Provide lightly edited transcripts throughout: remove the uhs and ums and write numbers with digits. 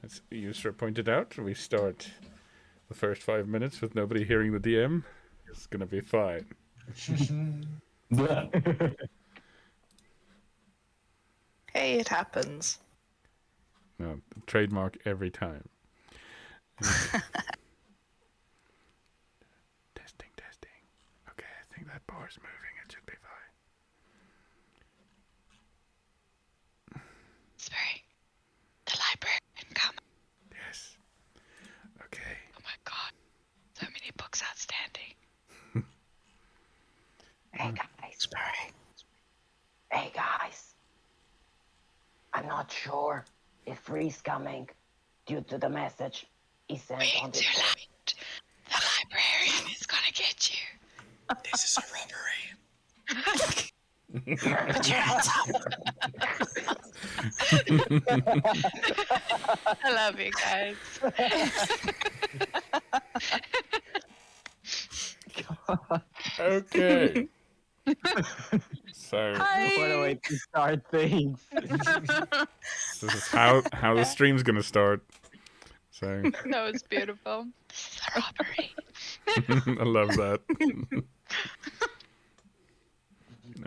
As Yusra pointed out, we start the first 5 minutes with nobody hearing the DM. It's gonna be fine. Hey, it happens. No, trademark every time. Testing. Okay, I think that bar's moving. It should be fine. Spring. The librarian coming. Yes. Okay. Oh my god. So many books outstanding. Hey guys. Spring. Hey guys. I'm not sure if Free's coming due to the message he sent on Wait the too late. The librarian is gonna get you. This is a robbery. Put your hands up. I love you guys. Okay. So What a way to start things. this is how the stream's gonna start. So That was beautiful. This is a robbery. I love that.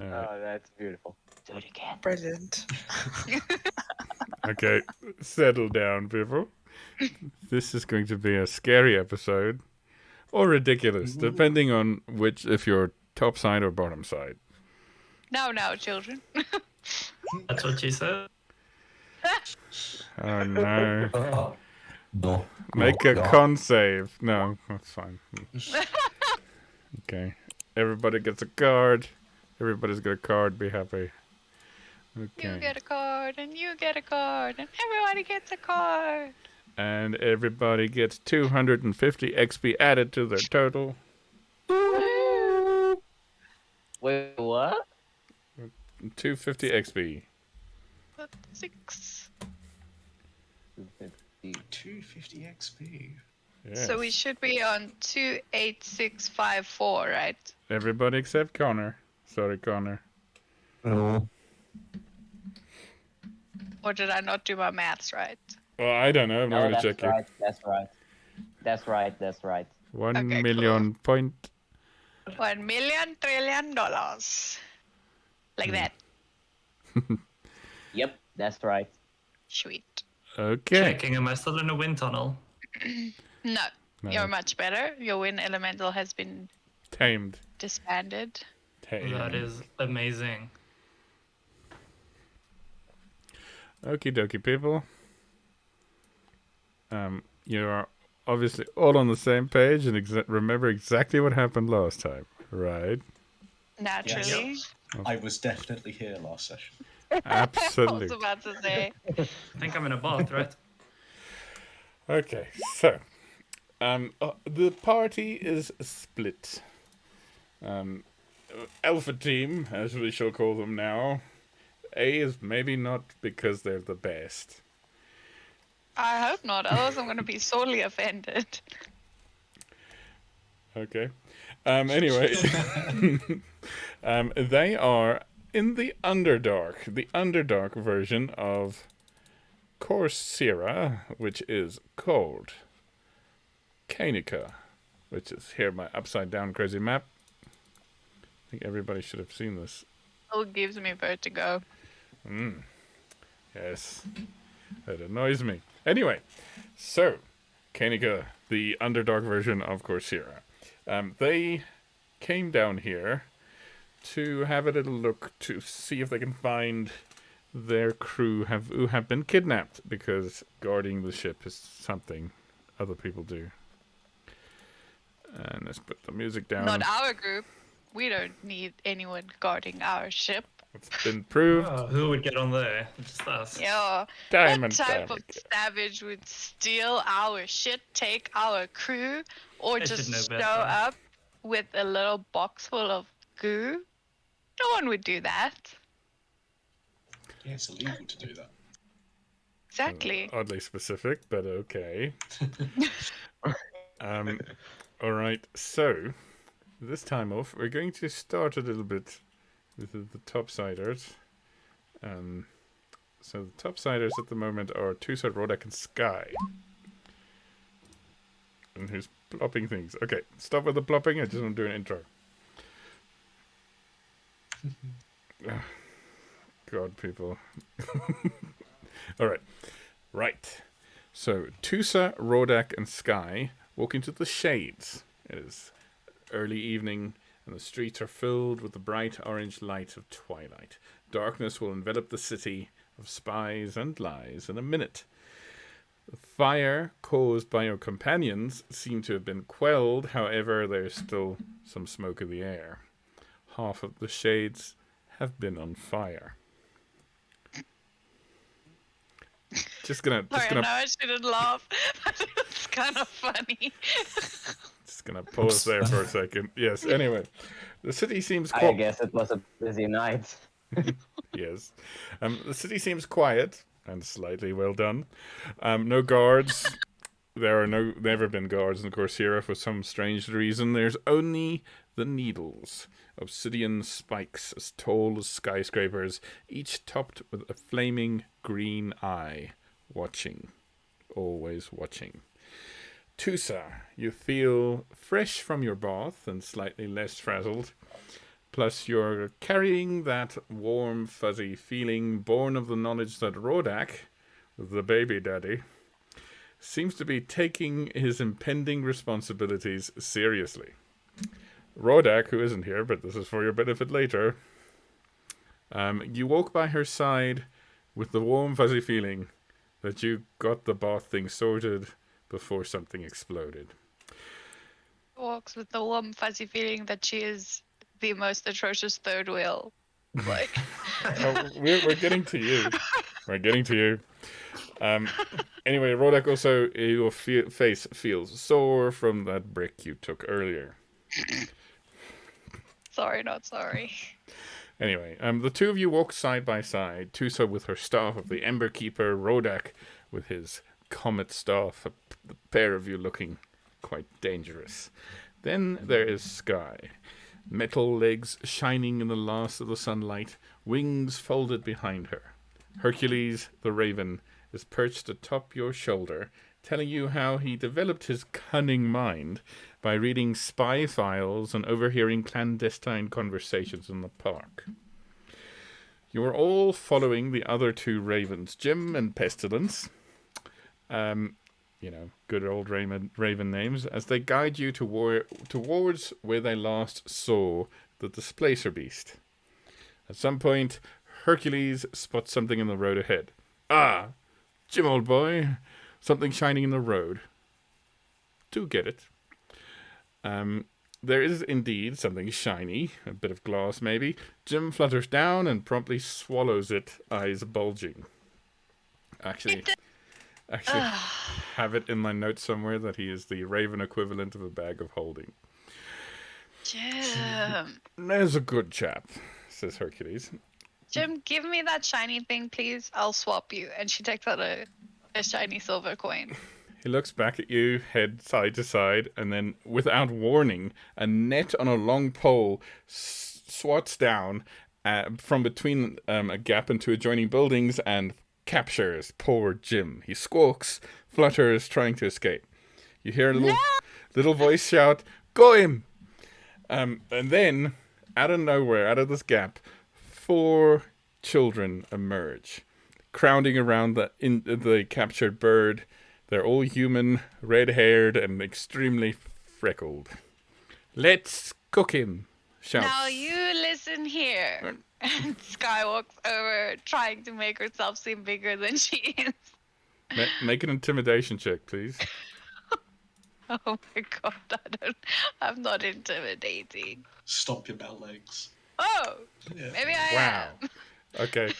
Oh, that's beautiful. Do it again. Brilliant. Okay, settle down, people. This is going to be a scary episode, or ridiculous, depending on which, if you're top side or bottom side. Now, children. That's what she said. Oh no! Oh, no. Make a con save. No, that's fine. Okay, everybody gets a card. Everybody's got a card. Be happy. Okay. You get a card, and you get a card, and everybody gets a card. And everybody gets 250 XP added to their total. Wait, what? 250 XP. That's 6. 250 XP. Yes. So we should be on 28654, right? Everybody except Connor. Sorry, Connor. No. Or did I not do my maths right? Well, I don't know. I'm not No, going to that's check right. That's right. That's right. That's right. it. 1 Okay, million point. $1 million trillion. Like that. Yep, that's right. Sweet. Okay. Checking, am I still in a wind tunnel? No, No. you're much better. Your wind elemental has been Tamed. disbanded. That is amazing. Okie dokie, people. You're obviously all on the same page and remember exactly what happened last time, right? Naturally. I was definitely here last session. I Absolutely. was about to say. I think I'm in a bath, right? Okay, so the party is split. Alpha team, as we shall call them now. A is maybe not because they're the best. I hope not, otherwise I'm going to be sorely offended. Okay. Anyway, they are in the Underdark version of Coursera, which is called Canica, which is here my upside down crazy map. I think everybody should have seen this. Still gives me vertigo. Yes, that annoys me. Anyway, so Canica, the Underdark version of Coursera. They came down here to have a little look to see if they can find their crew who have been kidnapped, because guarding the ship is something other people do. And let's put the music down. Not our group. We don't need anyone guarding our ship. It's been proved. Oh, who would get on there? Just us. Yeah. Diamond What type Diamond. of savage would steal our shit, take our crew, or I should just know show better. up with a little box full of goo? No one would do that. Yeah, it's illegal to do that. Exactly. Oddly specific, but okay. All right. So this time off, we're going to start a little bit with the topsiders. So the topsiders at the moment are Tusa, Rodak, and Sky. And who's plopping things? Okay, stop with the plopping. I just want to do an intro. Ah, God, people. All right. Right. So Tusa, Rodak, and Sky walk into the shades. It is early evening, and the streets are filled with the bright orange light of twilight. Darkness will envelop the city of spies and lies in a minute. The fire caused by your companions seem to have been quelled, however, there's still some smoke in the air. Half of the shades have been on fire. Just Sorry, I gonna know I shouldn't laugh, but it's kind of funny. Just gonna pause there for a second. Yes. Anyway, the city seems I guess it was a busy night. Yes, the city seems quiet and slightly well done. No guards. There are never been guards in Corsair for some strange reason. There's only the needles, obsidian spikes as tall as skyscrapers, each topped with a flaming green eye, watching, always watching. Tusa, you feel fresh from your bath and slightly less frazzled. Plus, you're carrying that warm, fuzzy feeling born of the knowledge that Rodak, the baby daddy, seems to be taking his impending responsibilities seriously. Rodak, who isn't here, but this is for your benefit later, you walk by her side with the warm, fuzzy feeling that you got the bath thing sorted before something exploded. Walks with the warm, fuzzy feeling that she is the most atrocious third wheel. Like, Oh, we're getting to you. We're getting to you. Anyway, Rodak, also, your face feels sore from that brick you took earlier. sorry, not sorry. Anyway, the two of you walk side by side, Tusa with her staff of the Ember Keeper, Rodak with his comet staff, the pair of you looking quite dangerous. Then there is Sky. Metal legs shining in the last of the sunlight, wings folded behind her. Hercules, the raven, is perched atop your shoulder, telling you how he developed his cunning mind by reading spy files and overhearing clandestine conversations in the park. You are all following the other two ravens, Jim and Pestilence. Good old raven names, as they guide you towards where they last saw the displacer beast. At some point, Hercules spots something in the road ahead. Ah, Jim, old boy, something shining in the road. Do get it. There is indeed something shiny, a bit of glass maybe. Jim flutters down and promptly swallows it, eyes bulging. Actually, have it in my notes somewhere that he is the raven equivalent of a bag of holding. Jim. There's a good chap, says Hercules. Jim, give me that shiny thing, please. I'll swap you. And she takes out a shiny silver coin. He looks back at you, head side to side, and then, without warning, a net on a long pole swats down from between a gap into adjoining buildings and captures poor Jim. He squawks, flutters, trying to escape. You hear a little voice shout, "Go him!" And then, out of nowhere, out of this gap, 4 children emerge, crowding around the captured bird. They're all human, red-haired, and extremely freckled. "Let's cook him!" shouts. Now you listen here. And Sky walks over, trying to make herself seem bigger than she is. Make an intimidation check, please. Oh my god, I'm not intimidating. Stop your bell legs. Oh, Yeah. maybe I Wow. am. Okay.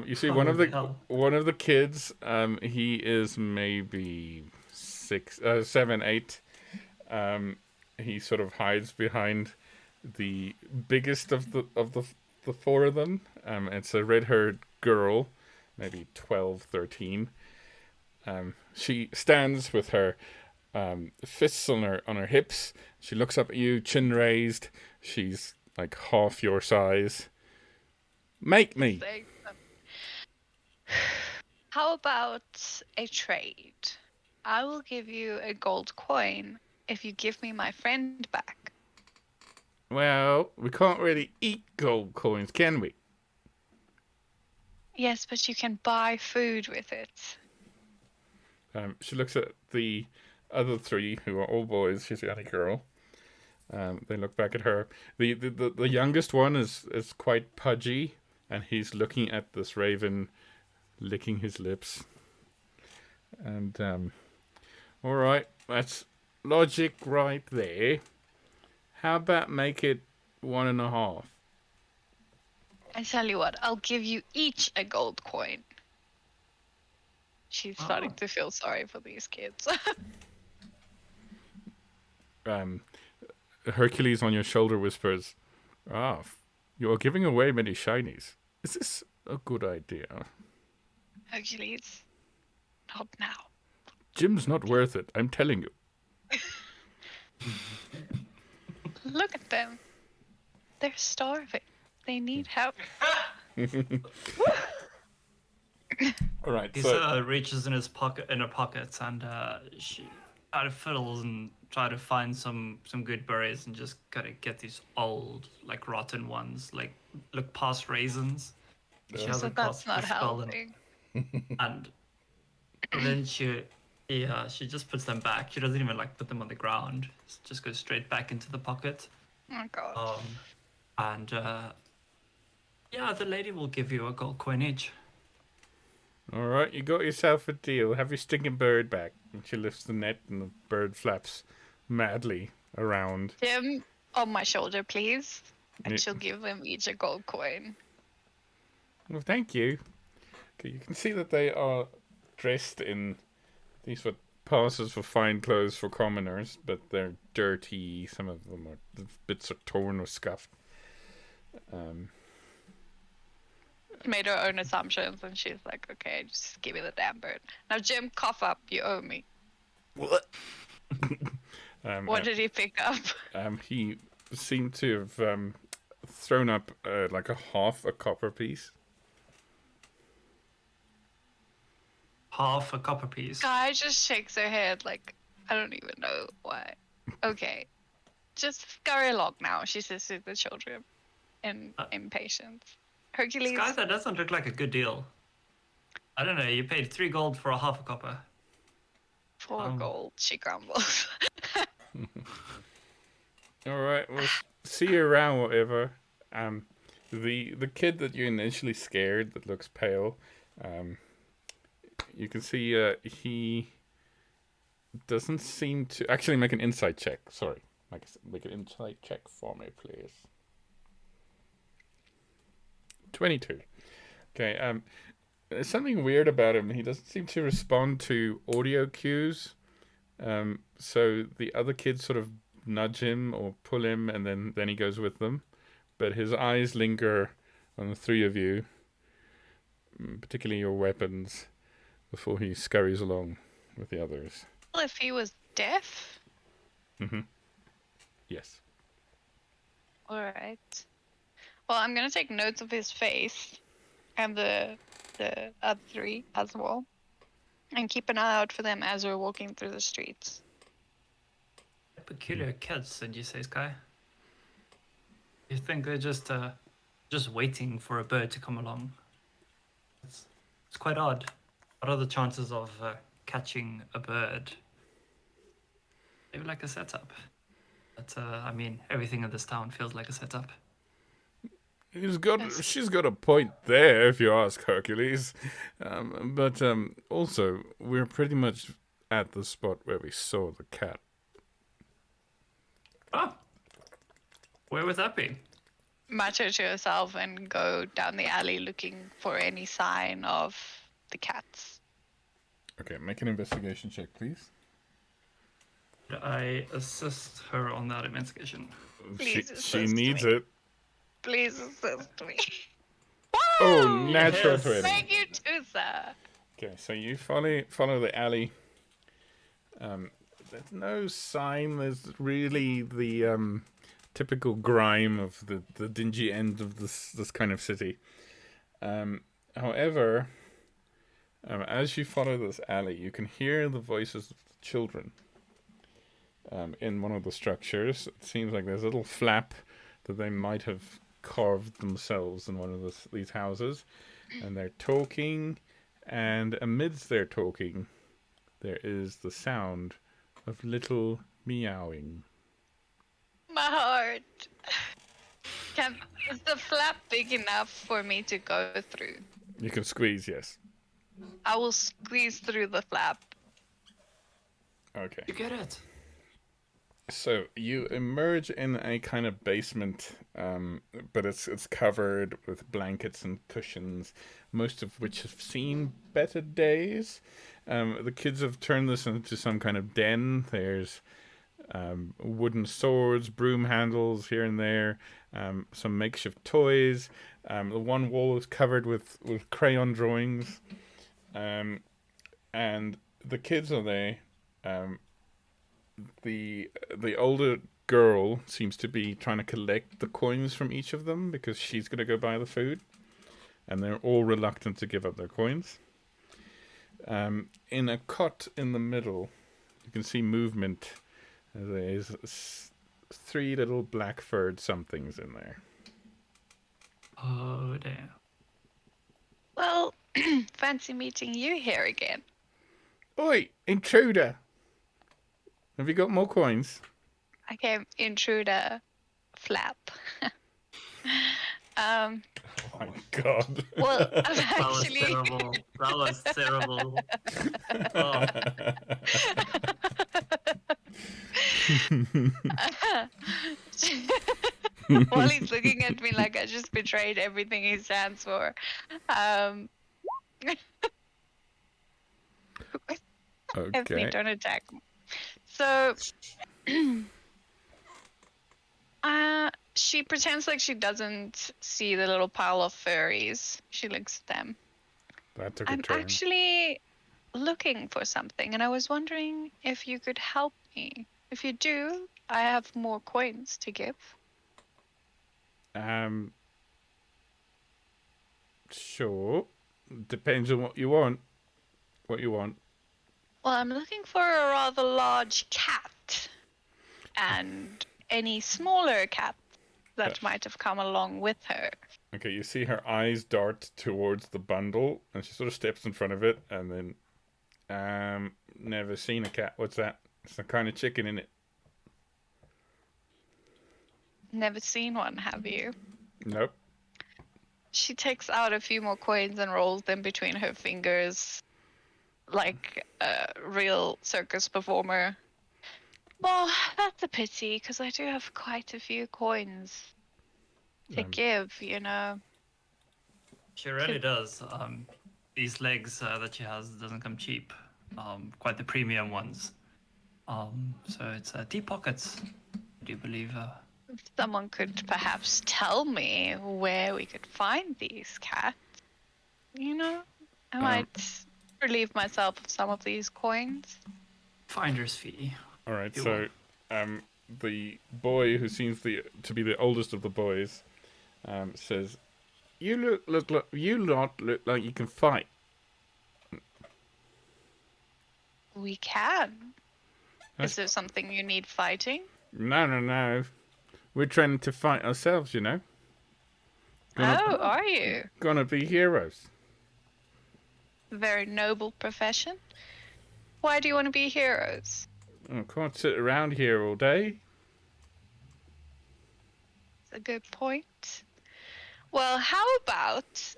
You see, Oh, one of hell. the kids, he is maybe 7, 8. He sort of hides behind the biggest of the 4 of them. It's a red-haired girl, maybe 12, 13. She stands with her fists on her hips. She looks up at you, chin raised. She's like half your size. "Make me!" How about a trade? I will give you a gold coin if you give me my friend back. Well, we can't really eat gold coins, can we? Yes, but you can buy food with it. She looks at the other three, who are all boys. She's the only girl. They look back at her. The youngest one is quite pudgy, and he's looking at this raven, licking his lips. And all right, that's logic right there. How about make it 1.5? I tell you what, I'll give you each a gold coin. She's starting to feel sorry for these kids. Hercules on your shoulder whispers, "Ah, you are giving away many shinies. Is this a good idea?" Hercules, not now. Jim's not worth it, I'm telling you. Look at them. They're starving. They need help. All right, He so reaches in her pockets, and she kind of fiddles and try to find some good berries, and just kind of get these old, like rotten ones, like look past raisins. She So hasn't that's cast not the spell in- helping. and then she just puts them back. She doesn't even like put them on the ground. It just goes straight back into the pocket. Oh god. And yeah, the lady will give you a gold coin each. all right, you got yourself a deal. Have your stinking bird back. And she lifts the net, and the bird flaps madly around. Jim, on my shoulder, please. And Yeah. she'll give them each a gold coin. Well, thank you. Okay, you can see that they are dressed in these what passes for fine clothes for commoners, but they're dirty. Some of them are the bits are torn or scuffed. She made her own assumptions and she's like, okay, just give me the damn bird. Now, Jim, cough up. You owe me. What? What did he pick up? He seemed to have thrown up like half a copper piece. Half a copper piece. Guy just shakes her head like, I don't even know why. Okay. Just scurry along now, she says to the children in impatience. Hercules, Guys, that doesn't look like a good deal. I don't know. You paid 3 gold for a half a copper. 4 gold, she grumbles. All right, we'll see you around, whatever. The kid that you initially scared, that looks pale, you can see he doesn't seem to actually make an insight check. Sorry, make an insight check for me, please. 22. Okay. There's something weird about him. He doesn't seem to respond to audio cues. So the other kids sort of nudge him or pull him, and then he goes with them. But his eyes linger on the three of you, particularly your weapons, before he scurries along with the others. Well, if he was deaf? Yes. Alright. Well, I'm gonna take notes of his face and the other 3 as well. And keep an eye out for them as we're walking through the streets. Peculiar kids, did you say, Sky? You think they're just waiting for a bird to come along? It's quite odd. What are the chances of catching a bird? Maybe like a setup. But I mean, everything in this town feels like a setup. She's got a point there, if you ask Hercules. But also, we're pretty much at the spot where we saw the cat. Ah, where would that be? Mutter to herself and go down the alley looking for any sign of the cats. Okay, make an investigation check, please. Could I assist her on that investigation? Please She assist needs me. it. Please assist me. Oh, natural Yes. 20. Thank you too, sir. Okay, so you follow the alley. There's no sign. There's really the typical grime of the dingy end of this kind of city. However, As you follow this alley, you can hear the voices of the children in one of the structures. It seems like there's a little flap that they might have carved themselves in one of these houses. And they're talking, and amidst their talking, there is the sound of little meowing. My heart. Is the flap big enough for me to go through? You can squeeze, yes. I will squeeze through the flap. Okay. You get it. So you emerge in a kind of basement, but it's covered with blankets and cushions, most of which have seen better days. The kids have turned this into some kind of den. There's wooden swords, broom handles here and there, some makeshift toys. The one wall is covered with crayon drawings, and the kids are there. The older girl seems to be trying to collect the coins from each of them because she's going to go buy the food, and they're all reluctant to give up their coins. In a cot in the middle, you can see movement. There's 3 little black furred somethings in there. Oh damn. Well, fancy meeting you here again. Oi, intruder! Have you got more coins? I came intruder flap. Oh my god. Well, I'm That was actually. terrible. That was terrible. Oh. While he's looking at me like I just betrayed everything he stands for. Anthony, Okay. don't attack me. So, she pretends like she doesn't see the little pile of furries. She looks at them. That took a I'm turn. actually looking for something, and I was wondering if you could help me. If you do, I have more coins to give. Sure. Depends on what you want. What you want. Well, I'm looking for a rather large cat, and any smaller cat that might have come along with her. Okay, you see her eyes dart towards the bundle, and she sort of steps in front of it, and then, never seen a cat. What's that? Some kind of chicken in it. Never seen one, have you? Nope. She takes out a few more coins and rolls them between her fingers like a real circus performer. Well, that's a pity, because I do have quite a few coins to give, you know. She really does. These legs that she has doesn't come cheap. Quite the premium ones. So it's deep pockets. I do believe. If someone could perhaps tell me where we could find these cats, you know, I might relieve myself of some of these coins. Finder's fee. All right. You So, the boy who seems to be the oldest of the boys, says, "You you lot look like you can fight." We can. Is there something you need fighting? No. We're training to fight ourselves, you know. Oh, are you? Gonna be heroes. Very noble profession. Why do you want to be heroes? I can't sit around here all day. That's a good point. Well, how about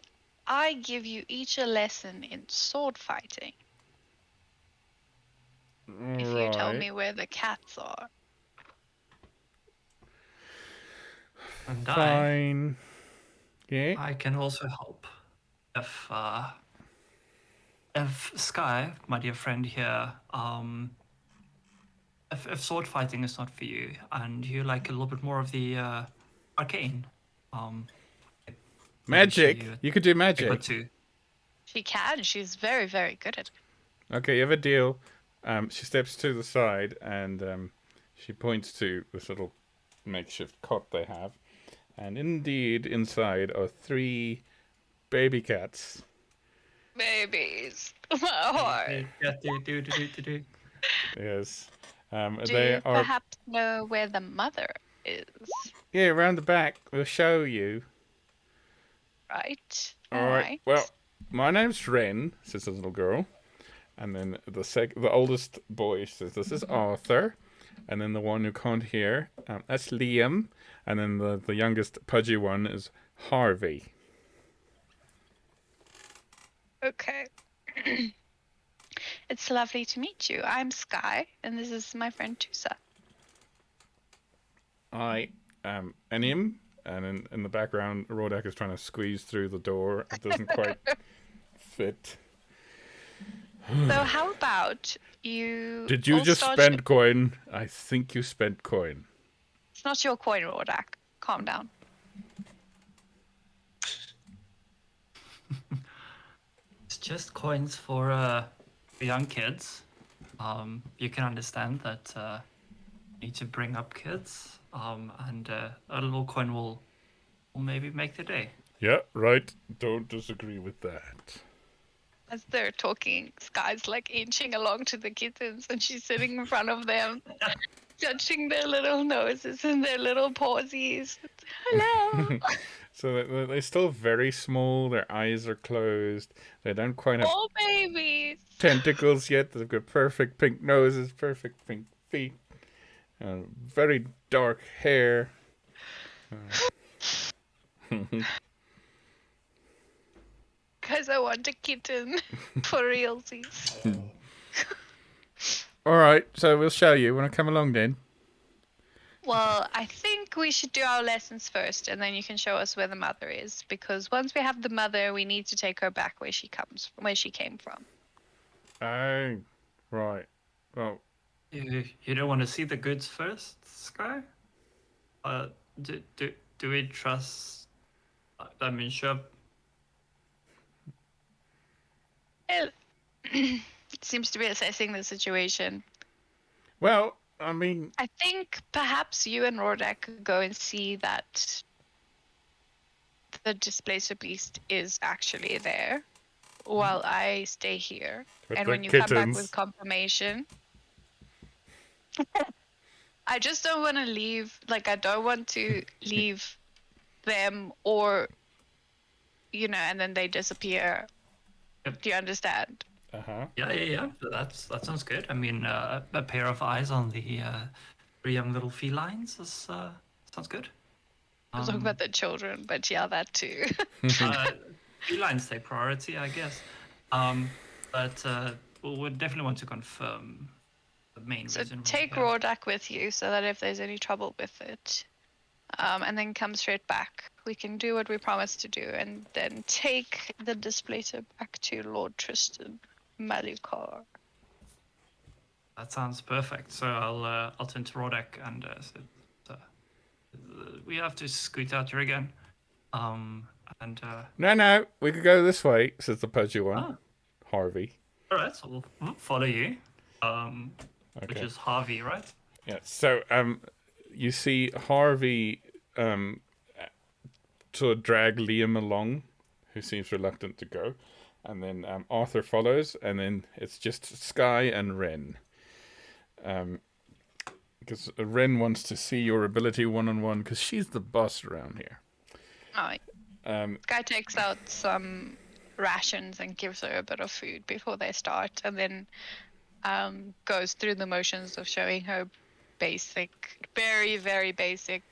I give you each a lesson in sword fighting if you tell me where the cats are? And Fine. Yeah. I can also help. If Sky, my dear friend here, if sword fighting is not for you and you like a little bit more of the arcane, Magic. you You could do pick magic. or two. She can. She's very, very good at it. Okay, you have a deal. She steps to the side and she points to this little makeshift cot they have. And indeed, inside are 3 baby cats Babies. My heart. Yeah, do. Yes. Do They you are perhaps know where the mother is? around the back. We'll show you. Right. All All right. right. Well, my name's Ren, says the little girl, and then the oldest boy says, "This is Arthur," and then the one who can't hear, that's Liam, and then the youngest pudgy one is Harvey. Okay. It's lovely to meet you. I'm Sky, and this is my friend Tusa. I and him, and in the background, Rodak is trying to squeeze through the door. It doesn't quite fit. So how about you? Did you all just start spend coin? I think you spent coin. It's not your coin, Rodak. Calm down. It's just coins for young kids. You can understand that you need to bring up kids. And a little coin will maybe make the day. Yeah, right. Don't disagree with that. As they're talking, Sky's like inching along to the kittens, and she's sitting in front of them, touching their little noses and their little pawsies. Hello. So they're still very small. Their eyes are closed. They don't quite have Oh, babies. tentacles yet. They've got perfect pink noses, perfect pink feet, very dark hair. Because I want a kitten for realsies. All right, so we'll show you. Want to come along then? Well, I think we should do our lessons first, and then you can show us where the mother is. Because once we have the mother, we need to take her back where she came from. Oh, right. Well, You don't want to see the goods first, Sky? Do we trust? I mean, sure. Well, it seems to be assessing the situation. well, I mean, I think perhaps you and Rodak could go and see that the displacer beast is actually there, while I stay here. With And the when you come back kittens. with confirmation, I just don't want to leave. Like, I don't want to leave them, or and then they disappear. Yep. Do you understand? Yeah. That sounds good. I mean, a pair of eyes on the three young little felines sounds good. I was talking about the children, but yeah, that too. Felines take priority, I guess. But we'll definitely want to confirm the main So reason. take we're here. Rodak with you, so that if there's any trouble with it, and then come straight back. We can do what we promised to do, and then take the displacer back to Lord Tristan Malikar. That sounds perfect. So I'll turn to Rodek and say, we have to scoot out here again. no, we could go this way, says the pudgy one. Ah. Harvey. All right, so we'll follow you. Which Okay. is Harvey, right? Yeah. So you see Harvey sort of drag Liam along, who seems reluctant to go, and then Arthur follows, and then it's just Sky and Ren. Because Ren wants to see your ability one-on-one, because she's the boss around here. Oh, Guy takes out some rations and gives her a bit of food before they start, and then goes through the motions of showing her basic, very, very basic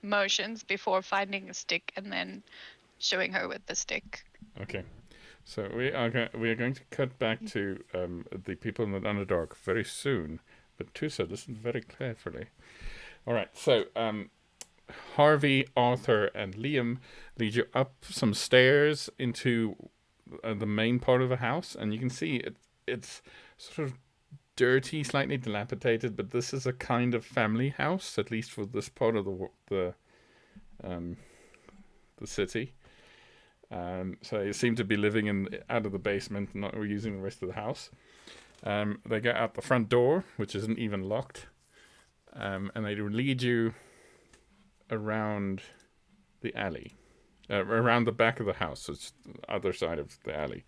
motions before finding a stick and then showing her with the stick. Okay. So we are going to cut back to the people in the Underdark very soon. But Tusa, listen very carefully. All right. So Harvey, Arthur, and Liam lead you up some stairs into the main part of the house, and you can see it's sort of dirty, slightly dilapidated, but this is a kind of family house, at least for this part of the city. So they seem to be living out of the basement, not using the rest of the house. They get out the front door, which isn't even locked, and they lead you around the alley. around the back of the house. So it's the other side of the alley.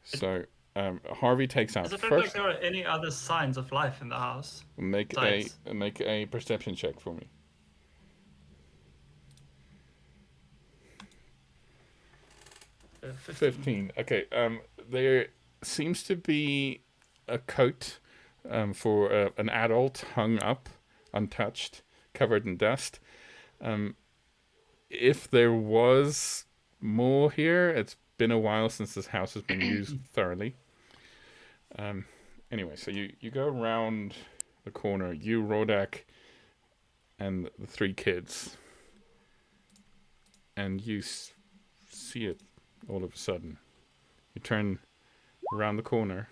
So Harvey takes out Does it look like first. there are any other signs of life in the house? Make Sides. a perception check for me. 15. Okay. There seems to be a coat for an adult hung up, untouched, covered in dust. If there was more here, it's been a while since this house has been used thoroughly. Anyway, so you go around the corner, you, Rodak, and the three kids, and you see it all of a sudden. You turn around the corner,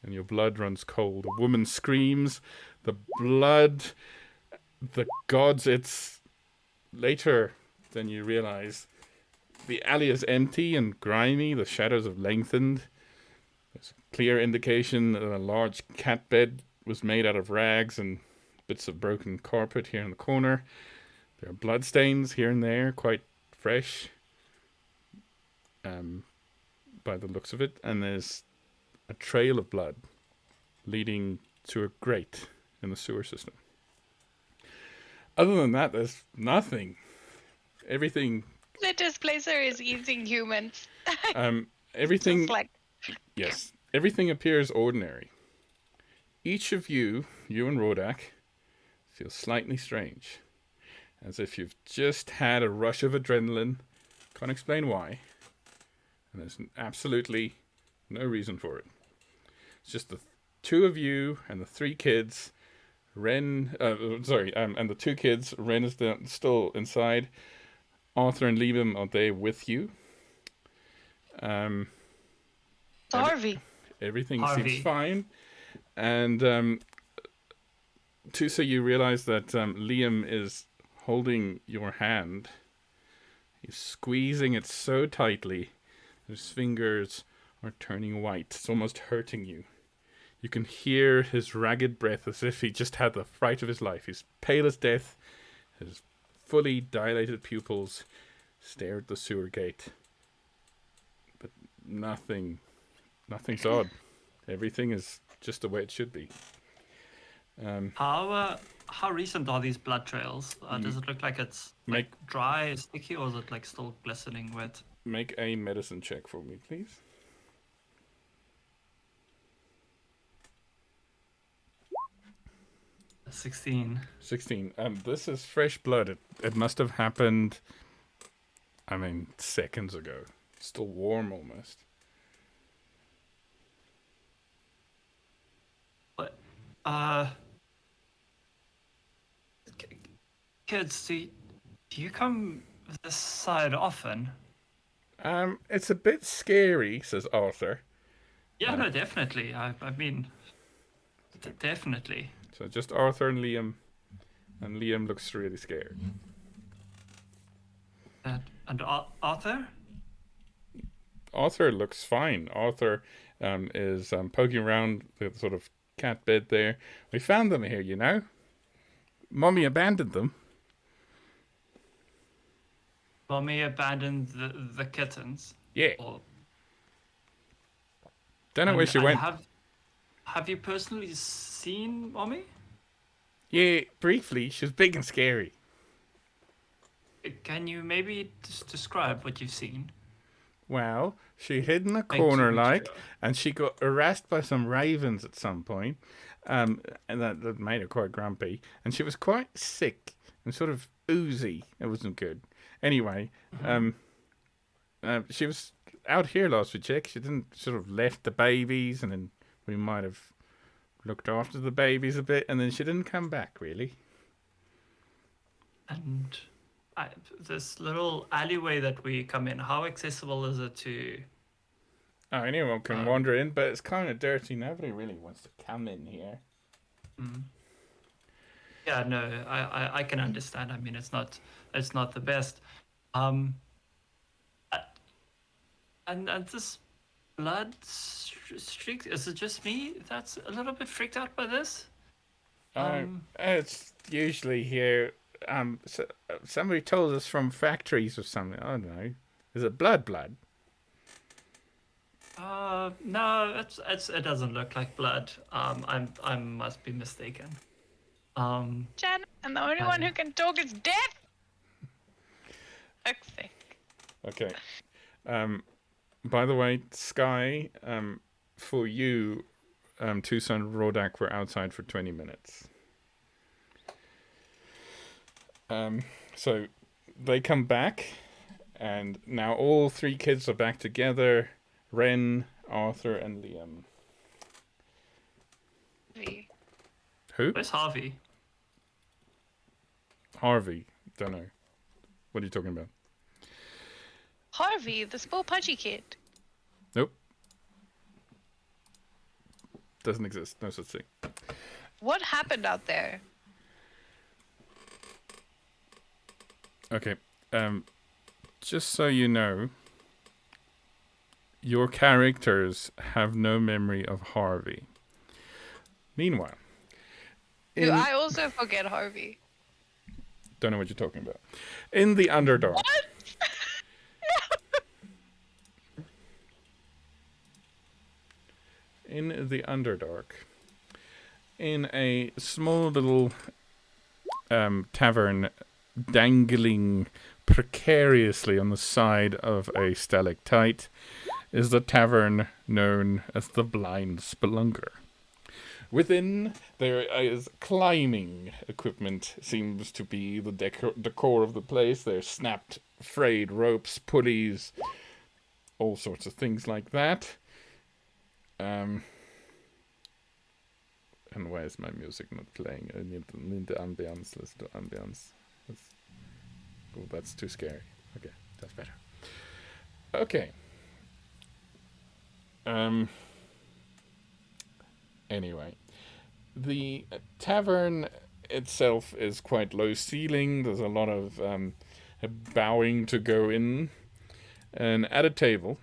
and your blood runs cold. A woman screams. The blood, the gods, it's later than you realize. The alley is empty and grimy. The shadows have lengthened. There's a clear indication that a large cat bed was made out of rags and bits of broken carpet here in the corner. There are bloodstains here and there, quite fresh, by the looks of it. And there's a trail of blood leading to a grate in the sewer system. Other than that, there's nothing. Everything. The displacer is eating humans. Everything. Just like Yes, everything appears ordinary. Each of you and Rodak, feel slightly strange, as if you've just had a rush of adrenaline. Can't explain why, and there's absolutely no reason for it. It's just the two of you and the three kids. And the two kids. Ren is still inside. Arthur and Liam are there with you. Harvey. Everything Harvey. seems fine. And Tusa, you realize that Liam is holding your hand. He's squeezing it so tightly. His fingers are turning white. It's almost hurting you. You can hear his ragged breath as if he just had the fright of his life. He's pale as death. His fully dilated pupils stare at the sewer gate. But nothing's odd. Everything is just the way it should be. How recent are these blood trails? Does it look like it's like dry, sticky, or is it like still glistening wet? Make a medicine check for me, please. 16. 16. This is fresh blood. It must have happened, seconds ago. Still warm almost. But, kids, do you come this side often? It's a bit scary, says Arthur. Yeah, no, definitely. I mean, definitely. So just Arthur and Liam looks really scared. And Arthur? Arthur looks fine. Arthur is poking around the sort of cat bed there. We found them here, you know. Mommy abandoned them. Mommy abandoned the kittens. Yeah. Or, Don't know where she went. Have you personally seen Mommy? Yeah, briefly. She was big and scary. Can you maybe just describe what you've seen? Well, she hid in a Thank you, corner, Richard. and she got harassed by some ravens at some point, and that made her quite grumpy. And she was quite sick and sort of oozy. It wasn't good. Anyway, she was out here last we checked. She didn't sort of left the babies, and then we might have looked after the babies a bit, and then she didn't come back really. And this little alleyway that we come in, how accessible is it to... Oh, anyone can wander in, but it's kind of dirty. Nobody really wants to come in here. Yeah, no, I can understand. I mean, it's not the best. And this blood streak, is it just me that's a little bit freaked out by this? It's usually here somebody told us from factories or something. I don't know. Is it blood? No, it doesn't look like blood. I must be mistaken. Jen, and the only one who can talk is death. Fuck's sake. Okay. By the way, Sky, for you, Tucson and Rodak were outside for 20 minutes. So they come back, and now all three kids are back together. Ren, Arthur, and Liam. V. Who? Where's Harvey? Harvey. Don't know. What are you talking about? Harvey, the small pudgy kid. Nope. Doesn't exist. No such thing. What happened out there? Okay. Just so you know, your characters have no memory of Harvey. Meanwhile, Do I also forget Harvey? don't know what you're talking about. In the Underdark. What? In the Underdark, in a small little tavern dangling precariously on the side of a stalactite, is the tavern known as the Blind Spelunker. Within, there is climbing equipment, seems to be the decor of the place. There's snapped, frayed ropes, pulleys, all sorts of things like that. And why is my music not playing? I need the ambience. Let's do ambience. Oh, that's too scary. Okay, that's better. Okay. Anyway, the tavern itself is quite low ceiling. There's a lot of bowing to go in. And at a table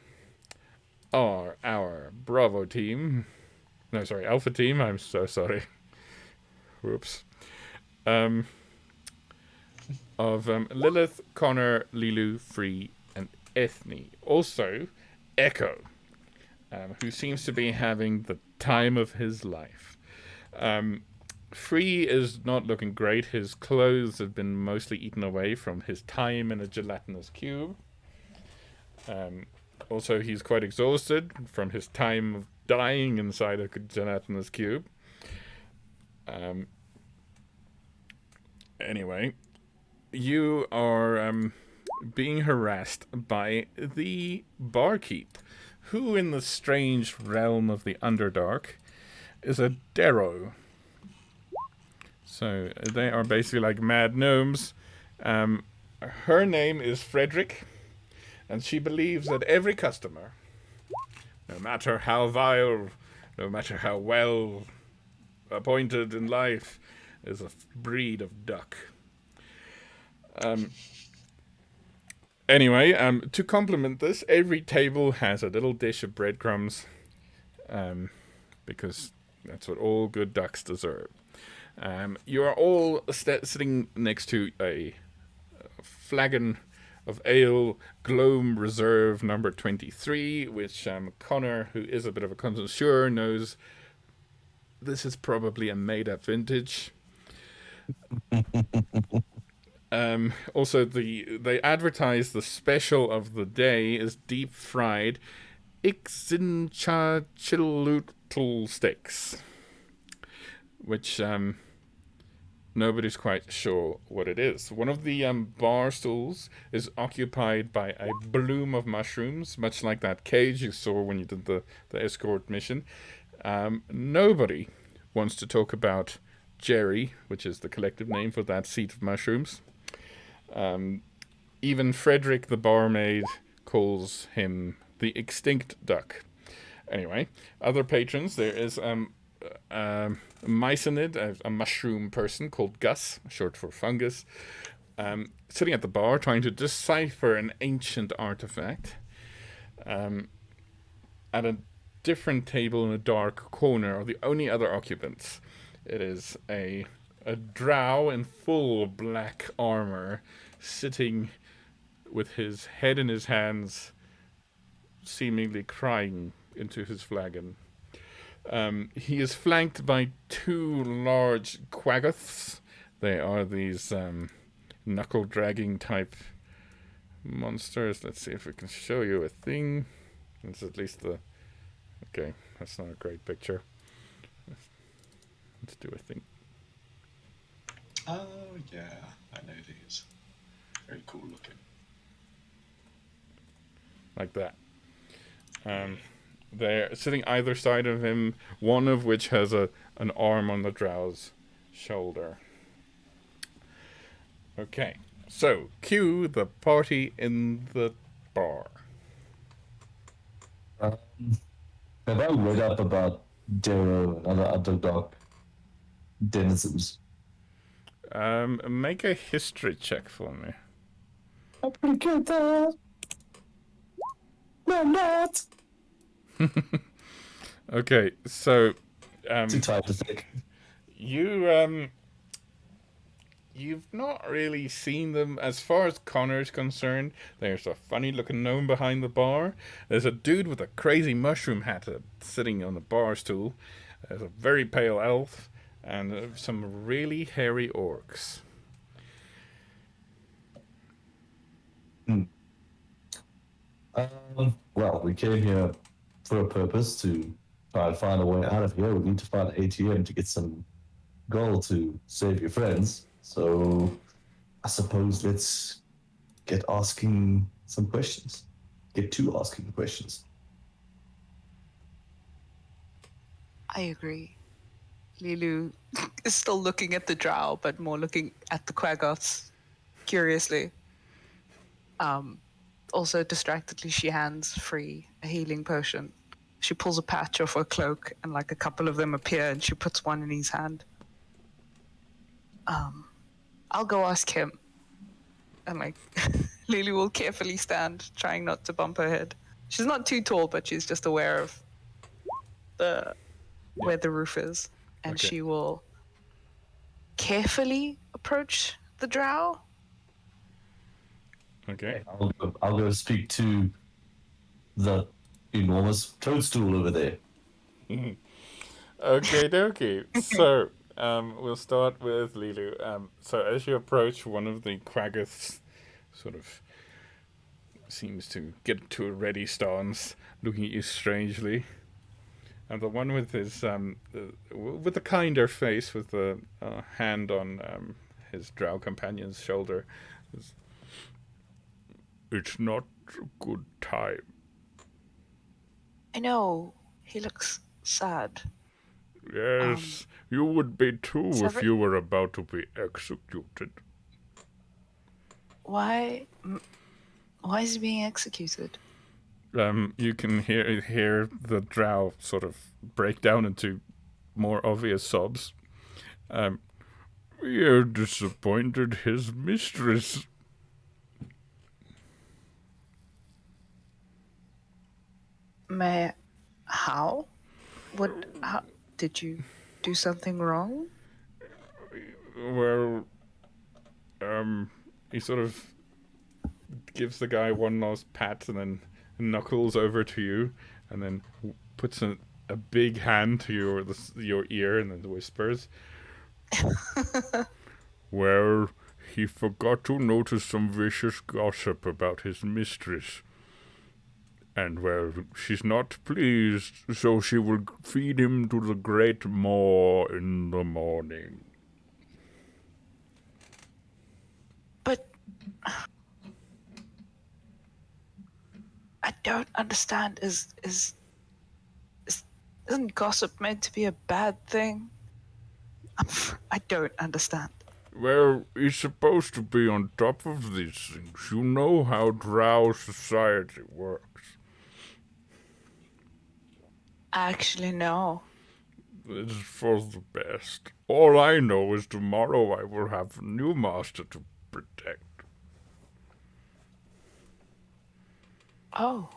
are our Bravo team. No, sorry, Alpha team. I'm so sorry. Whoops. Of Lilith, Connor, Lilu, Free, and Ethne. Also, Echo, who seems to be having the time of his life. Free is not looking great. His clothes have been mostly eaten away from his time in a gelatinous cube. Also, he's quite exhausted from his time of dying inside a gelatinous cube. Anyway, you are being harassed by the barkeep, who in the strange realm of the Underdark is a Darrow. So they are basically like mad gnomes. Her name is Frederick, and she believes that every customer, no matter how vile, no matter how well appointed in life, is a breed of duck. Anyway, to complement this, every table has a little dish of breadcrumbs, because that's what all good ducks deserve. You are all sitting next to a flagon of ale, Gloam Reserve number 23, which Connor, who is a bit of a connoisseur, knows this is probably a made-up vintage. Also, they advertise the special of the day is deep-fried Ixinchachilutl steaks, which nobody's quite sure what it is. One of the bar stools is occupied by a bloom of mushrooms, much like that cage you saw when you did the escort mission. Nobody wants to talk about Jerry, which is the collective name for that seat of mushrooms. Even Frederick, the barmaid, calls him the extinct duck. Anyway, other patrons, there is Mycinid, a mushroom person called Gus, short for fungus, sitting at the bar trying to decipher an ancient artifact. At a different table in a dark corner are the only other occupants. It is a a drow in full black armor, sitting with his head in his hands, seemingly crying into his flagon. He is flanked by two large quaggoths. They are these knuckle-dragging type monsters. Let's see if we can show you a thing. It's at least the... Okay, that's not a great picture. Let's do a thing. Oh, yeah, I know these. Very cool looking. Like that. They're sitting either side of him, one of which has an arm on the drow's shoulder. Okay, so cue the party in the bar. Have I read up about Darrow and other underdog denizens? Make a history check for me. I'm pretty good, no, I'm not. Okay, so Too tired to think. you've not really seen them as far as Connor's concerned. There's a funny looking gnome behind the bar. There's a dude with a crazy mushroom hat sitting on the bar stool. There's a very pale elf and some really hairy orcs. Well, we came here for a purpose to try and find a way out of here. We need to find an ATM to get some gold to save your friends. So I suppose let's get asking some questions. Get to asking questions. I agree. Lilu is still looking at the drow, but more looking at the quaggoths curiously. Also, distractedly, she hands Free a healing potion. She pulls a patch off her cloak, and like a couple of them appear, and she puts one in his hand. I'll go ask him. And like, Lily will carefully stand, trying not to bump her head. She's not too tall, but she's just aware of where the roof is, and Okay. she will carefully approach the drow. Okay. I'll go speak to the enormous toadstool over there. Okay, dokie. So, we'll start with Lilu. So as you approach, one of the quaggoths sort of seems to get to a ready stance, looking at you strangely. And the one with his with a kinder face, with the hand on his drow companion's shoulder, is, "It's not a good time." I know, he looks sad. Yes, you would be too if Sever- you were about to be executed. Why is he being executed? You can hear the drow sort of break down into more obvious sobs. We are disappointed his mistress. How? How did you do something wrong? Well, he sort of gives the guy one last pat and then knuckles over to you and then puts a big hand to your ear and then whispers, "Well, he forgot to notice some vicious gossip about his mistress. And, well, she's not pleased, so she will feed him to the great maw in the morning." But I don't understand. Isn't gossip meant to be a bad thing? I don't understand. Well, he's supposed to be on top of these things. You know how drow society works. Actually, no. It's for the best. All I know is tomorrow I will have a new master to protect. Oh.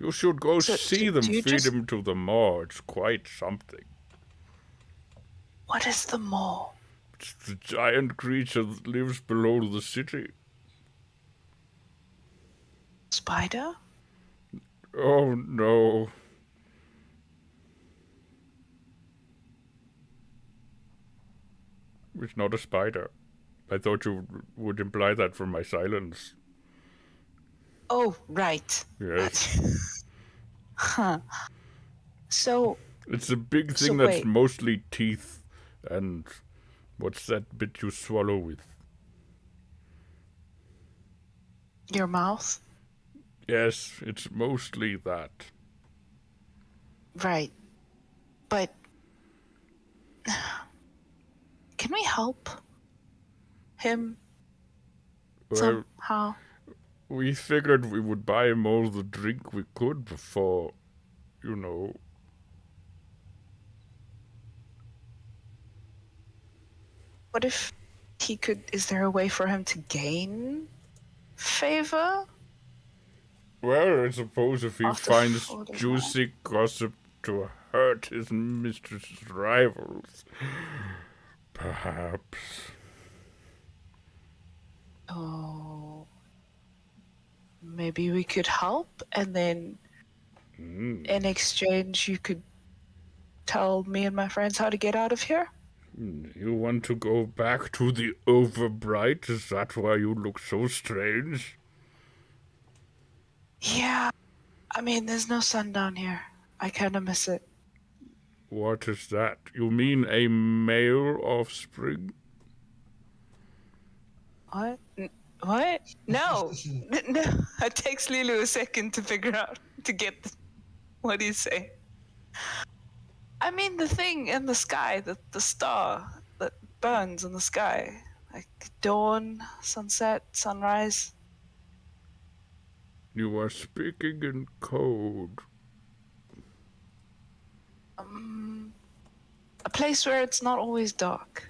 You should go So see do them you feed just- him to the maw. It's quite something. What is the mole? It's the giant creature that lives below the city. Spider? Oh no. It's not a spider. I thought you would imply that from my silence. Oh, right. Yes. Huh. So, It's a big So thing that's wait. mostly teeth and what's that bit you swallow with? your mouth? Yes, it's mostly that. Right. But can we help him Well, somehow? we figured we would buy him all the drink we could before, you know. What if he could? Is there a way for him to gain favor? Well, I suppose if he After finds 49. juicy gossip to hurt his mistress's rivals, perhaps. Oh, maybe we could help, and then in exchange, you could tell me and my friends how to get out of here. You want to go back to the Overbright? Is that why you look so strange? Yeah, I mean, there's no sun down here. I kind of miss it. What is that? You mean a male offspring? What? What? No, no. It takes Lulu a second to figure out to get what he's saying. I mean, the thing in the sky, the star that burns in the sky, like dawn, sunset, sunrise. You are speaking in code. A place where it's not always dark,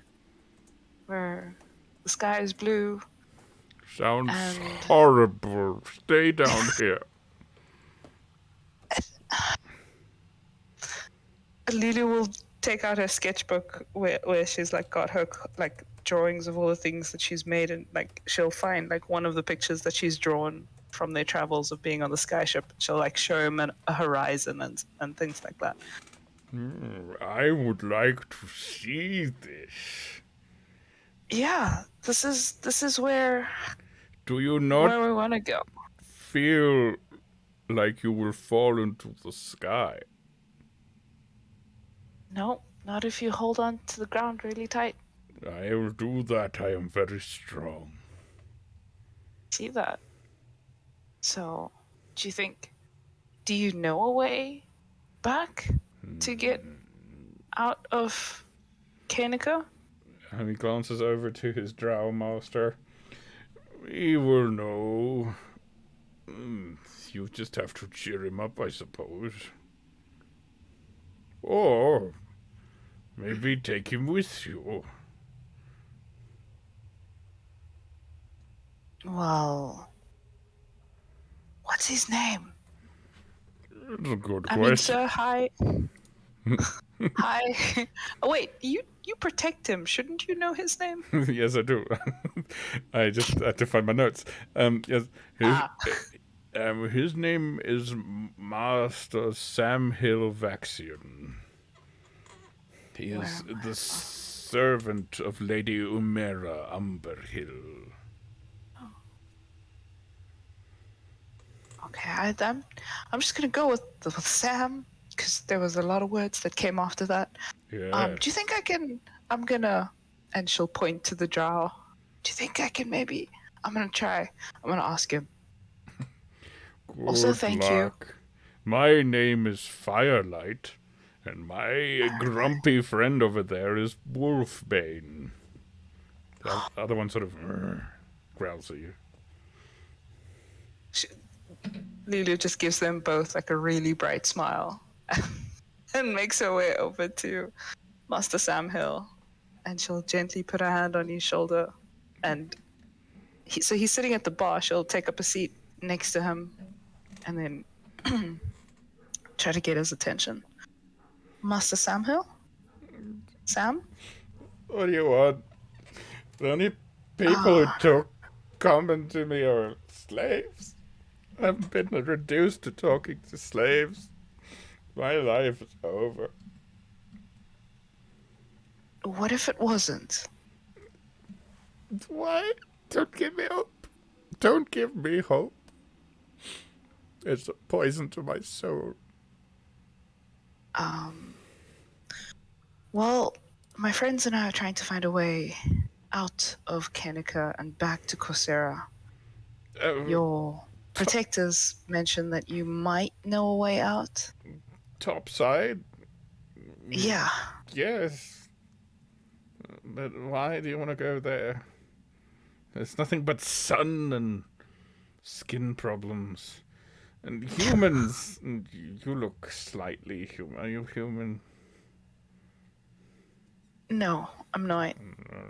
where the sky is blue. Sounds And- horrible. Stay down here. Lulu will take out her sketchbook where she's like got her like drawings of all the things that she's made, and like she'll find like one of the pictures that she's drawn from their travels of being on the skyship. She'll like show him a horizon and things like that. I would like to see this. Yeah, this is where Do you not we want to go. feel like you will fall into the sky? No, not if you hold on to the ground really tight. I will do that. I am very strong. See that? So, do you know a way back to get out of Kanika? And he glances over to his drow master. We will know. You just have to cheer him up, I suppose. Or maybe take him with you. Well, what's his name? That's a good I mean, question. sir, hi. Hi. Oh, wait, you protect him. Shouldn't you know his name? Yes, I do. I just had to find my notes. Yes, his name is Master Sam Hill Vaxian. He is the servant of Lady Umera Umberhill. Okay, I'm just gonna go with Sam because there was a lot of words that came after that. Yeah. Do you think I can? I'm gonna, and she'll point to the drow. Do you think I can maybe? I'm gonna try. I'm gonna ask him. Good Also, thank you. luck. My name is Firelight, and my grumpy friend over there is Wolfbane. The other one sort of growls at you. Lulu just gives them both like a really bright smile and makes her way over to Master Sam Hill, and she'll gently put her hand on his shoulder, and so he's sitting at the bar. She'll take up a seat next to him and then try to get his attention. Master Sam Hill? Sam? What do you want? The only people who talk common to me are slaves. I've been reduced to talking to slaves. My life is over. What if it wasn't? Why? Don't give me hope. Don't give me hope. It's a poison to my soul. Well, my friends and I are trying to find a way out of Kenika and back to Coursera. Your protectors mentioned that you might know a way out. Top side? Yeah. Yes. But why do you want to go there? There's nothing but sun and skin problems. And humans. And you look slightly human. Are you human? No, I'm not.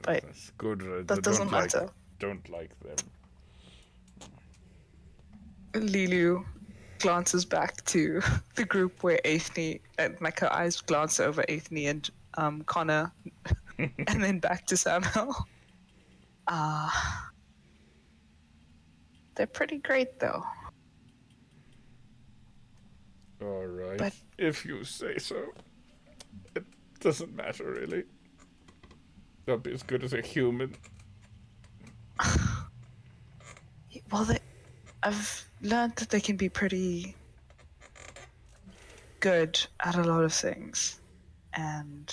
But That's good. that doesn't matter. Don't like them. Lilu glances back to the group where Aithne and like her eyes glance over Aithne and Connor and then back to Samuel. They're pretty great though. All right. But- if you say so. It doesn't matter, really. They'll be as good as a human. Well, I've learned that they can be pretty good at a lot of things. And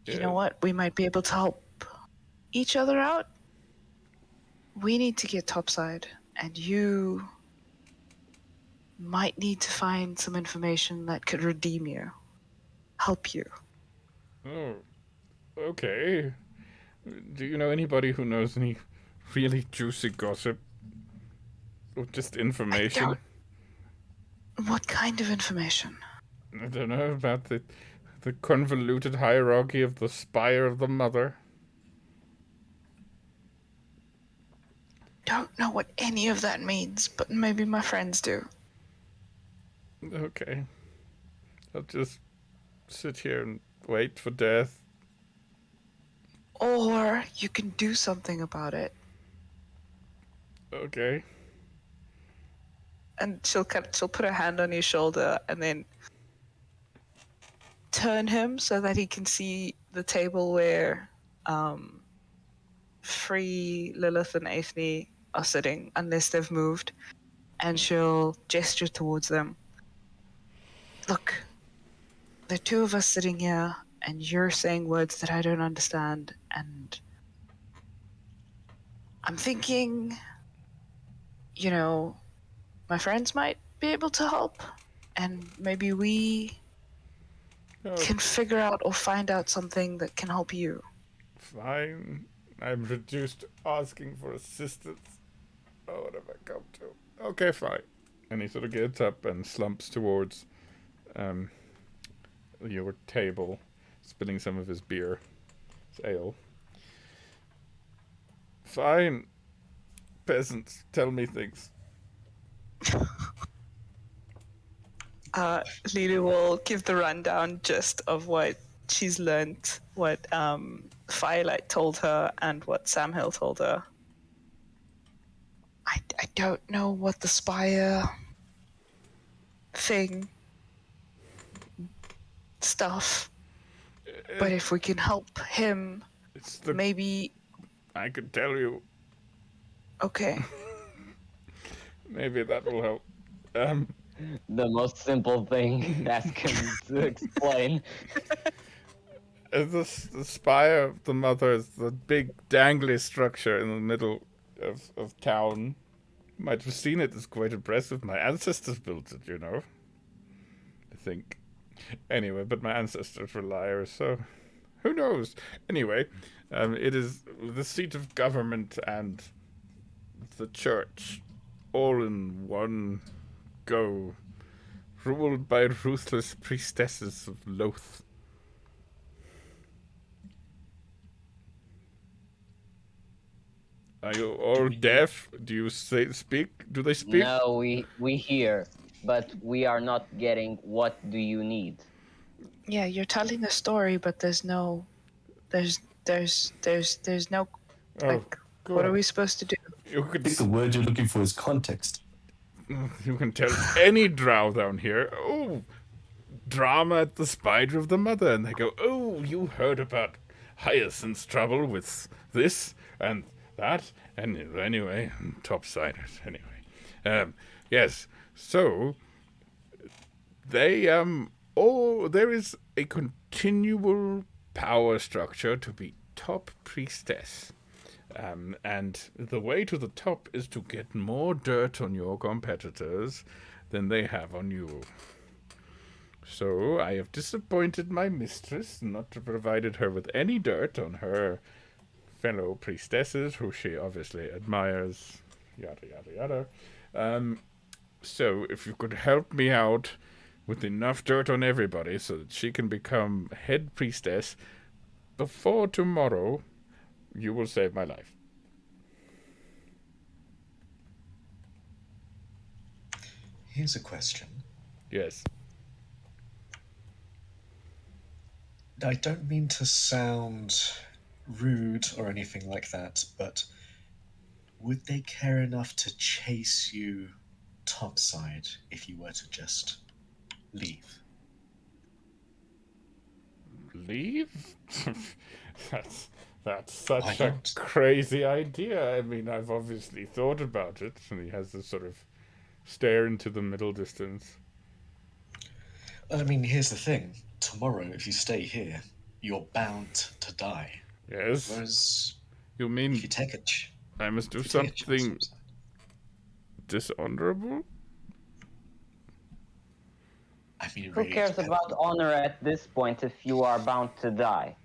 you know what? We might be able to help each other out. We need to get topside, and you might need to find some information that could redeem you, help you. Oh, okay. Do you know anybody who knows any really juicy gossip? Or just information? What kind of information? I don't know about the convoluted hierarchy of the spire of the mother. Don't know what any of that means, but maybe my friends do. Okay. I'll just sit here and wait for death. Or you can do something about it. Okay. And she'll put her hand on his shoulder and then turn him so that he can see the table where Free, Lilith, and Aithne are sitting, unless they've moved. And she'll gesture towards them. Look, there are two of us sitting here, and you're saying words that I don't understand, and I'm thinking, you know, my friends might be able to help, and maybe we can figure out or find out something that can help you. Fine. I'm reduced to asking for assistance. Oh, what have I come to? Okay, fine. And he sort of gets up and slumps towards your table, spilling some of his beer. His ale. Fine. Peasants, tell me things. Lily will give the rundown just of what she's learned, what Firelight told her, and what Sam Hill told her. I don't know what the spire thing stuff, but if we can help him, It's the maybe. I could tell you. Okay. Maybe that will help. The most simple thing. Ask him to explain. The spire of the mother is the big dangly structure in the middle of town. You might have seen it. It's quite impressive. My ancestors built it, you know. I think. Anyway, but my ancestors were liars, so who knows? Anyway, it is the seat of government and the church, all in one go, ruled by ruthless priestesses of Loth. Are you all deaf? Do you speak? Do they speak? No, we hear, but we are not getting what do you need. Yeah, you're telling a story, but there's no Oh, like what are God. we supposed to do? You I could think the word you're looking for is context. you can tell any drow down here, oh, drama at the Spider of the Mother, and they go, oh, you heard about Hyacinth's trouble with this and that, and anyway, topsiders, anyway. Yes, so they, there is a continual power structure to be top priestess. And the way to the top is to get more dirt on your competitors than they have on you. So I have disappointed my mistress, not provided her with any dirt on her fellow priestesses, who she obviously admires, yada yada yada. So if you could help me out with enough dirt on everybody so that she can become head priestess before tomorrow, you will save my life. Here's a question. Yes. I don't mean to sound rude or anything like that, but would they care enough to chase you topside if you were to just leave? Leave? that's Why such a not? crazy idea. I mean, I've obviously thought about it, and he has this sort of stare into the middle distance. I mean, here's the thing. Tomorrow, if you stay here, you're bound to die. Yes? Whereas You if mean you take a I must do if you take a chance something topside, dishonorable? I mean, Who really, it cares depends. about honor at this point if you are bound to die?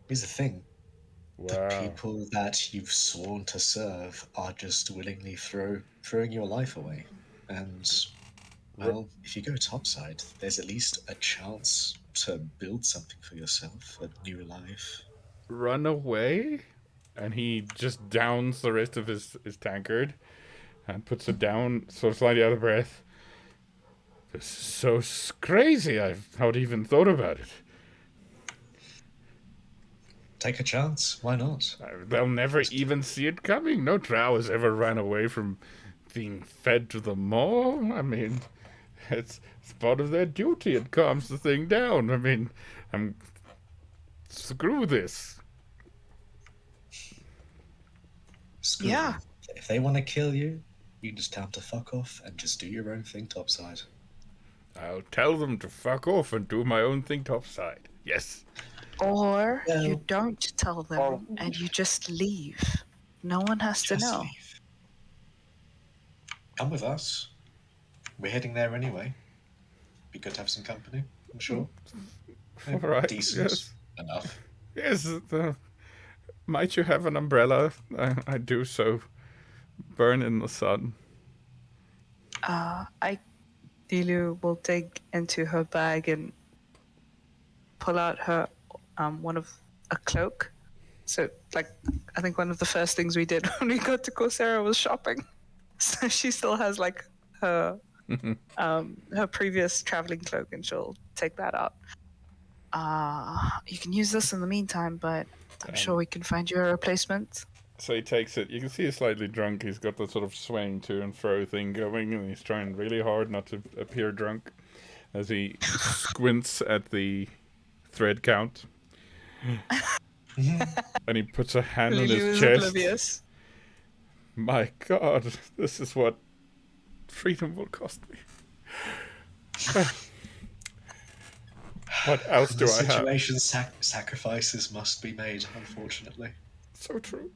Here's the thing. The Wow. people that you've sworn to serve are just willingly throwing your life away. And, well, if you go topside, there's at least a chance to build something for yourself, a new life. Run away? And he just downs the rest of his tankard and puts it down, so slightly out of breath. This is so crazy. I've not even thought about it. Take a chance. Why not? They'll never even see it coming. No drow has ever ran away from being fed to the maw. I mean, it's part of their duty. It calms the thing down. I mean, screw this. Screw Yeah. them. If they want to kill you, you just tell them to fuck off and just do your own thing topside. I'll tell them to fuck off and do my own thing topside. Yes. Or you Well- don't tell them Or- and you just leave. No one has to Just know. leave. Come with us. We're heading there anyway. Be good to have some company, I'm sure. All right. Decent Yes. enough. Yes. Might you have an umbrella? I do so. Burn in the sun. Lilu will dig into her bag and pull out her a cloak. So, like, I think one of the first things we did when we got to Coursera was shopping. So she still has like her previous traveling cloak, and she'll take that out. You can use this in the meantime, but I'm sure we can find you a replacement. So he takes it. You can see he's slightly drunk. He's got the sort of swaying to and fro thing going, and he's trying really hard not to appear drunk as he squints at the thread count. And he puts a hand on Lilu his is chest. oblivious. My God, this is what freedom will cost me. What else In do this I have? situation, sacrifices must be made, unfortunately. So true.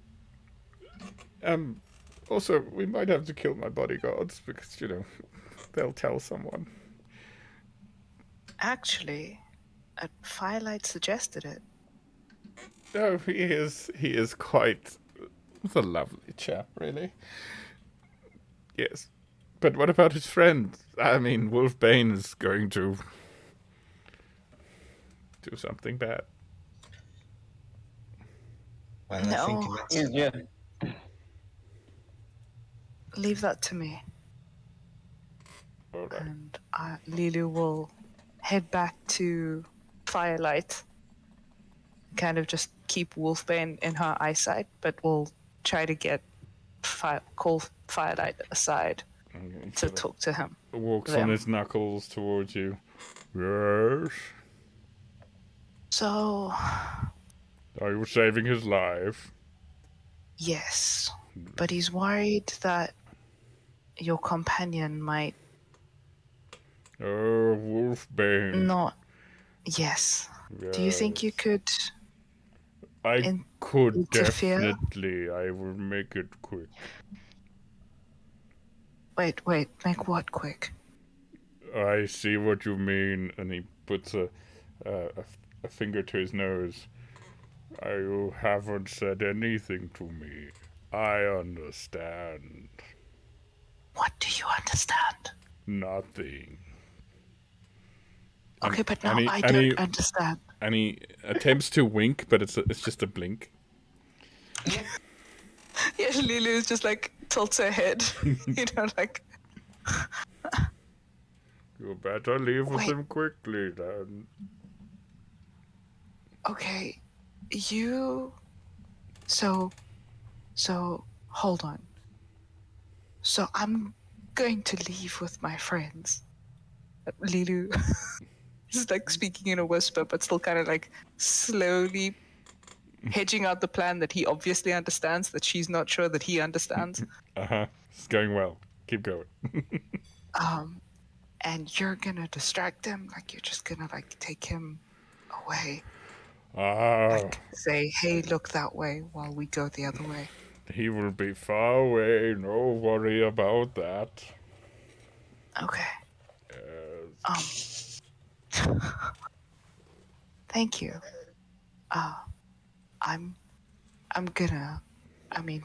Also, we might have to kill my bodyguards because, they'll tell someone. Actually, Firelight suggested it. No, he is quite the lovely chap, really. Yes. But what about his friend? I mean, Wolfbane is going to do something bad. Well, No. I think in that He's scenario, just Leave that to me. All right. And Lilu will head back to Firelight. Kind of just keep Wolfbane in her eyesight, but we'll try to get call Firelight aside Okay, he to sort of talk to him. walks them. on his knuckles towards you. Yes. So, Are you saving his life? yes, but he's worried that your companion might Oh, Wolfbane. not. Yes. Do you think you Yes. could I could interfere? definitely. I will make it quick. Wait, make what quick? I see what you mean. And he puts a finger to his nose. You haven't said anything to me. I understand. What do you understand? Nothing. Okay, but no, and he- I and he- don't understand. And he attempts to wink, but it's just a blink. Yeah, Lulu just like tilts her head. Like. You better leave with Wait. him quickly, then. Okay, you. So, hold on. So I'm going to leave with my friends. Lilu is like speaking in a whisper, but still kind of like slowly hedging out the plan that he obviously understands, that she's not sure that he understands. It's going well. Keep going. And you're gonna distract him, like you're just gonna like take him away. Like say, hey, look that way while we go the other way. He will be far away. No worry about that. Okay. Yes. Thank you.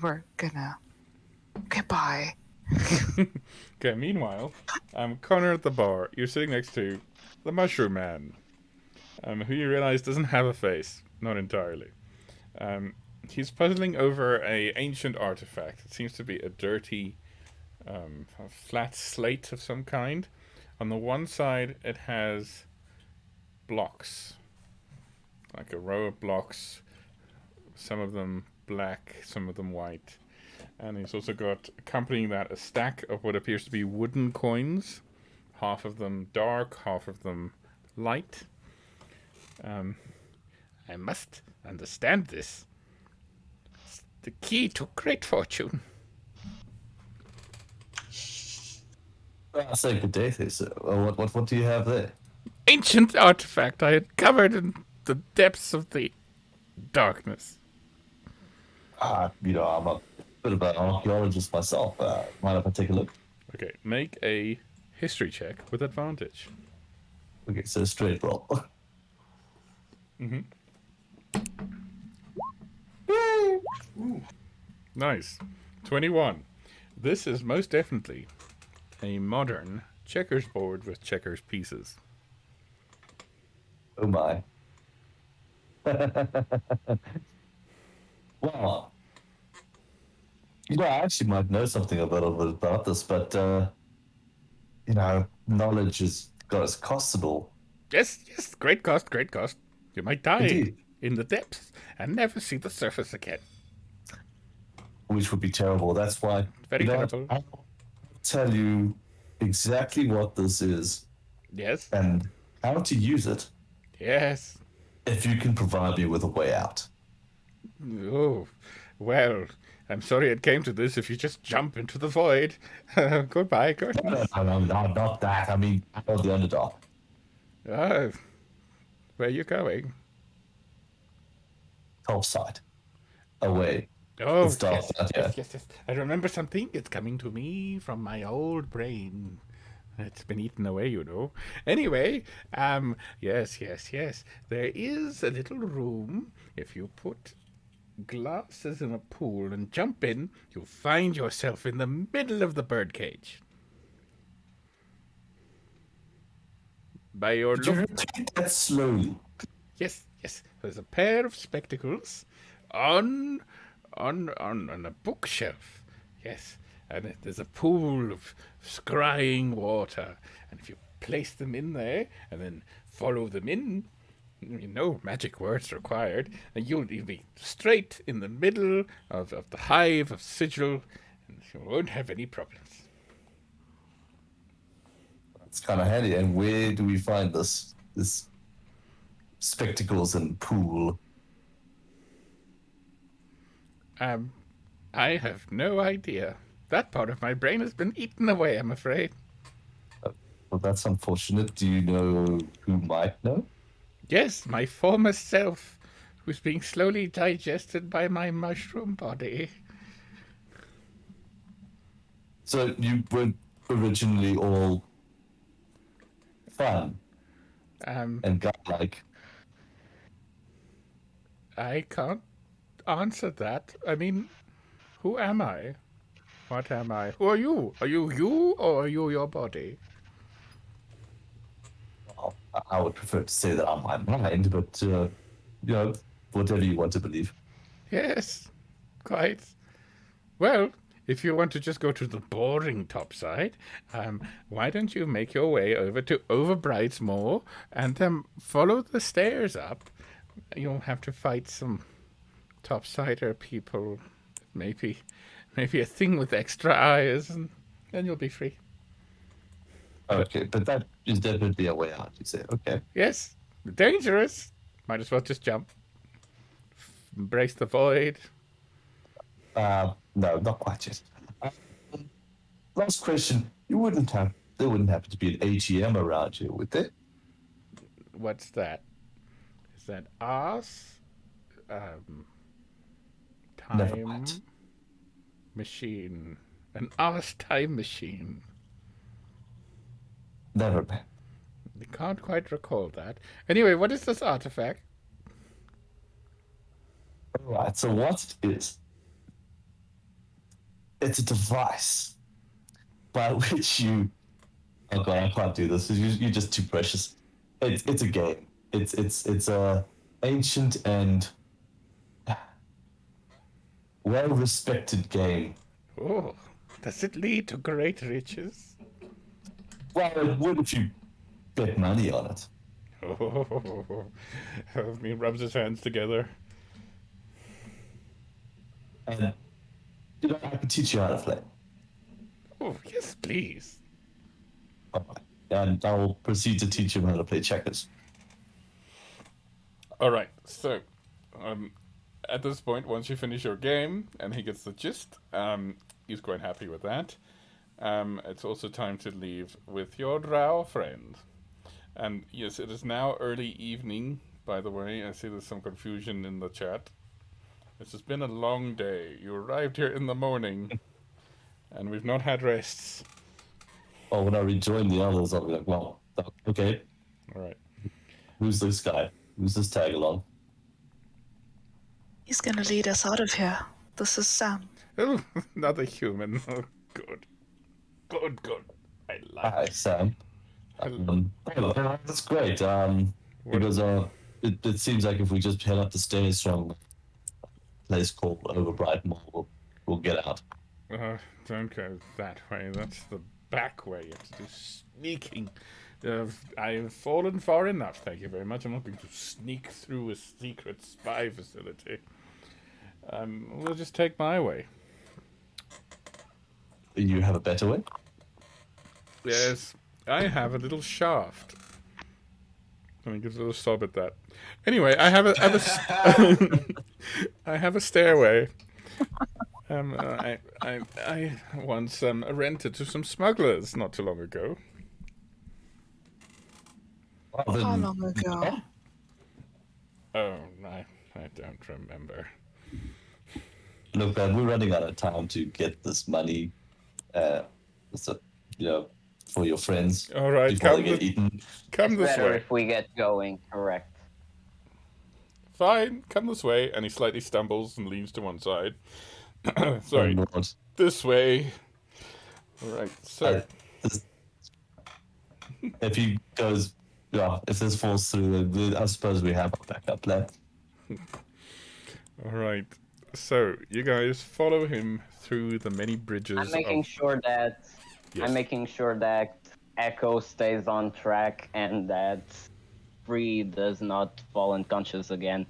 We're gonna. Goodbye. Okay, meanwhile, Connor at the bar. You're sitting next to the Mushroom Man, who you realize doesn't have a face. Not entirely. He's puzzling over a ancient artifact. It seems to be a dirty, a flat slate of some kind. On the one side, it has blocks, like a row of blocks. Some of them black, some of them white. And he's also got, accompanying that, a stack of what appears to be wooden coins. Half of them dark, half of them light. I must understand this. It's the key to great fortune. I say good day, sir. What do you have there? Ancient artifact I had covered in the depths of the darkness. I'm a bit of an archaeologist myself. Mind if I take a look? Okay, make a history check with advantage. Okay, so straight roll. Nice. 21. This is most definitely a modern checkers board with checkers pieces. Oh my. Well, I actually might know something a little bit about this, but, knowledge has got its costs and all. Yes, great cost, great cost. You might die Indeed. in the depths and never see the surface again. Which would be terrible. That's why. Very terrible. I'll tell you exactly what this is Yes, and how to use it yes. if you can provide me with a way out. Oh, well, I'm sorry it came to this. If you just jump into the void. Goodbye, Curtis. No, not that. I mean, I'm the underdog. Ah, where are you going? Top side. Away. Oh, It's dark out here. yes. I remember something. It's coming to me from my old brain. It's been eaten away, you know. Anyway, yes. There is a little room. If you put glasses in a pool and jump in, you'll find yourself in the middle of the birdcage. By your Could you look, repeat that slowly? yes. There's a pair of spectacles on a bookshelf. Yes, and there's a pool of scrying water. And if you place them in there, and then follow them in. No magic words required, and you'll be straight in the middle of the hive of sigil, and you won't have any problems. It's kind of handy. And where do we find this spectacles and pool? I have no idea. That part of my brain has been eaten away, I'm afraid. Well, that's unfortunate. Do you know who might know? Yes, my former self, who's being slowly digested by my mushroom body. So you weren't originally all fun and godlike. I can't answer that. I mean, who am I? What am I? Who are you? Are you you, or are you your body? Well, I would prefer to say that I'm my mind, but whatever you want to believe. Yes, quite. Well, if you want to just go to the boring top side, why don't you make your way over to Overbright's Moor and follow the stairs up? You'll have to fight some topsider people, maybe a thing with extra eyes, and then you'll be free. Okay, but that is definitely a way out, you say. Okay. Yes, dangerous. Might as well just jump. Embrace the void. No, not quite yet. Last question. There wouldn't happen to be an ATM around here, would there? What's that? Is that Ars? Never Time mind. machine. An Ars time machine. Never mind. I can't quite recall that. Anyway, what is this artifact? Alright, so what it is, it's a device by which you... Oh god, I can't do this. You're just too precious. It's a game. It's a ancient and well-respected game. Oh, does it lead to great riches? Well, it would if you bet money on it. Oh, he rubs his hands together. And I can teach you how to play. Oh, yes, please. Alright. And I'll proceed to teach him how to play checkers. All right, so at this point, once you finish your game and he gets the gist, he's quite happy with that. It's also time to leave with your drow friend. And yes, it is now early evening, by the way. I see there's some confusion in the chat. This has been a long day. You arrived here in the morning, and we've not had rests. Oh, when I rejoin the others, I'll be like, well, okay, All right. who's this guy? Who's this tag along? He's gonna lead us out of here. This is Sam. Oh, another human. Oh, good. Good, good. I like Hi, Sam. That's great. Because it seems like if we just head up the stairs from a place called Overbright Mall, we'll get out. Don't go that way. That's the back way. You have to do sneaking. I've fallen far enough, thank you very much. I'm not going to sneak through a secret spy facility. We'll just take my way. You have a better way? Yes, I have a little shaft. Let me give a little sob at that. Anyway, I have I have a stairway. I once rented to some smugglers not too long ago. Well, How then, long ago? Oh, I don't remember. look, man, we're running out of time to get this money, for your friends All right, before they get eaten. come this Better way. if we get going, correct. Fine, come this way. And he slightly stumbles and leans to one side. Oh, Sorry, Lord. this way. All right, so If he goes, if this falls through, then I suppose we have a backup plan. all right, so you guys follow him through the many bridges. I'm making sure that Yes. I'm making sure that Echo stays on track and that Free does not fall unconscious again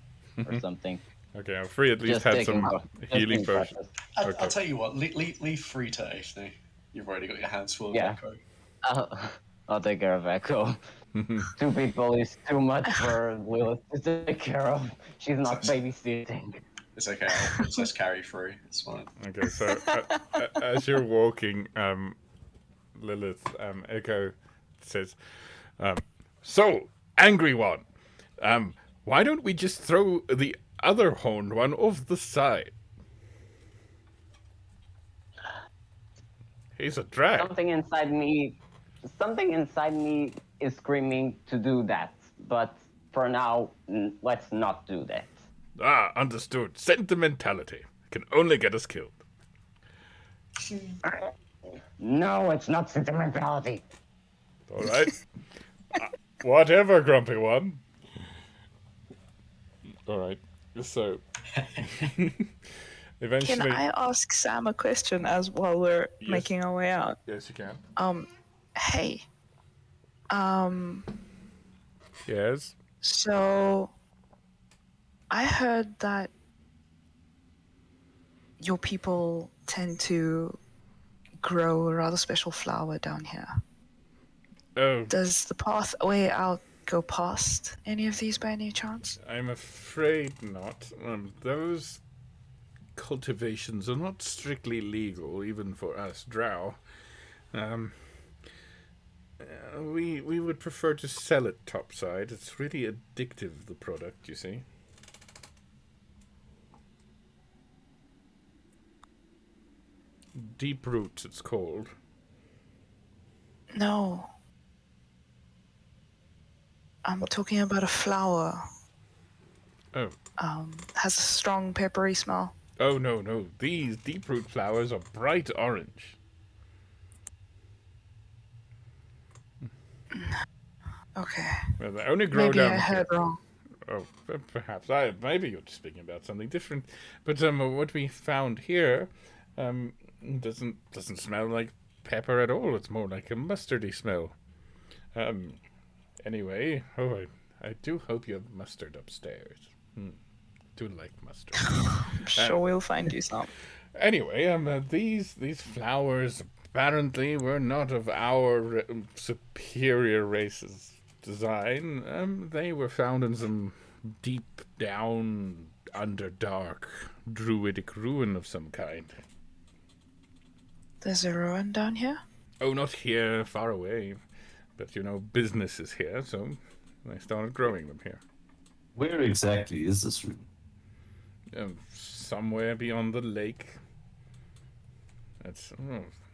or something. Okay, Free at least Just had taking some healing potion. potions. I'll tell you what, leave Free to Aethne. You've already got your hands full of Yeah. Echo. I'll take care of Echo. 2 people is too much for Lilith to take care of. She's not babysitting. It's okay, I'll princess carry Free. It's fine. Okay, so as you're walking, Lilith, Echo says, "So, angry one, why don't we just throw the other horned one off the side? He's a drag." Something inside me is screaming to do that. But for now, let's not do that. Ah, understood. Sentimentality can only get us killed. No, it's not sentimentality. All right. Whatever, grumpy one. All right. So, eventually. Can I ask Sam a question as while we're Yes. making our way out? Yes, you can. Hey. Yes. So I heard that your people tend to grow a rather special flower down here. Oh, Does the pathway out go past any of these by any chance? I'm afraid not. Those cultivations are not strictly legal, even for us drow. We would prefer to sell it topside. It's really addictive, the product, you see. Deep roots, it's called. No. I'm talking about a flower. Oh. Has a strong peppery smell. Oh, no. These deep root flowers are bright orange. Okay. Well, they only grow Maybe down I heard here. wrong. Oh, perhaps. Maybe you're speaking about something different. But what we found here doesn't smell like pepper at all. It's more like a mustardy smell. Anyway, I do hope you have mustard upstairs. Do like mustard. I'm sure we'll find you some. Anyway, these flowers apparently were not of our superior race's design. They were found in some deep down, underdark, druidic ruin of some kind. There's a ruin down here? Oh, not here, far away. But, business is here, so they started growing them here. Where exactly is this room? Somewhere beyond the lake. That's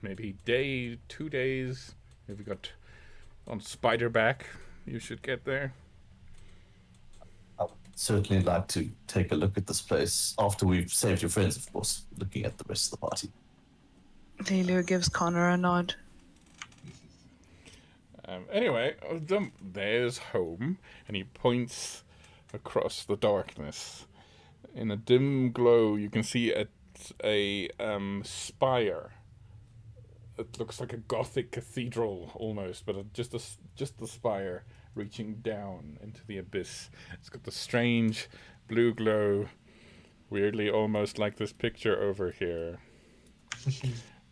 maybe 2 days. If you got on Spiderback, you should get there. I would certainly like to take a look at this place after we've saved your friends, of course, looking at the rest of the party. Lilu gives Connor a nod. Anyway, there's home, and he points across the darkness. In a dim glow, you can see a spire. It looks like a Gothic cathedral almost, but just the spire reaching down into the abyss. It's got the strange blue glow, weirdly almost like this picture over here.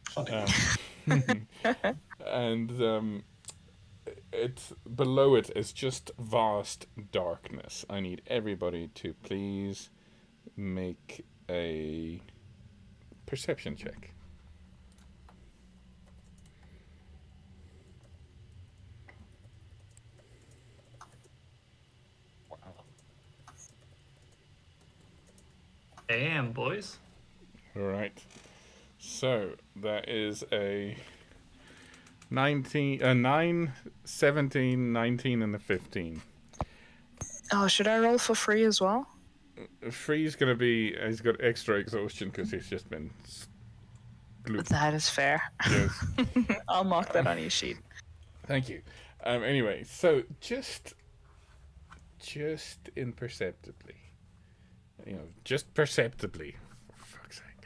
Funny. And it's below it is just vast darkness. I need everybody to please make a perception check. Damn, boys. All right. So that is a 9, 17, 19, and a 15. Oh, should I roll for free as well? Free's gonna be. He's got extra exhaustion because he's just been glued. That is fair. Yes. I'll mark that on your sheet. Thank you. Anyway, so just imperceptibly, just perceptibly. For fuck's sake.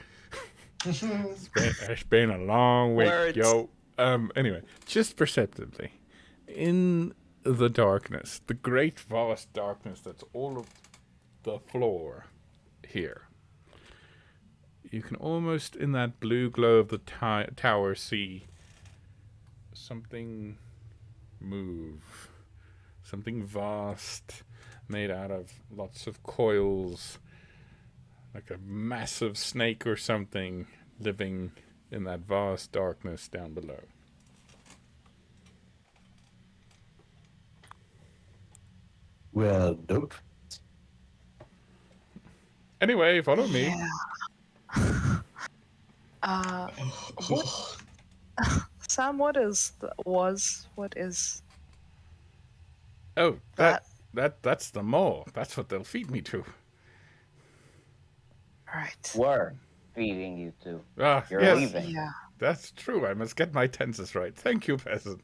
It's been a long week, Words. yo. Anyway, just perceptibly, in the darkness, the great vast darkness that's all of the floor here, you can almost, in that blue glow of the tower, see something move. Something vast, made out of lots of coils, like a massive snake or something, living in that vast darkness down below. Well, nope. Anyway, follow me. What, Sam? What is what is Oh, that? that's the mall. That's what they'll feed me to. Right. We're feeding you to. Ah, You're yes, leaving. Yeah. that's true. I must get my tenses right. Thank you, peasant.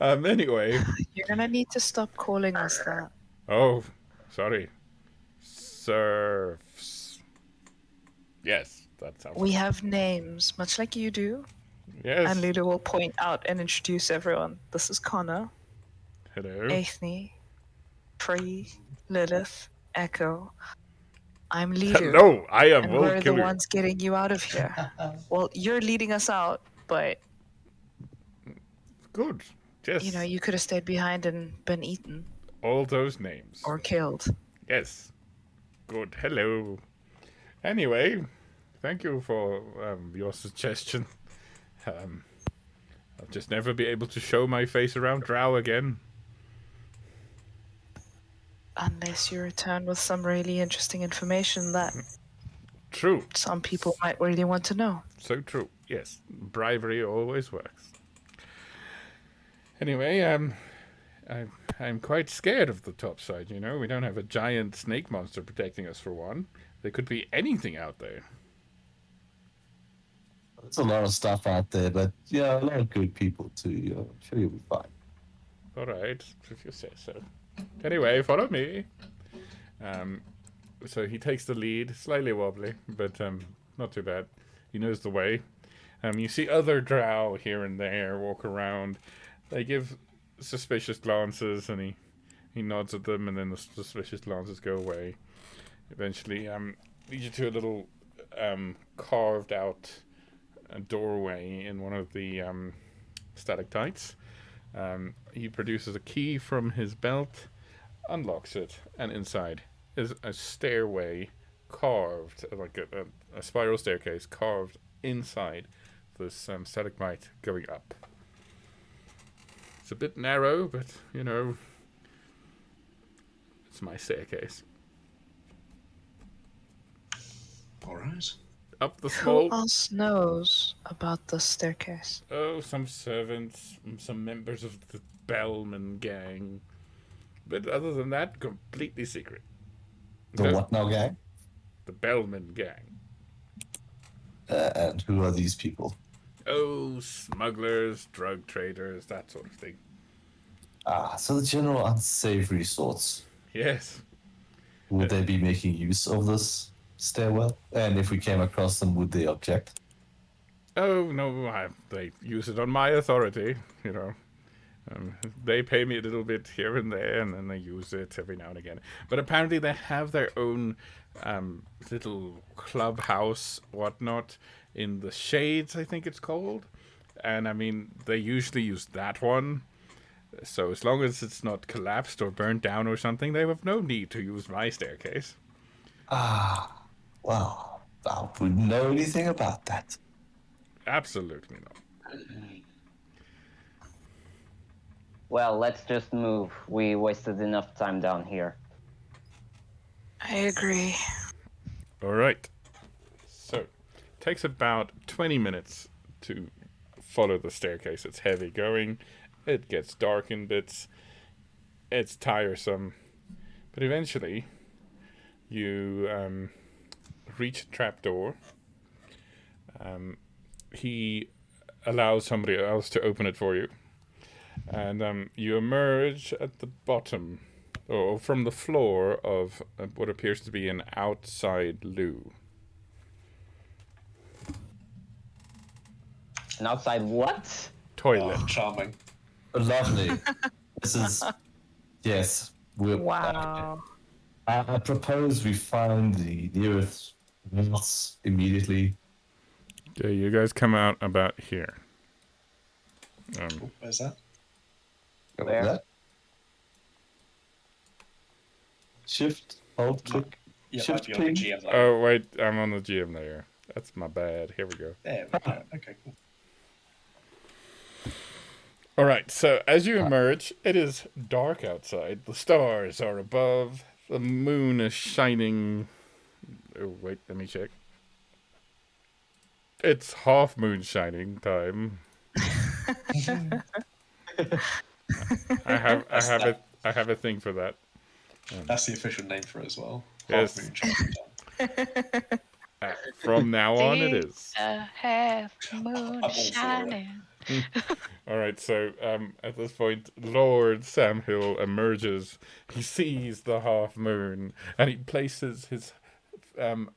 Anyway. You're gonna need to stop calling us that. Oh, sorry. Serfs. Yes, that sounds. We have names, much like you do. Yes. And Lulu will point out and introduce everyone. This is Connor, Hello. Aethne, Free, Lilith, Echo. I'm Lidu. Hello, I am And Will we're the Killer. ones getting you out of here. Well, you're leading us out, but Good. Yes. you know, you could have stayed behind and been eaten All those names. or killed. Yes. Good. Hello. Anyway, thank you for your suggestion. I'll just never be able to show my face around Drow again. Unless you return with some really interesting information that True. some people might really want to know. So true. Yes. Bribery always works. Anyway, I'm quite scared of the top side, you know. We don't have a giant snake monster protecting us for one. There could be anything out there. There's a lot of stuff out there, but yeah, a lot of good people too. I'm sure you'll be fine. All right, if you say so. Anyway, follow me. So he takes the lead, slightly wobbly, but not too bad. He knows the way. You see other drow here and there walk around. They give suspicious glances, and he nods at them, and then the suspicious glances go away. Eventually, leads you to a little carved out doorway in one of the stalactites. He produces a key from his belt, unlocks it, and inside is a stairway carved, like a spiral staircase carved inside this stalagmite going up. It's a bit narrow, but, you know, it's my staircase. All right. Up the Who small... else knows about the staircase? Oh, some servants, some members of the Bellman gang. But other than that, completely secret. The what now, gang? The Bellman gang. And who are these people? Oh, smugglers, drug traders, that sort of thing. Ah, so the general unsavory sorts. Yes. Would they be making use of this stairwell? And if we came across them, would they object? Oh, no, they use it on my authority, you know. They pay me a little bit here and there, and then they use it every now and again. But apparently they have their own little clubhouse, whatnot, in the Shades, I think it's called. And, I mean, they usually use that one. So as long as it's not collapsed or burnt down or something, they have no need to use my staircase. Ah, well, I wouldn't know anything about that. Absolutely not. Well, let's just move. We wasted enough time down here. I agree. All right. So, it takes about 20 minutes to follow the staircase. It's heavy going. It gets dark in bits. It's tiresome. But eventually, you reach a trapdoor. He allows somebody else to open it for you. And you emerge at the bottom, or from the floor of what appears to be an outside loo. And outside what? toilet. Oh, charming. Lovely. This is yes. We're Wow. I propose we find the nearest house immediately. Okay, you guys come out about here. Oh, where's that? There. That shift, hold, click, Yeah, shift, might be on the ping. GM layer. Oh wait, I'm on the GM layer. That's my bad. Here we go. There we go. Okay, cool. All right, so as you emerge, it is dark outside. The stars are above. The moon is shining. Oh, wait, let me check. It's half moon shining time. I have a thing for that. That's the official name for it as well. Yes. Half moon shining time. From now on, it is. It's a half moon I'm all for it. shining. All right, so at this point, Lord Samhill emerges. He sees the half moon, and he places his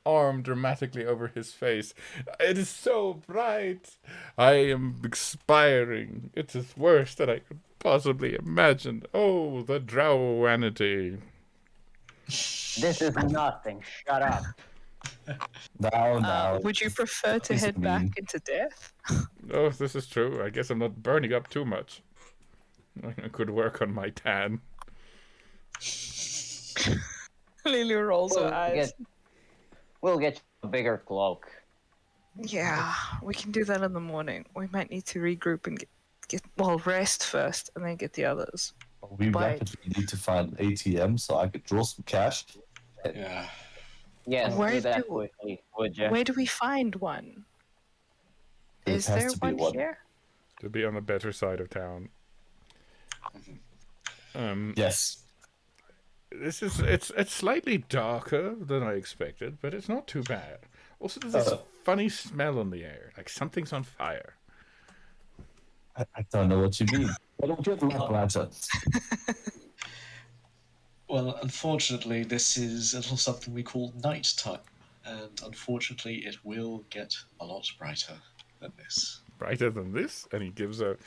arm dramatically over his face. It is so bright. I am expiring. It is worse than I could possibly imagine. Oh, the drowanity. This is nothing. Shut up. Now. Would you prefer to Please head mean. back into death? Oh, this is true. I guess I'm not burning up too much. I could work on my tan. Lily rolls her eyes. We'll get you a bigger cloak. Yeah, we can do that in the morning. We might need to regroup and well, rest first and then get the others. We Bye. rapidly need to find an ATM so I could draw some cash. Yeah. Yes, Where do that do- quickly, would you? Where do we find one? There Is has there to be one one. here? To be on the better side of town. Yes. This is it's slightly darker than I expected, but it's not too bad. Also, there's this funny smell in the air, like something's on fire. I don't know what you mean. I don't get luck lanterns. Well, unfortunately, this is a little something we call nighttime, and unfortunately, it will get a lot brighter than this. Brighter than this? And he gives a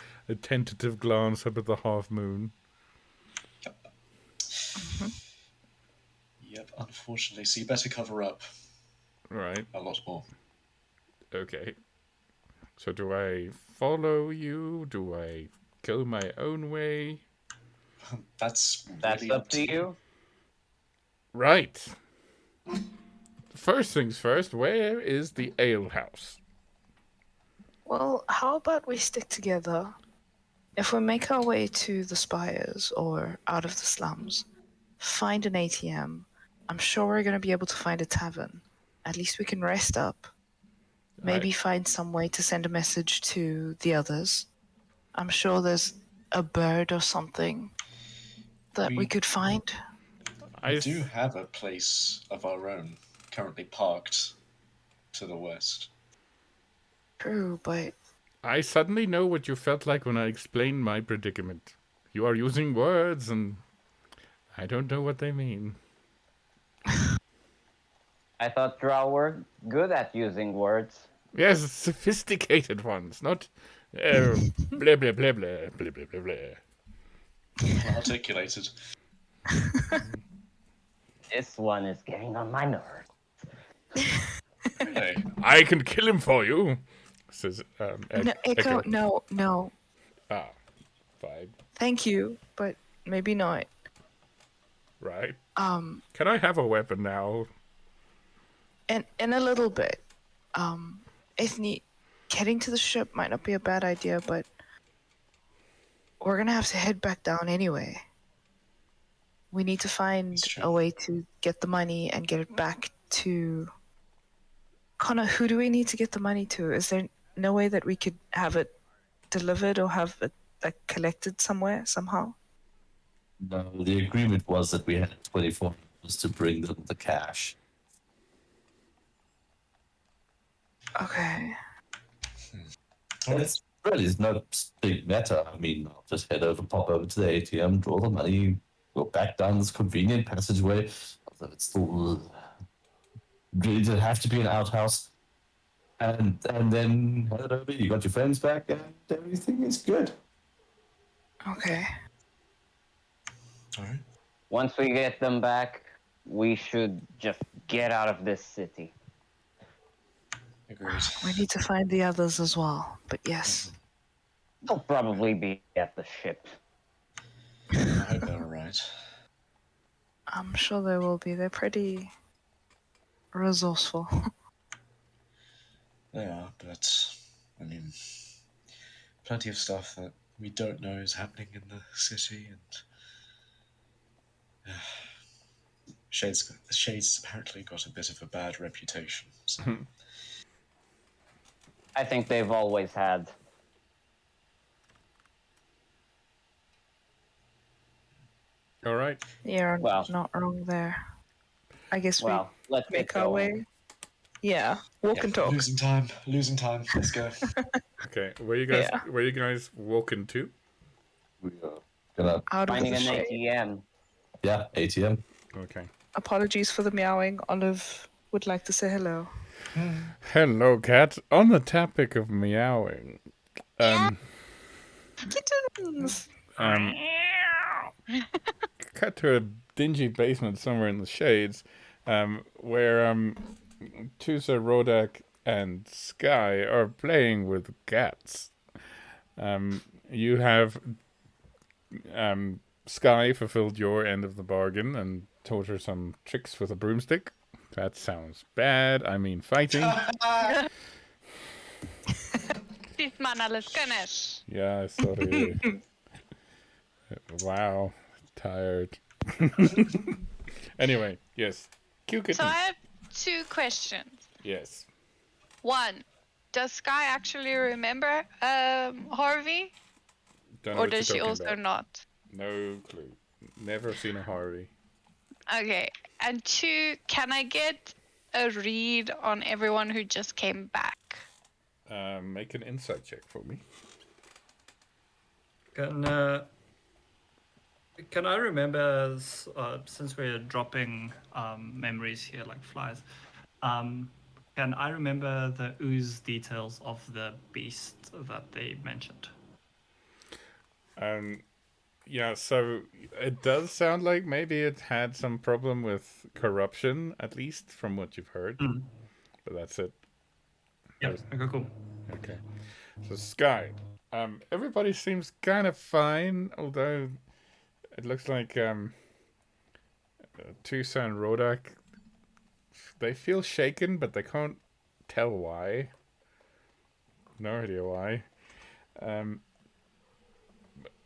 tentative glance up at the half moon. Yep, unfortunately, so you better cover up Right. a lot more. Okay. So do I follow you? Do I go my own way? That's That's really up to you. Right. First things first, where is the ale house? Well, how about we stick together? If we make our way to the spires or out of the slums, find an ATM, I'm sure we're going to be able to find a tavern. At least we can rest up. Maybe find some way to send a message to the others. I'm sure there's a bird or something that we could find. We do have a place of our own currently parked to the west. True, but I suddenly know what you felt like when I explained my predicament. You are using words, and I don't know what they mean. I thought Drow were good at using words. Yes, sophisticated ones, not blah blah blah blah blah blah blah blah. Articulated. This one is getting on my nerves. Hey, I can kill him for you, says no, Echo, no. Ah, fine, Thank you, but maybe not. right. Can I have a weapon now? And in a little bit, Ethne, getting to the ship might not be a bad idea, but we're gonna have to head back down anyway. We need to find It's true. a way to get the money and get it back to Connor. Who do we need to get the money to? Is there no way that we could have it delivered or have it like collected somewhere somehow? No, the agreement was that we had 24 hours to bring them the cash. Okay. And it's really no big matter. I mean, I'll just head over, pop over to the ATM, draw the money, go back down this convenient passageway. Although it's still. Does it have to be an outhouse? And then head over. You got your friends back, and everything is good. Okay. All right. Once we get them back, we should just get out of this city. Agreed. We need to find the others as well. But yes. They'll probably be at the ship. I hope they're all right. I'm sure they will be. They're pretty resourceful. They are, but I mean, plenty of stuff that we don't know is happening in the city, and the Shades apparently got a bit of a bad reputation. So I think they've always had. All right. You're Well- not wrong there. I guess Well, let's we make get our going. way. Yeah, walk and talk. losing time. Let's go. Okay. Where Yeah. you guys walking to? We are gonna. Out of Finding the an shade. ATM. Yeah, ATM. Okay. Apologies for the meowing. Olive would like to say hello. Hello, cat. On the topic of meowing, Kittens! cut to a dingy basement somewhere in the shades, where Tusa, Rodak, and Sky are playing with cats. You have Sky fulfilled your end of the bargain and taught her some tricks with a broomstick. That sounds bad. I mean fighting. Dit man alles kunnis. Yeah, sorry. Wow, tired. Anyway, yes. Cute So kitten. I have 2 questions. Yes. 1, does Sky actually remember Harvey? Don't know Or what does you're she talking also about. not? No clue. Never seen a Harvey. Okay. And 2, can I get a read on everyone who just came back? Make an insight check for me. Can I remember, since we're dropping memories here like flies, can I remember the ooze details of the beast that they mentioned? Yeah, so it does sound like maybe it had some problem with corruption, at least from what you've heard. But that's it. Yeah, okay, cool. Okay. So Sky. Everybody seems kind of fine, although it looks like Tusa and Rodak, they feel shaken, but they can't tell why. No idea why.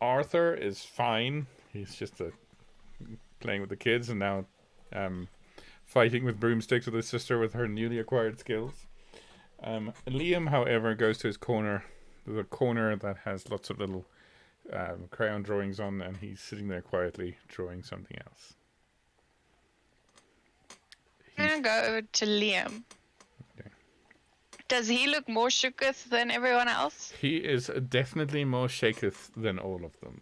Arthur is fine. He's just playing with the kids and now fighting with broomsticks with his sister with her newly acquired skills. Liam, however, goes to his corner. There's a corner that has lots of little crayon drawings on, and he's sitting there quietly drawing something else. I'm gonna go over to Liam. Okay. Does he look more shooketh than everyone else? He is definitely more shaketh than all of them.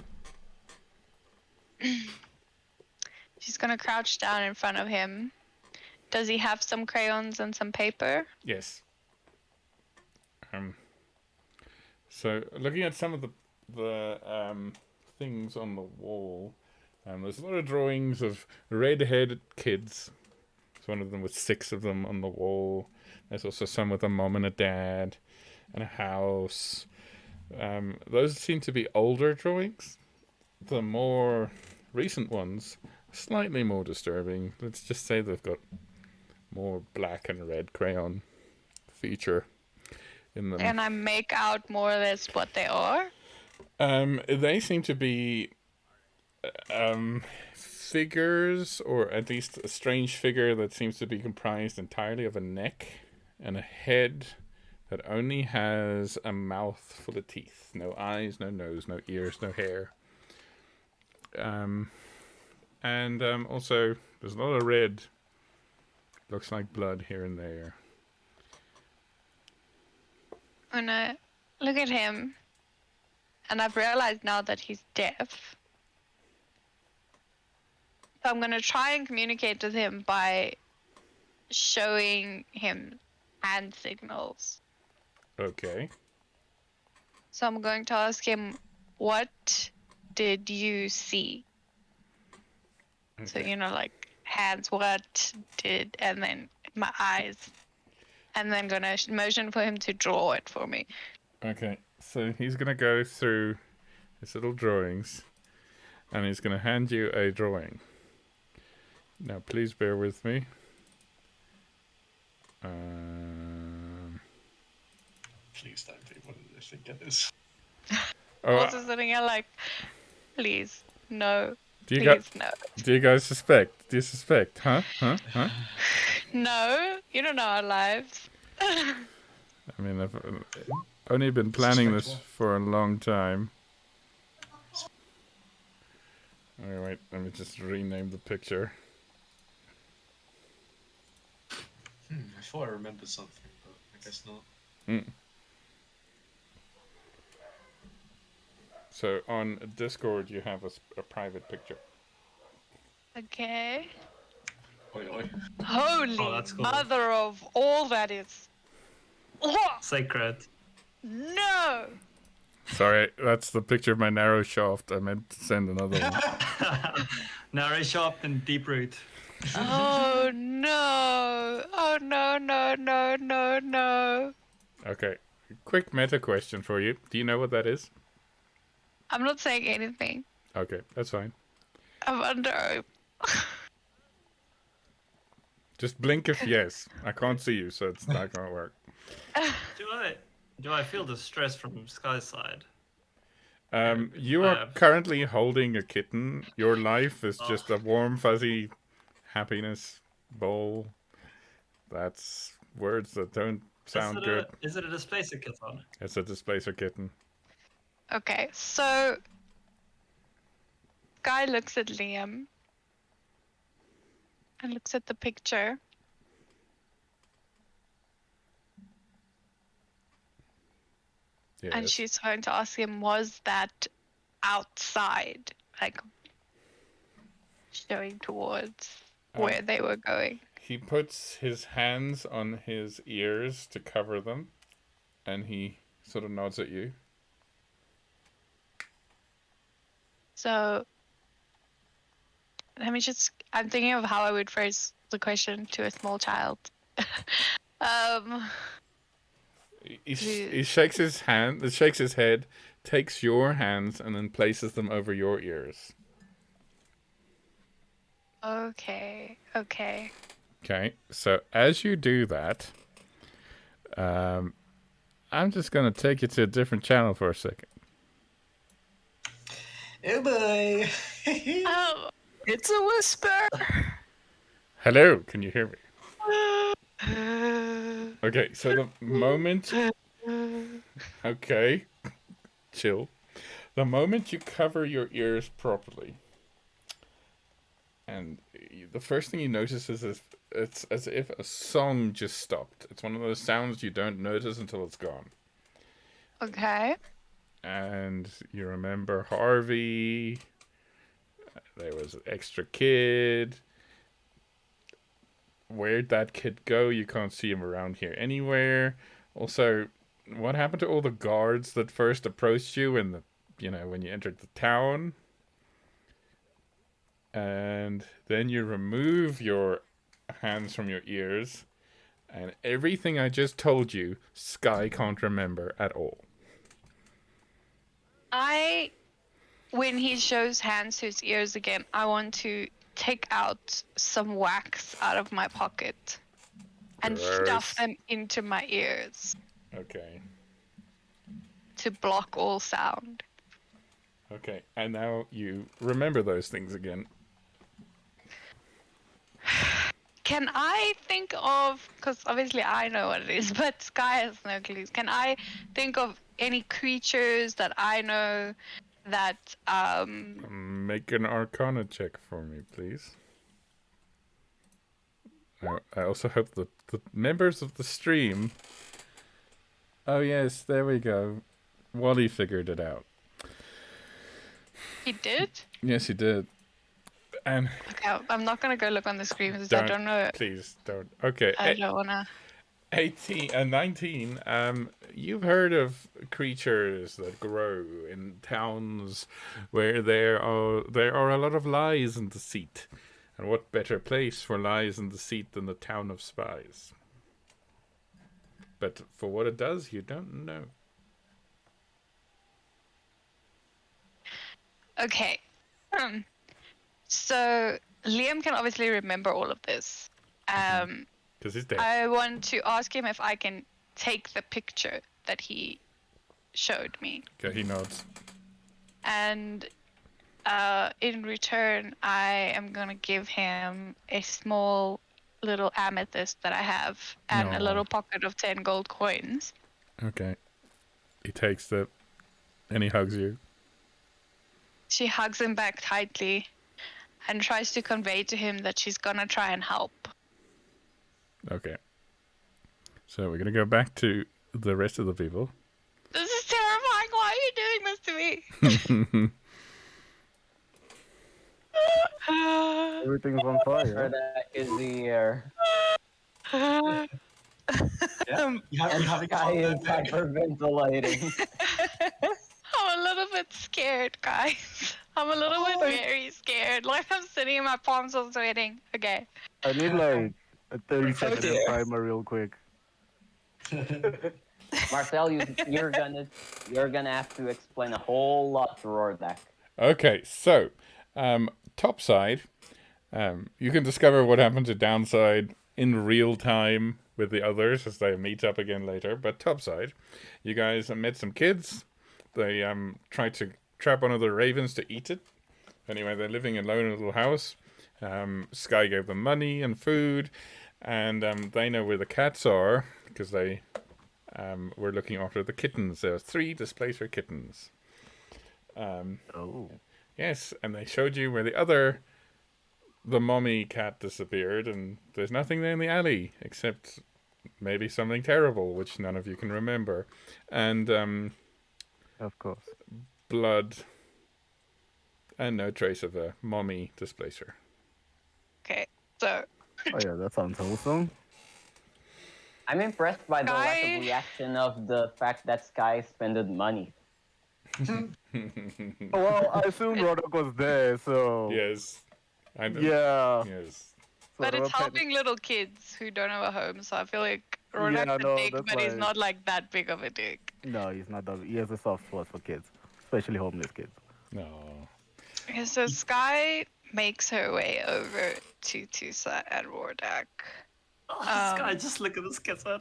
She's gonna crouch down in front of him. Does he have some crayons and some paper? Yes. So looking at some of the things on the wall, there's a lot of drawings of red-headed kids. There's one of them with 6 of them on the wall. There's also some with a mom and a dad and a house. Those seem to be older drawings. The more recent ones, slightly more disturbing. Let's just say they've got more black and red crayon feature in them. And I make out more or less what they are. They seem to be figures, or at least a strange figure that seems to be comprised entirely of a neck and a head that only has a mouth full of teeth. No eyes, no nose, no ears, no hair. And also, there's a lot of red. Looks like blood here and there. When I look at him, and I've realized now that he's deaf. So I'm going to try and communicate with him by showing him hand signals. Okay. So I'm going to ask him, what did you see? So, Okay. like hands, what did, and then my eyes. And then gonna motion for him to draw it for me. Okay. So he's gonna go through his little drawings, and he's gonna hand you a drawing. Now, please bear with me. Please don't be what I think it is. Oh, Also sitting here like, please, no, do you please, got? no. Do you guys suspect? Do you suspect? Huh? No, you don't know our lives. I mean, I've only been planning Suspect this what? for a long time. All right, let me just rename the picture. I thought I remembered something, but I guess not. So on Discord, you have a private picture. Okay. Oi, oi. Holy that's cool. mother of all that is. Oh, Sacred. no! Sorry, that's the picture of my narrow shaft. I meant to send another one. Narrow, sharp, and deep root. Oh no! Oh no, no, no, no, no. Okay, quick meta question for you. Do you know what that is? I'm not saying anything. Okay, that's fine. I'm under oath. Just blink if yes. I can't see you, so it's not gonna work. Do I feel the stress from Sky's side? You are currently holding a kitten. Your life is just a warm, fuzzy happiness bowl. That's words that don't sound good. Is it a displacer kitten? It's a displacer kitten. Okay, so Guy looks at Liam and looks at the picture. Yes. And she's going to ask him, was that outside? Like, showing towards where they were going. He puts his hands on his ears to cover them, and he sort of nods at you. So, let me just, I'm thinking of how I would phrase the question to a small child. He shakes his hand, shakes his head, takes your hands, and then places them over your ears. Okay. Okay, so as you do that, I'm just going to take you to a different channel for a second. Oh boy! Oh, It's a whisper. Hello, can you hear me? Okay, so the moment... Okay, chill. The moment you cover your ears properly, and the first thing you notice is it's as if a song just stopped. It's one of those sounds you don't notice until it's gone. okay. And you remember Harvey. There was an extra kid. Where'd that kid go? You can't see him around here anywhere. Also, what happened to all the guards that first approached you when when you entered the town? And then you remove your hands from your ears, and everything I just told you, Sky can't remember at all. When he shows hands to his ears again, I want to take out some wax out of my pocket and stuff them into my ears Okay. to block all sound. Okay, and now you remember those things again. Can I think of, because obviously I know what it is, but Sky has no clues. Can I think of any creatures that I know that Make an Arcana check for me, please. I also hope the members of the stream... Oh yes, there we go. Wally figured it out. he did? Yes, he did. And Okay, I'm not gonna go look on the screen because I don't know. Please don't. Okay. I don't wanna. 19. You've heard of creatures that grow in towns where there are a lot of lies and deceit. And what better place for lies and deceit than the town of spies? But for what it does, you don't know. Okay. So Liam can obviously remember all of this. Because he's dead. I want to ask him if I can take the picture that he showed me. Okay, he nods. And in return, I am going to give him a small little amethyst that I have and a No. little pocket of 10 gold coins. Okay. He takes it and he hugs you. She hugs him back tightly and tries to convey to him that she's going to try and help. Okay. So we're going to go back to the rest of the people. This is terrifying. Why are you doing this to me? Everything's on fire. That is the air. Yeah. You And having Sky fun is there, Peg? hyperventilating. I'm a little bit scared, guys. I'm a little bit very scared. Like, I'm sitting in my palms are sweating. Okay. I need like a 30-second dear. timer real quick. Marcel, you're gonna have to explain a whole lot to Rordak. Okay, so topside, you can discover what happened to downside in real time with the others as they meet up again later. But topside, you guys met some kids. They tried to trap one of the ravens to eat it. Anyway, they're living alone in a little house. Sky gave them money and food, and they know where the cats are because they were looking after the kittens. There were 3 displacer kittens. Oh. Yes, and they showed you where the mommy cat disappeared, and there's nothing there in the alley except maybe something terrible, which none of you can remember, and Of course. blood, and no trace of a mommy displacer. Okay. So, Oh yeah, that sounds wholesome. I'm impressed by the lack Sky? of reaction of the fact that Sky spended money. Well, I assumed Rodok was there, so Yes, I know. yeah. Yes. but sort it's of a helping little kids who don't have a home, so I feel like Rodak's Yeah, a no, dick, that's but he's why- not like that big of a dick. No, he's not. He has a soft spot for kids, especially homeless kids. No. Okay, so Sky makes her way over to Tusa and Rodak. Oh, this guy, just look at this kitten.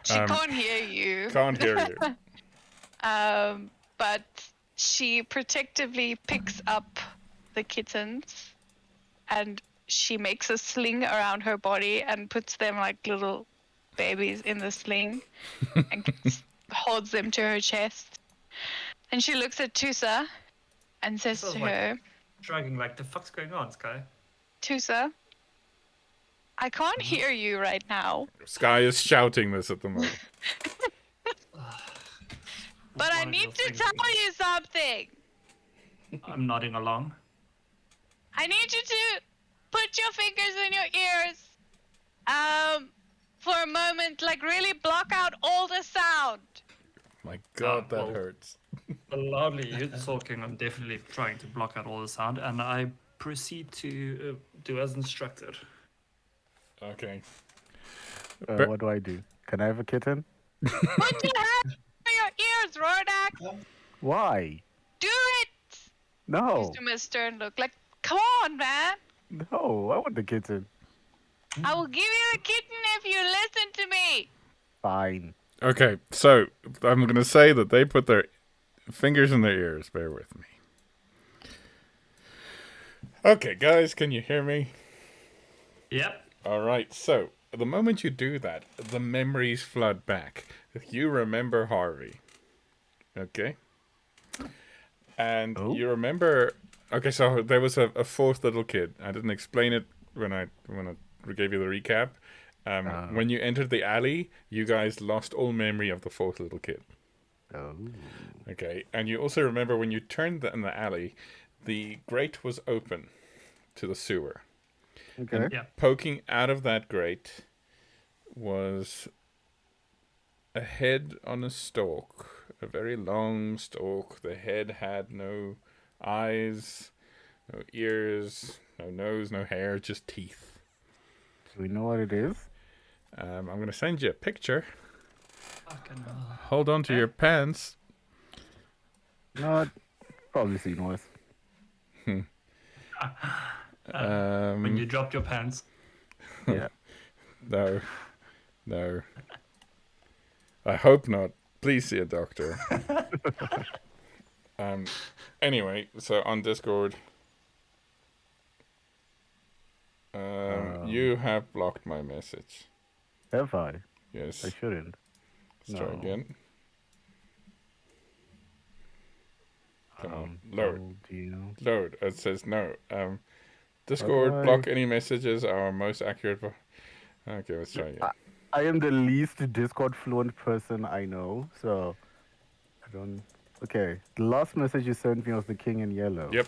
She can't hear you. Can't hear you. But she protectively picks up the kittens and she makes a sling around her body and puts them like little babies in the sling and holds them to her chest. And she looks at Tusa and says Sounds to like- her, Dragging like, the fuck's going on, Sky? Tusa, I can't hear you right now, Sky is shouting this at the moment. but I One of need your to things- tell you something. I'm nodding along. I need you to put your fingers in your ears for a moment, like really block out all the sound. My God, that well. hurts. Loudly you're talking, I'm definitely trying to block out all the sound, and I proceed to do as instructed. Okay. What do I do? Can I have a kitten? Put your hand in your ears, Rodak. Why? Do it. No, Gives him a stern look. Like, come on, man. no, I want the kitten. I will give you the kitten if you listen to me. Fine. Okay, so I'm going to say that they put their fingers in their ears. Bear with me. Okay, guys, can you hear me? Yep. All right, so the moment you do that, the memories flood back. You remember Harvey. Okay? And Oh. you remember... Okay, so there was a 4th little kid. I didn't explain it when I gave you the recap. When you entered the alley, you guys lost all memory of the 4th little kid. Oh. Okay, and you also remember when you turned in the alley, the grate was open to the sewer. Okay. Yeah. Poking out of that grate was a head on a stalk, a very long stalk. The head had no eyes, no ears, no nose, no hair, just teeth. Do we know what it is? I'm going to send you a picture. Fucking hell. Hold on to your pants. No, I'd probably seen worse. When you dropped your pants. Yeah. No. No. I hope not. Please see a doctor. Anyway, so on Discord, you have blocked my message. Have I? Yes. I shouldn't. Let's try No. again. Come on, load. Load. It says no. Discord, Bye-bye. block any messages. Our most accurate. Okay, let's try again. I am the least Discord fluent person I know, so I don't. Okay, the last message you sent me was the king in yellow. Yep.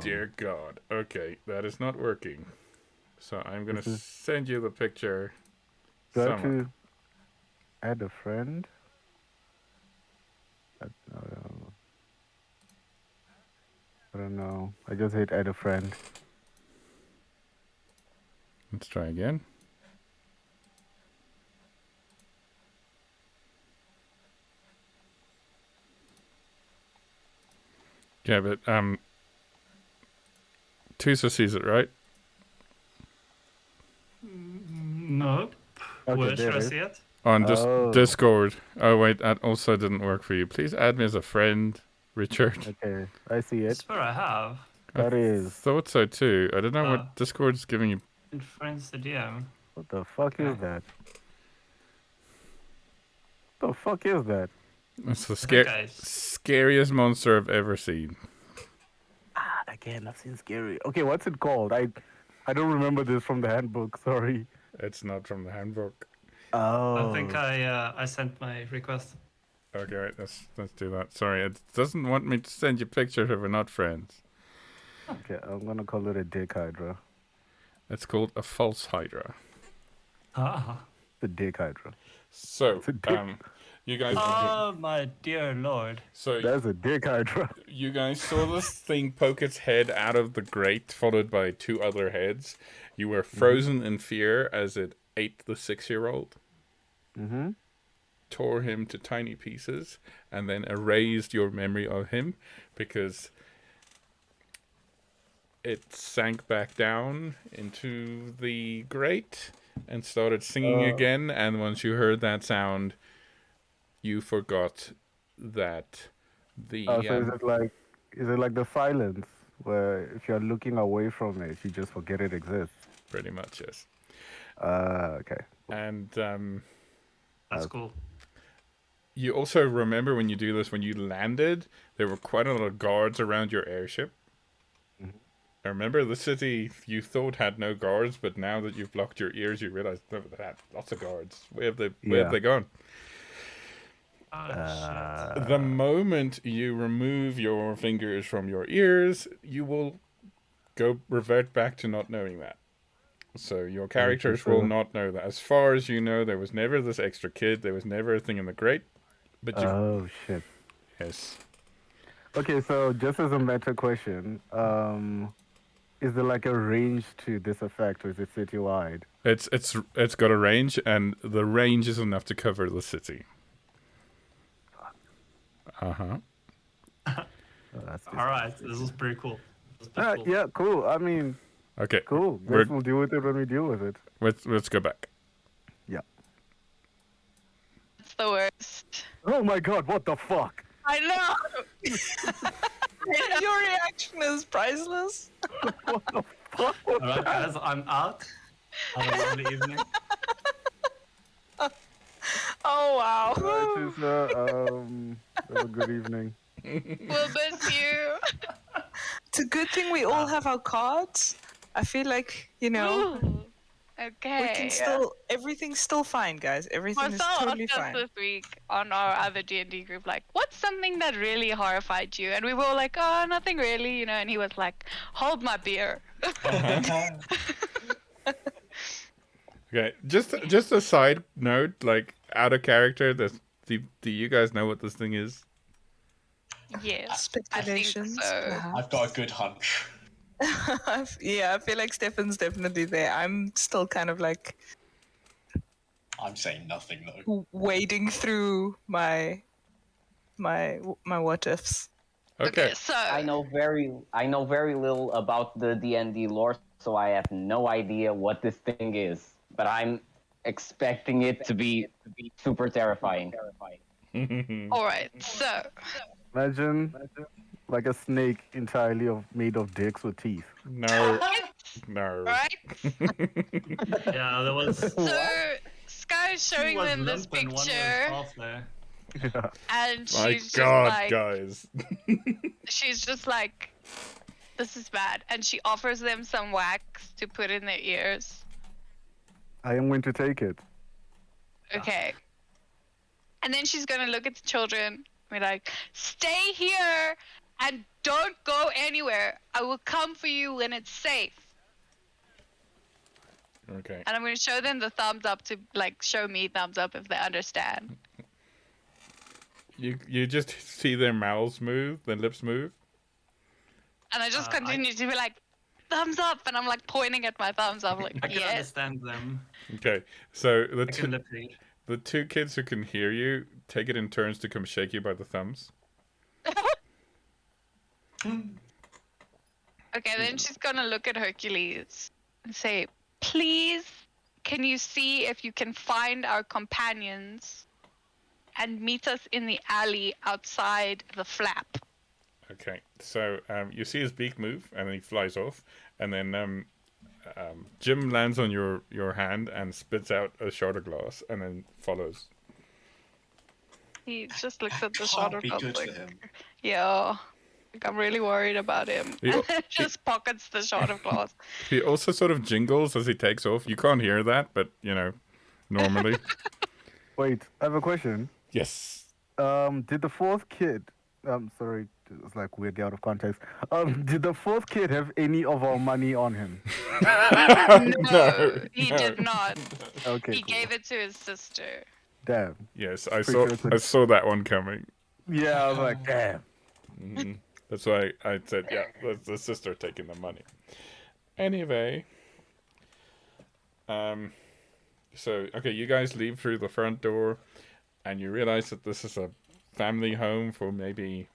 Dear God. Okay, that is not working. So I'm gonna send you the picture. Do I have somewhere. to add a friend? I don't know. I just hit add a friend. Let's try again. Yeah, but Tusa sees it, right? No. Okay, Where there should I it is. see it? On Oh. Discord. Oh wait, that also didn't work for you. Please add me as a friend, Richard. Okay, I see I it. swear I have. That is. Thought so too. I don't know Oh. what Discord's giving you. In friends the DM. What the fuck is that? What the fuck is that? It's the I think I scariest monster I've ever seen. Again, I've seen scary. Okay, what's it called? I don't remember this from the handbook. Sorry. It's not from the handbook. Oh. I think I sent my request. Okay, wait, let's do that. Sorry, it doesn't want me to send you pictures if we're not friends. Okay, I'm gonna call it a dick hydra. It's called a false hydra. Ah. The dick hydra. So, It's a dick. you guys. Oh my dear lord. So That's a dick hydra. you guys saw this thing poke its head out of the grate, followed by two other heads. You were frozen in fear as it ate the 6-year-old, Mm-hmm. tore him to tiny pieces, and then erased your memory of him because it sank back down into the grate and started singing again. And once you heard that sound, you forgot that the Oh, so is it like the silence where if you're looking away from it, you just forget it exists? pretty much, yes. Okay. And That's cool. you also remember when you do this, when you landed, there were quite a lot of guards around your airship. I remember the city you thought had no guards, but now that you've blocked your ears, you realize no, they had lots of guards. Where have they gone? Oh The moment you remove your fingers from your ears, you will revert back to not knowing that. So your characters will not know that. As far as you know, there was never this extra kid. There was never a thing in the grate. But you, Oh shit. yes, Okay, so just as a meta question, is there like a range to this effect, or is it citywide? it's got a range, and the range is enough to cover the city. Oh, that's All right, this is pretty cool. This is pretty cool. Yeah, cool. I mean, Okay, cool. Guess we'll deal with it when we deal with it. let's go back. Yeah. It's the worst. Oh my god, what the fuck? I know. Your reaction is priceless. What the fuck? All right, guys, I'm out. Have a lovely evening. Oh wow. Alright, have a good evening. We'll miss you. It's a good thing we all have our cards. I feel like, you know, Ooh. Okay. we can still, everything's still fine, guys. Everything is Marcel totally asked us fine. this week on our other D&D group, like, what's something that really horrified you? And we were all like, oh, nothing really, you know. And he was like, hold my beer. Okay, Okay, just a side note, like out of character. Do you guys know what this thing is? Yes, I think Speculations, so. perhaps. I've got a good hunch. Yeah, I feel like Stefan's definitely there. I'm still kind of like I'm saying nothing though. wading through my what ifs. Okay. So I know very little about the D&D lore, so I have no idea what this thing is. But I'm expecting it to be super terrifying. all right, so Imagine like a snake entirely made of dicks with teeth. No, it's no. right. Yeah, there was. So Sky's She showing was them this limp and one was picture, half there. Yeah. and My she's just God, like, guys. she's just like, this is bad, and she offers them some wax to put in their ears. I am going to take it. Okay. And then she's gonna look at the children and be like, stay here and don't go anywhere. I will come for you when it's safe. Okay. And I'm gonna show them the thumbs up to like show me thumbs up if they understand. You just see their mouths move, their lips move. And I just I- continue to be like, thumbs up, and I'm like pointing at my thumbs up like, I can yes. understand them. Okay. So I can lip read. the two kids who can hear you take it in turns to come shake you by the thumbs. Okay, then she's gonna look at Hercules and say, please, can you see if you can find our companions and meet us in the alley outside the flap? Okay. So you see his beak move, and then he flies off, and then Jim lands on your hand and spits out a shot of glass, and then follows. He just looks at the Can't shot of be glass good like, for him. yeah, like, I'm really worried about him. He- And then just pockets the shot of glass. He also sort of jingles as he takes off. You can't hear that, but normally. Wait, I have a question. Yes. Did the fourth kid? Sorry, it's like weirdly out of context. Did the fourth kid have any of our money on him? No, he no. did not. Okay, He cool. gave it to his sister. Damn. Yes, I Pretty saw. sure it could- I saw that one coming. Yeah, I was like, damn. Mhm. That's why I said, yeah, that's the sister taking the money. Anyway, so okay, you guys leave through the front door, and you realize that this is a family home for maybe.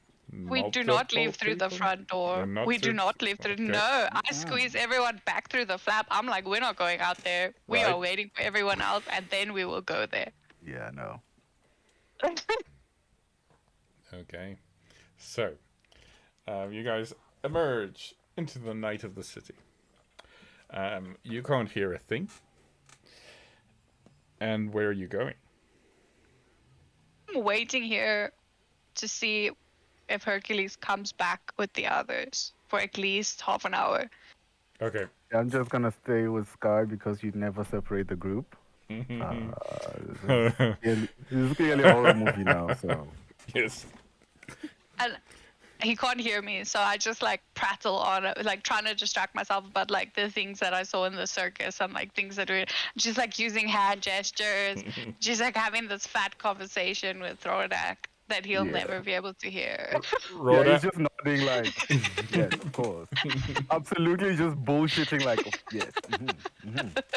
We do not leave multiple through the people? front door. You're not We do through- not leave through. okay. No, I squeeze everyone back through the flap. I'm like, we're not going out there. We Right. are waiting for everyone else, and then we will go there. Yeah, no. Okay, so you guys emerge into the night of the city. You can't hear a thing. And where are you going? I'm waiting here to see if Hercules comes back with the others for at least half an hour. Okay. I'm just gonna stay with Sky because you never separate the group. This is clearly a horror movie now, so. Yes. And he can't hear me, so I just like prattle on, like trying to distract myself about like the things that I saw in the circus and like things that are just like using hand gestures. Just like having this fat conversation with Rodak that he'll Yeah. never be able to hear. Yeah, Rhoda, he's just nodding like, yes, of course. Absolutely just bullshitting like, oh, yes.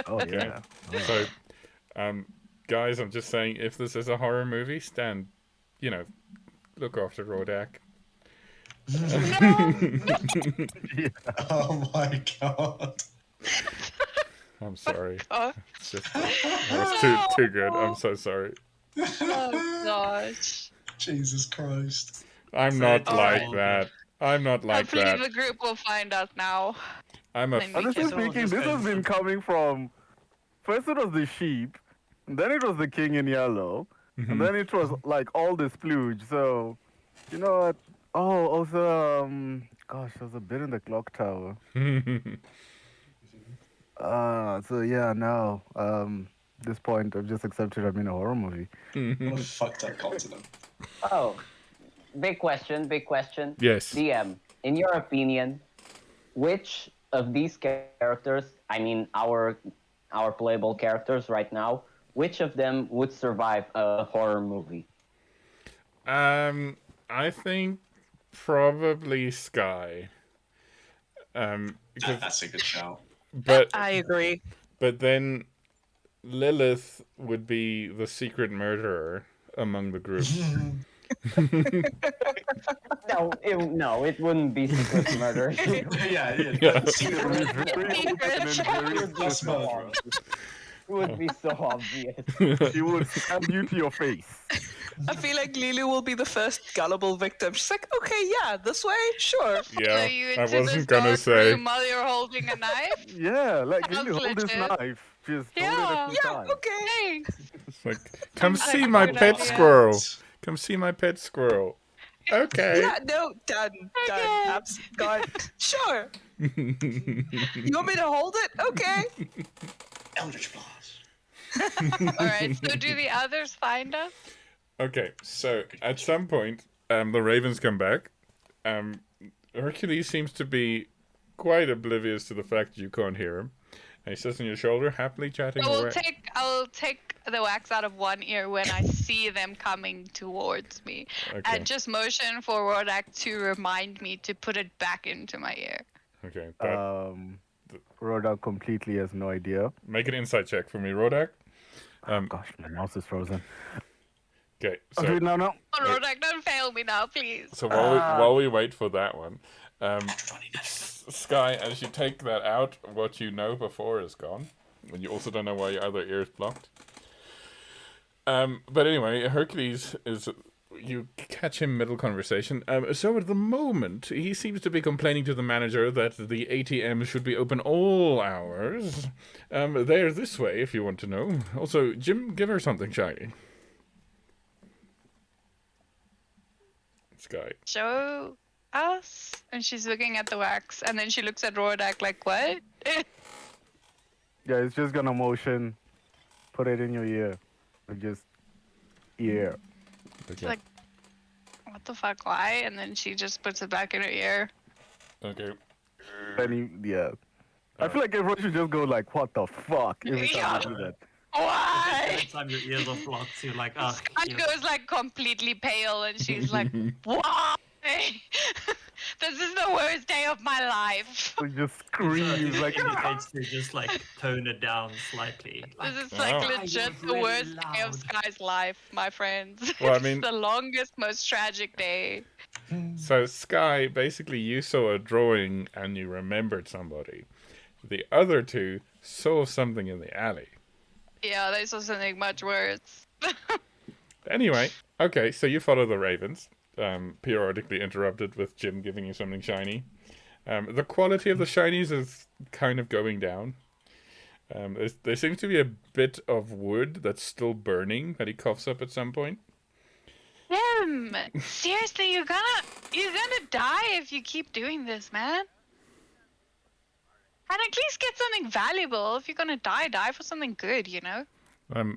Oh, Okay. yeah. Oh. so, guys, I'm just saying, if this is a horror movie, stand, look after Rodak. Oh my god. I'm sorry. Oh, It's just, that was too good. I'm so sorry. oh gosh. Jesus Christ. I'm So not it's like all that. I'm not like Hopefully that. the group will find us now. I'm a. Then we Honestly can- So we'll speaking, just this go has been and- coming from. First, it was the sheep, and then it was the king in yellow, and then it was like all the splooge. So, you know what? Oh, also, gosh, there's a bit in the clock tower. So yeah, now, this point, I've just accepted I'm in a horror movie. What a fucked up continent. Oh, big question. Yes. DM, in your opinion, which of these characters, I mean our our playable characters right now, which of them would survive a horror movie? I think probably Sky. Because That's a good shout. but I agree. but then Lilith would be the secret murderer among the group. No, it wouldn't be secret murder. yeah. Yeah. Secret Very murder. open and very Plus murderer. It would be so obvious. He would stab you to your face. I feel like Lily will be the first gullible victim. She's like, okay, yeah, this way, sure. Follow you I into wasn't this gonna dark say. room while you're holding a knife. Yeah, like Sounds really hold this legit. knife. Just hold it Yeah. a few Yeah, times. okay. Thanks. It's like, come Sounds see like a my good pet idea. squirrel. Come see my pet squirrel. Okay. Yeah, no, done. Okay. God, sure. You want me to hold it? Okay. Eldritch Blast. All right. So do the others find us? Okay, so at some point, the ravens come back. Hercules seems to be quite oblivious to the fact that you can't hear him. And he sits on your shoulder, happily chatting away. I'll take the wax out of one ear when I see them coming towards me, Okay. and just motion for Rodak to remind me to put it back into my ear. Okay, but Rodak completely has no idea. make an insight check for me, Rodak. Gosh, my mouse is frozen. Okay, I'll do so it now. No. Oh, Rodak, don't fail me now, please. so while we wait for that one, Sky, as you take that out, what you know before is gone, and you also don't know why your other ear is blocked. But anyway, Hercules is. You catch him middle conversation. So at the moment, he seems to be complaining to the manager that the ATM should be open all hours. They're this way, if you want to know. Also, Jim, give her something shiny. Sky. Show us. And she's looking at the wax, and then she looks at Rodak like, what? Yeah, it's just gonna motion. Put it in your ear. Or just ear. Okay. Like, what the fuck, why? And then she just puts it back in her ear. Okay. Yeah. I feel like everyone should just go like, what the fuck? Every time you do that. Why? Every time your ears are blocked, you're like, ah. Sky goes like completely pale, and she's like, why? This is the worst day of my life. So just screams like, indicates to just like tone it down slightly. Like, This is like Wow. legit You're the really worst day of loud. Sky's life, my friends. Well, I It's mean- the longest, most tragic day. So, Sky, basically, you saw a drawing and you remembered somebody. The other two saw something in the alley. Yeah, they saw something much worse. Anyway, okay, so you follow the ravens, periodically interrupted with Jim giving you something shiny. The quality of the shinies is kind of going down. There seems to be a bit of wood that's still burning that he coughs up at some point. Jim, seriously, you're gonna die if you keep doing this, man. And at least get something valuable. If you're gonna die for something good, you know?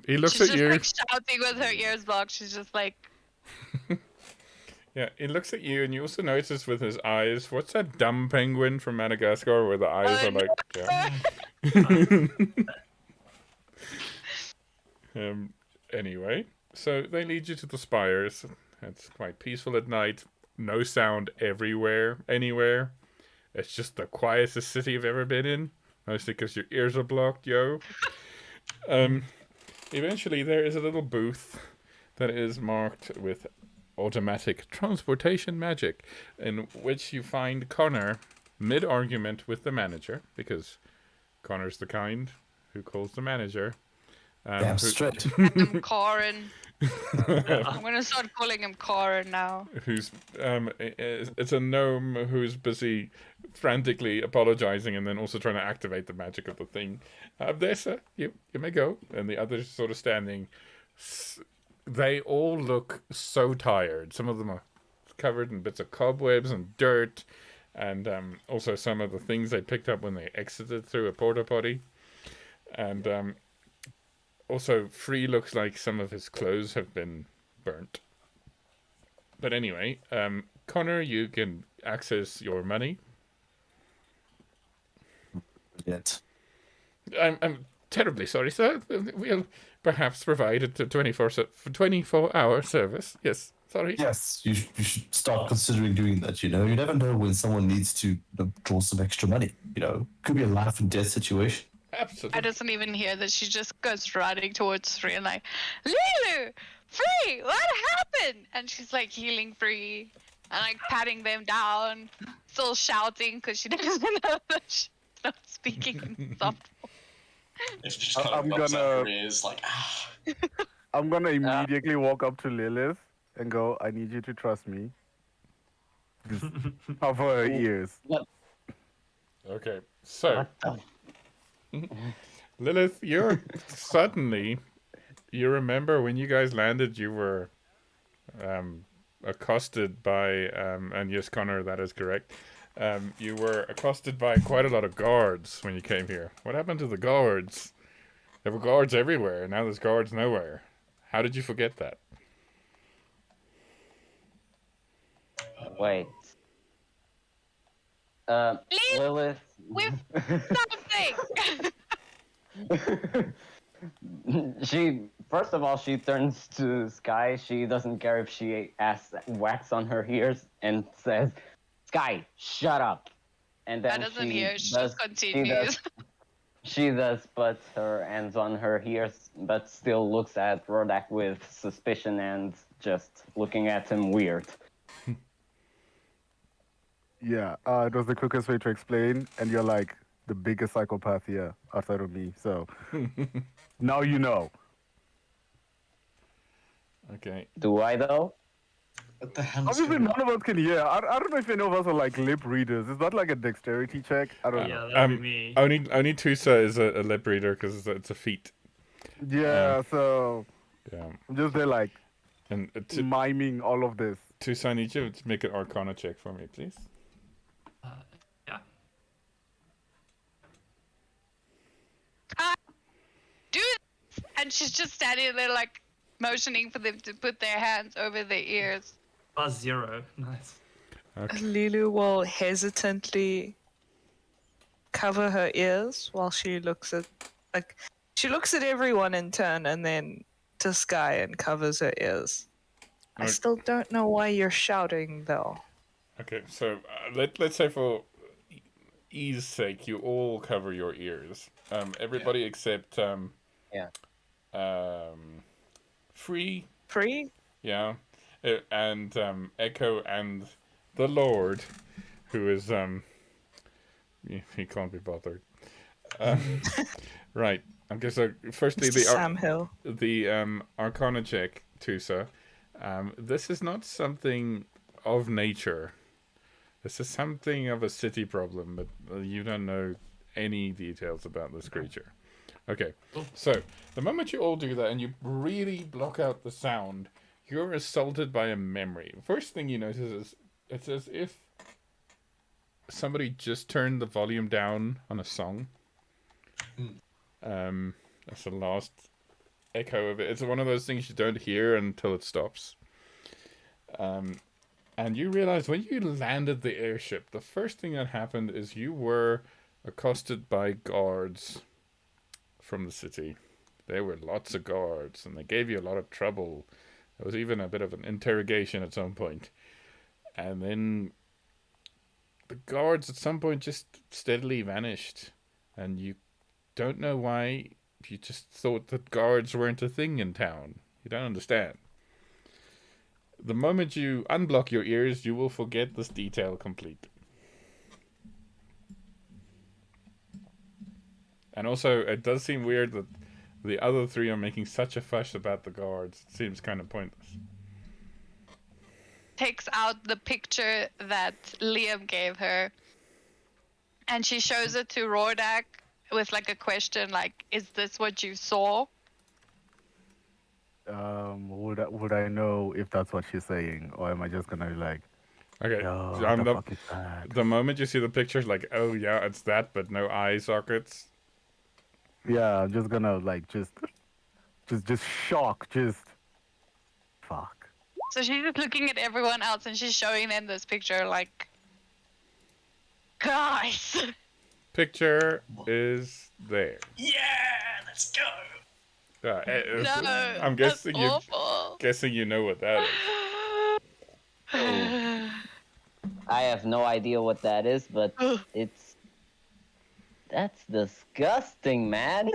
He looks She's at just you. like shouting with her ears blocked. She's just like, Yeah, he looks at you, and you also notice with his eyes. What's that dumb penguin from Madagascar where the eyes are like? Yeah. Anyway, so they lead you to the spires. It's quite peaceful at night. No sound everywhere, anywhere. It's just the quietest city I've ever been in. Mostly because your ears are blocked, yo. Eventually, there is a little booth that is marked with automatic transportation magic, in which you find Connor mid-argument with the manager, because Connor's the kind who calls the manager. Damn who- straight. I'm Corin. I'm gonna start calling him Corin now. Who's it's a gnome who's busy frantically apologizing and then also trying to activate the magic of the thing. There, sir, you may go. And the others sort of standing. They all look so tired. Some of them are covered in bits of cobwebs and dirt, and also some of the things they picked up when they exited through a porta potty. And also, Free looks like some of his clothes have been burnt. But anyway, Connor, you can access your money. Yet. terribly sorry, sir. We'll perhaps provide a 24-hour service. Yes, sorry. Yes, you should start considering doing that. You never know when someone needs to draw some extra money. Could be a life and death situation. Absolutely. I doesn't even hear that. She just goes running towards Free and like, Lulu, Free, what happened? And she's like healing Free and like patting them down, still shouting because she doesn't know that she's not speaking in soft. If just kind of I'm rubs out gonna- her ears like, ah. I'm gonna immediately walk up to Lilith and go, I need you to trust me. Just cover her ears. Okay, so What the? Lilith, you're suddenly. You remember when you guys landed, you were accosted by, and yes, Connor, that is correct. You were accosted by quite a lot of guards when you came here. What happened to the guards? There were guards everywhere. Now there's guards nowhere. How did you forget that? Wait. Lilith. With something! She first of all she turns to Sky. She doesn't care if she asks wax on her ears and says, "Sky, shut up." And then I doesn't she hear, she does, just continues. She does put her hands on her ears, but still looks at Rodak with suspicion and just looking at him weird. Yeah, it was the quickest way to explain, and you're like the biggest psychopath here outside of me. So now you know. Okay. Do I though? What the hell is Obviously, going on? none of us can hear. I don't know if any of us are like lip readers. Is that like a dexterity check? I don't know. Yeah, that'd be me. Only Tusa is a lip reader because it's a feat. Yeah, so Yeah. I'm just there like And miming all of this. Tusa, I need you to make an Arcana check for me, please. Yeah. Do this! And she's just standing there like motioning for them to put their hands over their ears. Buzz 0. Nice. Okay. Lulu will hesitantly cover her ears while she looks at everyone in turn and then to Sky and covers her ears. I Okay. still don't know why you're shouting though. Okay, so let's say for ease sake, you all cover your ears. Everybody except Yeah. Free, Free? yeah, and Echo and the Lord, who is he can't be bothered. Right. Okay, so firstly Mr. Sam Hill. the Arcana check, Tusa. This is not something of nature. This is something of a city problem, but you don't know any details about this creature. Okay, so the moment you all do that and you really block out the sound, you're assaulted by a memory. First thing you notice is it's as if somebody just turned the volume down on a song. That's the last echo of it. It's one of those things you don't hear until it stops. And you realize when you landed the airship, the first thing that happened is you were accosted by guards from the city. There were lots of guards, and they gave you a lot of trouble. There was even a bit of an interrogation at some point. And then the guards at some point just steadily vanished. And you don't know why. You just thought that guards weren't a thing in town. You don't understand. The moment you unblock your ears, you will forget this detail completely. And also, it does seem weird that the other three are making such a fuss about the guards. It seems kind of pointless. Takes out the picture that Liam gave her, and she shows it to Rordak with like a question, like, "Is this what you saw?" Would I know if that's what she's saying, or am I just gonna be like, Okay, yo, I'm what the the, fuck is that? the moment you see the pictures, like, oh yeah, it's that, but no eye sockets. Yeah, I'm just gonna like just shock, just fuck. So she's just looking at everyone else and she's showing them this picture, like, guys. Picture is there. Yeah, let's go. No, I'm that's guessing awful. you know what that is. I have no idea what that is, but that's disgusting, man.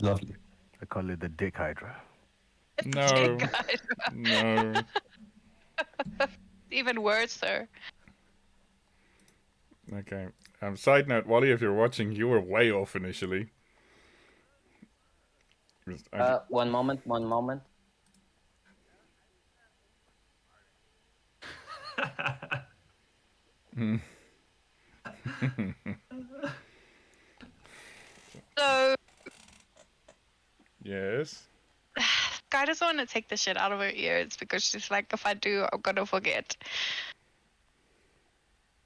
Lovely. I call it the Dick Hydra. No, God. no. Even worse, sir. Okay. Side note, Wally, if you're watching, you were way off initially. One moment. So, Yes. Sky doesn't want to take the shit out of her ears because she's like, if I do, I'm gonna forget.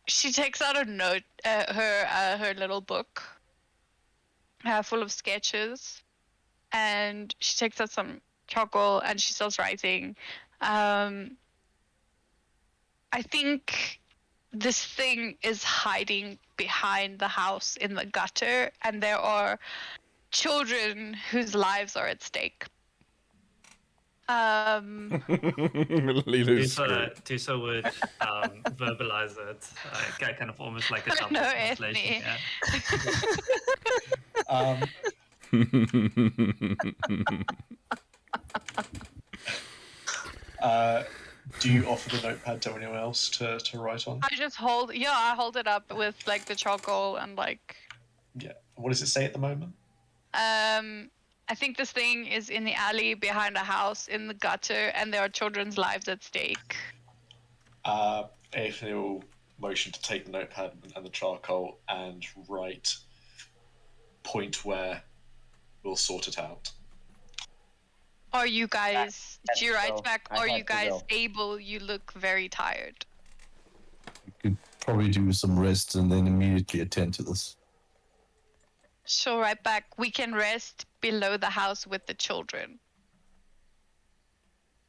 She takes out a note, her little book, full of sketches, and she takes out some charcoal and she starts writing. I think this thing is hiding behind the house in the gutter, and there are children whose lives are at stake. Lilu's screwed. Tusa would verbalize it, kind of almost like a double No, translation. Yeah. Do you offer the notepad to anyone else to write on? I just hold it up with like the charcoal and like. Yeah. What does it say at the moment? I think this thing is in the alley behind a house in the gutter, and there are children's lives at stake. Anthony will motion to take the notepad and the charcoal and write point where we'll sort it out. Are you guys, I do you have to write go. back, I are have you to guys go. able? You look very tired. We could probably do some rest and then immediately attend to this. So right back, we can rest below the house with the children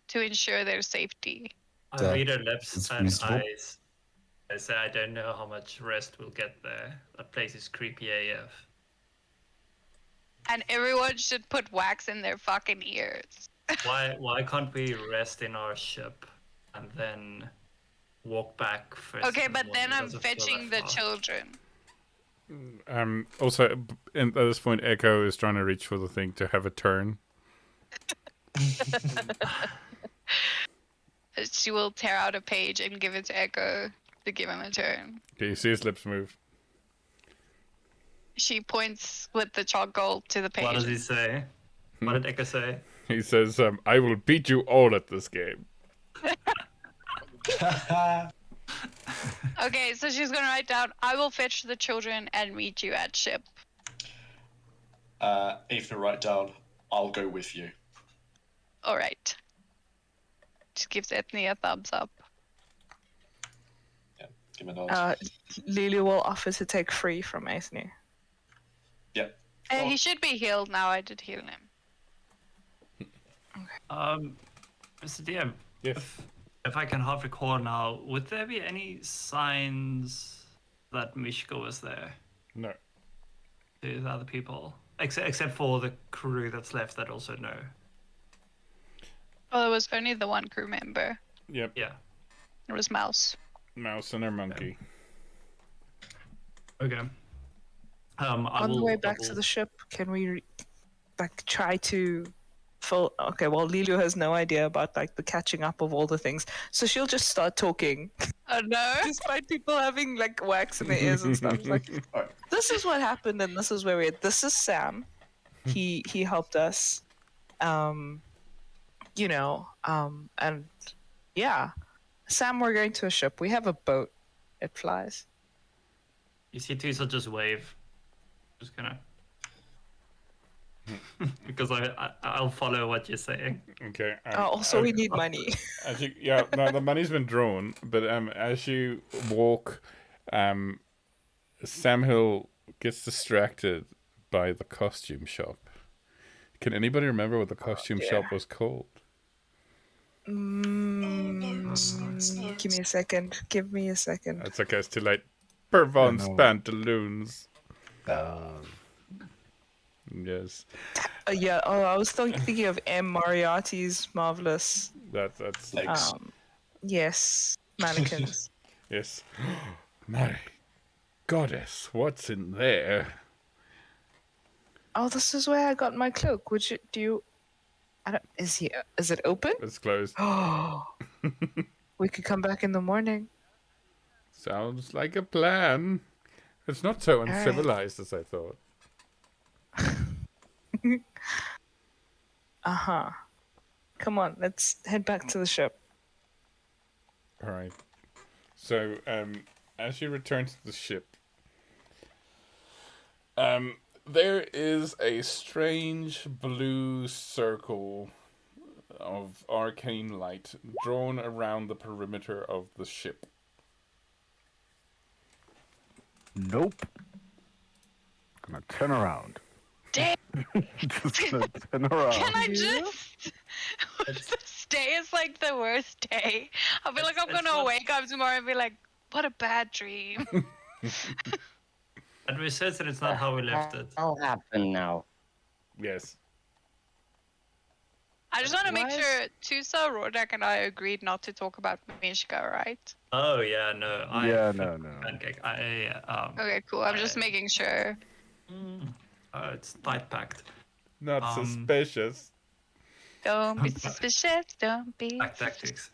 to ensure their safety. I read her lips That's and reasonable. I say I don't know how much rest we'll get there. That place is creepy AF. And everyone should put wax in their fucking ears. Why can't we rest in our ship and then walk back first? Okay, in the but then morning? I'm Doesn't feel fetching that the far. children. Also, at this point, Echo is trying to reach for the thing to have a turn. She will tear out a page and give it to Echo to give him a turn. Okay, you see his lips move. She points with the charcoal to the page. What does he say? What did Echo say? He says, I will beat you all at this game. Okay, so she's gonna write down, I will fetch the children and meet you at ship. Ethan will write down, I'll go with you. Alright. Just gives Ethne a thumbs up. Yeah, give him a nod. Lily will offer to take free from Aethne. Yep. He should be healed now, I did heal him. Mr. DM, Yes. if I can half recall now, would there be any signs that Mishko was there No. to the other people? Except for the crew that's left that also know. Well, it was only the one crew member. Yep. Yeah. It was Mouse. Mouse and her monkey. Okay. On the way back to the ship, can we try to full? Okay, well, Lilu has no idea about the catching up of all the things, so she'll just start talking, Oh no! despite people having wax in their ears and stuff. Like, Alright. this is what happened, and this is where we're. This is Sam. He helped us. And yeah, Sam, we're going to a ship. We have a boat. It flies. You see Tusa just wave. Just gonna. Because I'll follow what you're saying. Okay. Also, we need money. As you, yeah, no, the money's been drawn, but as you walk, Samhill gets distracted by the costume shop. Can anybody remember what the costume shop was called? Give me a second. It's okay, it's too late. Pervon's no. pantaloons. Um, Yes, Yeah. Oh, I was thinking of M. Moriarty's marvelous. that's legs. Yes, mannequins. yes. My goddess, what's in there? Oh, this is where I got my cloak. Would you? Do you? I don't. Is it open? It's closed. Oh, we could come back in the morning. Sounds like a plan. It's not so right. uncivilized as I thought. Uh-huh. Come on, let's head back to the ship. All right. So, as you return to the ship, there is a strange blue circle of arcane light drawn around the perimeter of the ship. Nope. Gonna turn around. Damn. Just gonna turn around. Can I just? This day is like the worst day. I feel like I'm It's gonna not- wake up tomorrow and be like, what a bad dream. And we said that it's not how we left it. What'll happen now? Yes. I just want to make Why is- sure Tusa, Rodak, and I agreed not to talk about Mishka, right? Oh yeah, no. Yeah, no. Pancake. Okay, cool. I'm just making sure. It's tight packed. Not suspicious. Don't be suspicious. Don't be. Back tactics.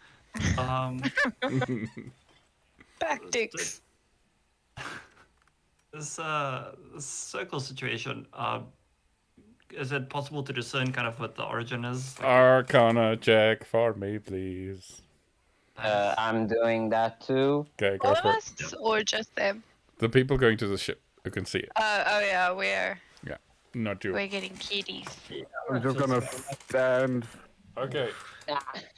Tactics. This circle situation. Is it possible to discern kind of what the origin is? Arcana check for me, please. I'm doing that too. Okay, go All of for it. us, or just them? The people going to the ship who can see it. Oh yeah, we're Not you. getting kitties. I'm just gonna stand Okay.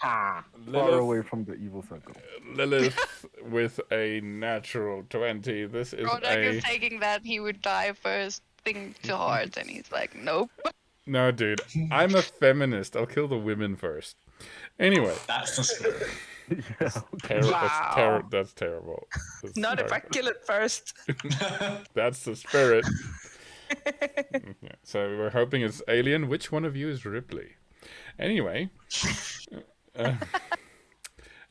Ah, far away from the evil circle. Lilith with a natural 20. This is Rodak a... is taking that he would die first thing to heart, and he's like, nope. No, dude. I'm a feminist. I'll kill the women first. Anyway. That's the spirit. Wow. That's terrible. That's Not if I terrible. kill it first. That's the spirit. Yeah, so we're hoping it's alien. Which one of you is Ripley? Anyway.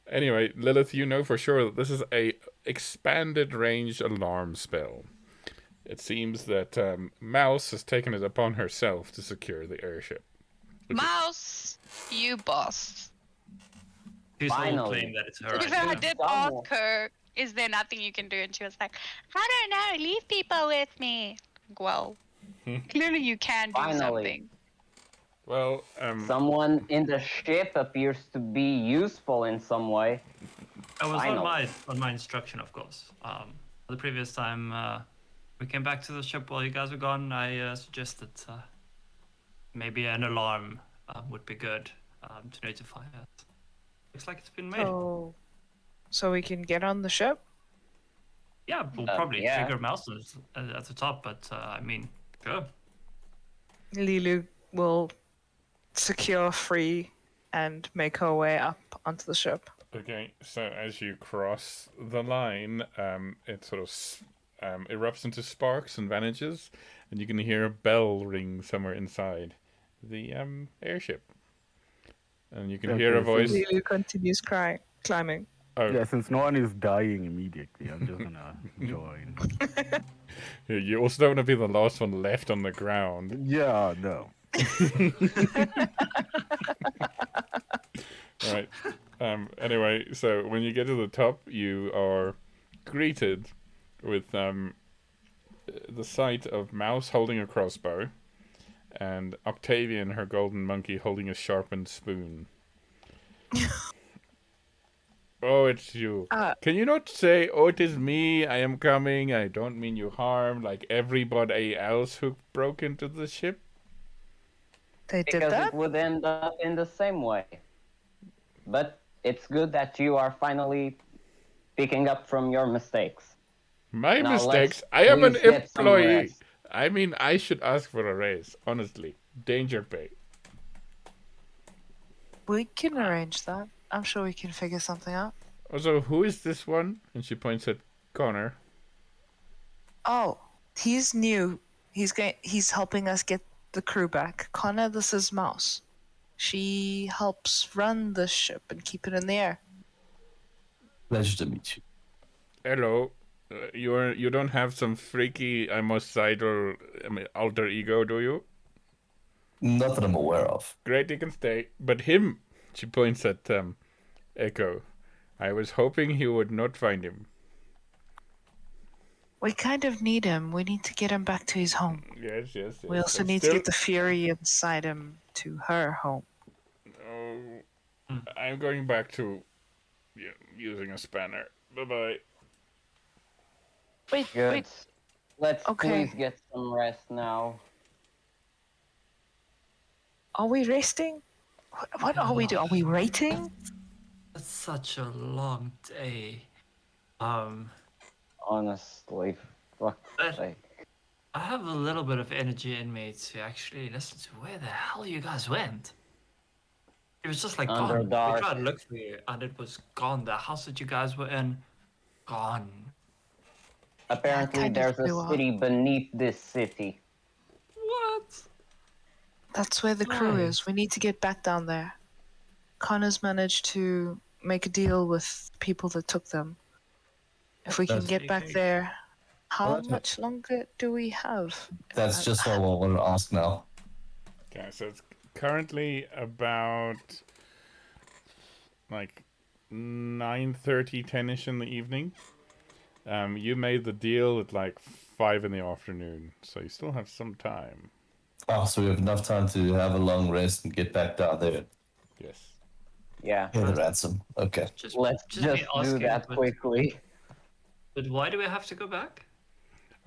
Anyway, Lilith, you know for sure that this is a expanded range alarm spell. It seems that Mouse has taken it upon herself to secure the airship. Mouse, you boss. She's all Finally. claim that it's her To be fair, I idea. did Someone- ask her, is there nothing you can do? And she was like, I don't know, leave people with me. Well, clearly you can do Finally. something. Well, Someone in the ship appears to be useful in some way. That was Finally. on my instruction, of course. The previous time we came back to the ship while you guys were gone, I suggested maybe an alarm would be good to notify us. Looks like it's been made. So we can get on the ship? Yeah, we'll probably yeah. trigger Mouse at the top, but I mean, sure. Lilu will secure free and make her way up onto the ship. okay, so as you cross the line, it sort of erupts into sparks and vanishes, and you can hear a bell ring somewhere inside the airship. And you can Okay, hear a so voice. Lilu continues climbing. Oh, Yeah, since no one is dying immediately, I'm just gonna join. you also don't want to be the last one left on the ground. Yeah, no. Right. Anyway, so when you get to the top, you are greeted with the sight of Mouse holding a crossbow and Octavian, her golden monkey, holding a sharpened spoon. Oh, it's you. Can you not say, oh, it is me, I am coming, I don't mean you harm, like everybody else who broke into the ship? They did Because that? it would end up in the same way. But it's good that you are finally picking up from your mistakes. My Now mistakes? let's I am an please get some employee. rest. I mean, I should ask for a raise, honestly. Danger pay. We can arrange that. I'm sure we can figure something out. Also, who is this one? And she points at Connor. Oh, he's new. He's helping us get the crew back. Connor, this is Mouse. She helps run the ship and keep it in the air. Pleasure to meet you. Hello. You don't have some freaky homicidal alter ego, do you? Not that I'm aware of. Great, you can stay. But him, she points at Echo. I was hoping he would not find him. We kind of need him. We need to get him back to his home. Yes. We also And need still- to get the Fury inside him to her home. Oh, I'm going back to using a spanner. Bye-bye. Wait, Good. wait. Let's Okay. please get some rest now. Are we resting? What are we doing? Are we rating? That's such a long day. Honestly, fuck's But- sake. I have a little bit of energy in me to actually listen to where the hell you guys went. It was just like gone. We Underdark. tried to look for you, and it was gone. The house that you guys were in, gone. Apparently, kind of there's a blew up. city beneath this city. What? That's where the crew Why? is. We need to get back down there. Connor's managed to make a deal with people that took them. If we can That's- get back there, how Okay. much longer do we have? That's just what I want to ask now. Okay, so it's currently about like 9:30, 10ish in the evening. You made the deal at like 5 in the afternoon, so you still have some time. Oh, so we have enough time to have a long rest and get back down there. Yes. Yeah, Pay the ransom. Okay. let's just just me do asking, that but- quickly But why do we have to go back?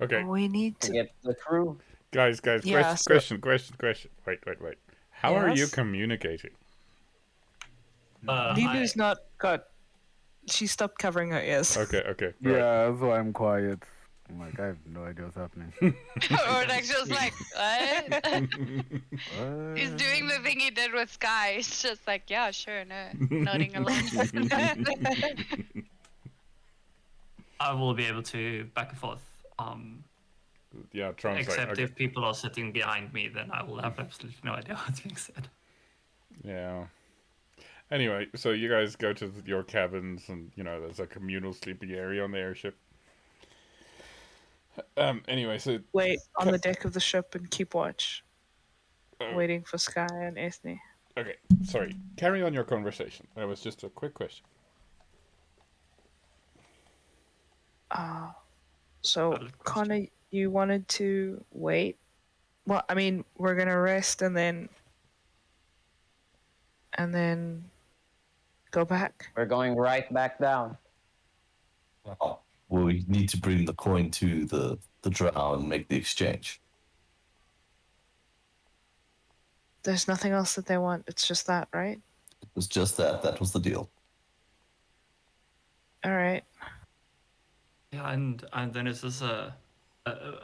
Okay, We need to to. get the crew. guys, Yeah, question. Wait. How are you Yes? communicating? Lilu's not got. She stopped covering her ears. Okay. Right. Yeah, that's why I'm quiet. I'm like, I have no idea what's happening. Or like just like what? What? He's doing the thing he did with Sky. It's just like, yeah, sure, no, nodding along. I will be able to back and forth. Yeah, translate. Except Okay. if people are sitting behind me, then I will have absolutely no idea what's being said. Yeah. Anyway, so you guys go to your cabins, and there's a communal sleeping area on the airship. Anyway, so Wait on the deck of the ship and keep watch. Oh. Waiting for Sky and Ethne. okay, sorry. Carry on your conversation. That was just a quick question. So, Valid question. Connor, you wanted to wait? Well, I mean, we're gonna rest and then go back. We're going right back down. Oh, we need to bring the coin to the drow and make the exchange. There's nothing else that they want. It's just that, right? It was just that. That was the deal. All right. Yeah, and then is this a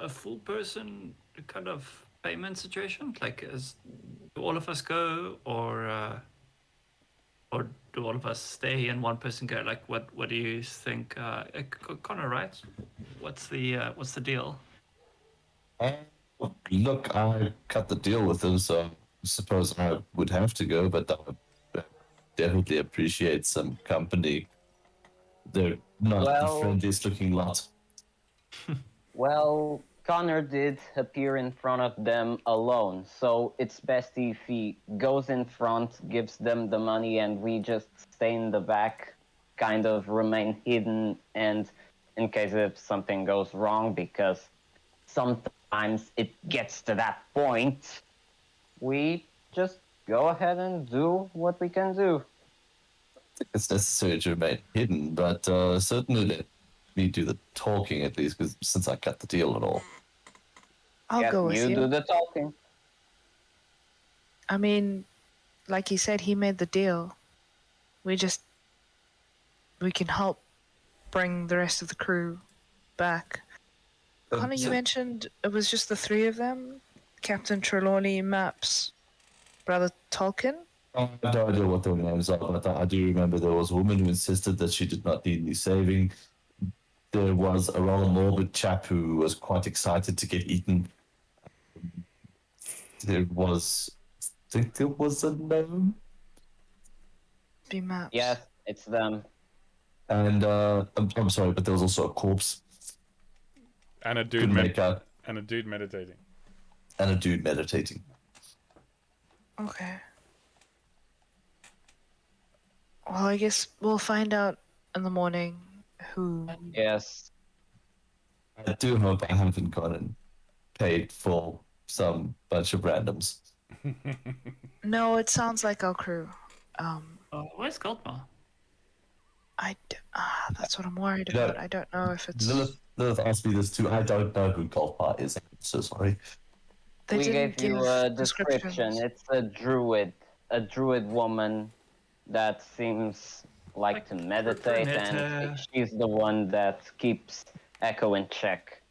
full person kind of payment situation? Like, do all of us go, or do all of us stay and one person go? Like, what do you think, Connor? Right? What's the deal? Look, I cut the deal with them, so I suppose I would have to go, but I would definitely appreciate some company. They're not Well- the friendliest looking lot. Well, Connor did appear in front of them alone, so it's best if he goes in front, gives them the money, and we just stay in the back, kind of remain hidden, and in case if something goes wrong, because sometimes it gets to that point, we just go ahead and do what we can do. It's necessary to remain hidden, but certainly let me do the talking at least, because since I cut the deal and all. I'll Yes, go with you you. do the talking. I mean, like he said, he made the deal. We can help bring the rest of the crew back. Connor, you so- mentioned it was just the three of them? Captain Trelawney, Maps, Brother Tolkien? I have no idea what their names are, but I do remember there was a woman who insisted that she did not need any saving. there was a rather morbid chap who was quite excited to get eaten. There was, I think there was a gnome, Be maps. Yes, it's them. and I'm sorry, but there was also a corpse. And a dude Couldn't make out, and a dude meditating. and a dude meditating. Okay. Well, I guess we'll find out in the morning who. Yes. I do hope I haven't gone and paid for some bunch of randoms. No, it sounds like our crew. Where's Goldmar? That's what I'm worried You know, about. I don't know if it's. Lilith asked me this too. I don't know who Golpar is. I'm so sorry. They We didn't gave you give a description. descriptions. It's a druid woman that seems like to meditate, and Demeter. she's the one that keeps Echo in check.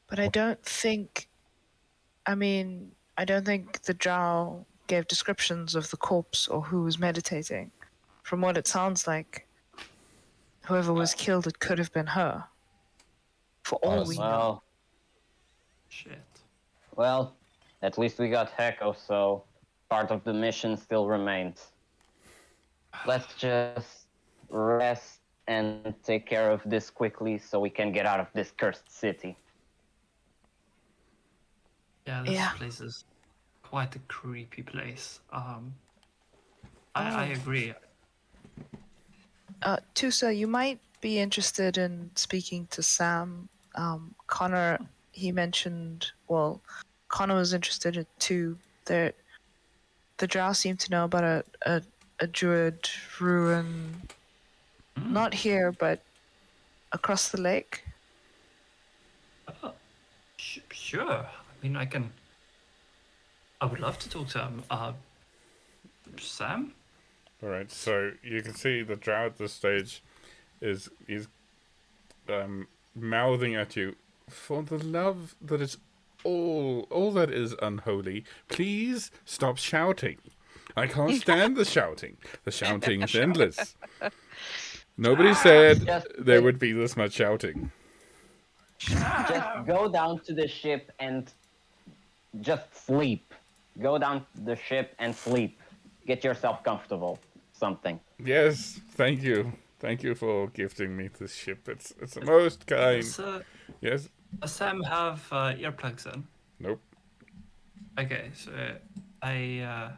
But I don't think. I mean, I don't think the drow gave descriptions of the corpse or who was meditating. From what it sounds like, whoever was killed, it could have been her. For all we know. Well, Shit. well, at least we got Echo, so part of the mission still remains. Let's just rest and take care of this quickly so we can get out of this cursed city. Yeah, this Yeah. place is quite a creepy place. I agree. Tusa, you might be interested in speaking to Sam. Connor, he mentioned. Well, Connor was interested in too. The drow seem to know about a druid ruin. Not here, but across the lake. Sure. I mean, I would love to talk to him. Sam? Alright, so you can see the drow at this stage is mouthing at you, for the love that is all that is unholy, please stop shouting. I can't stand the shouting. The shouting is endless. Nobody said there would be this much shouting. Just go down to the ship and just sleep. Go down to the ship and sleep. Get yourself comfortable. Something. Yes, thank you. Thank you for gifting me this ship. It's the most kind. Yes? Does Sam have earplugs in? Nope. Okay, so I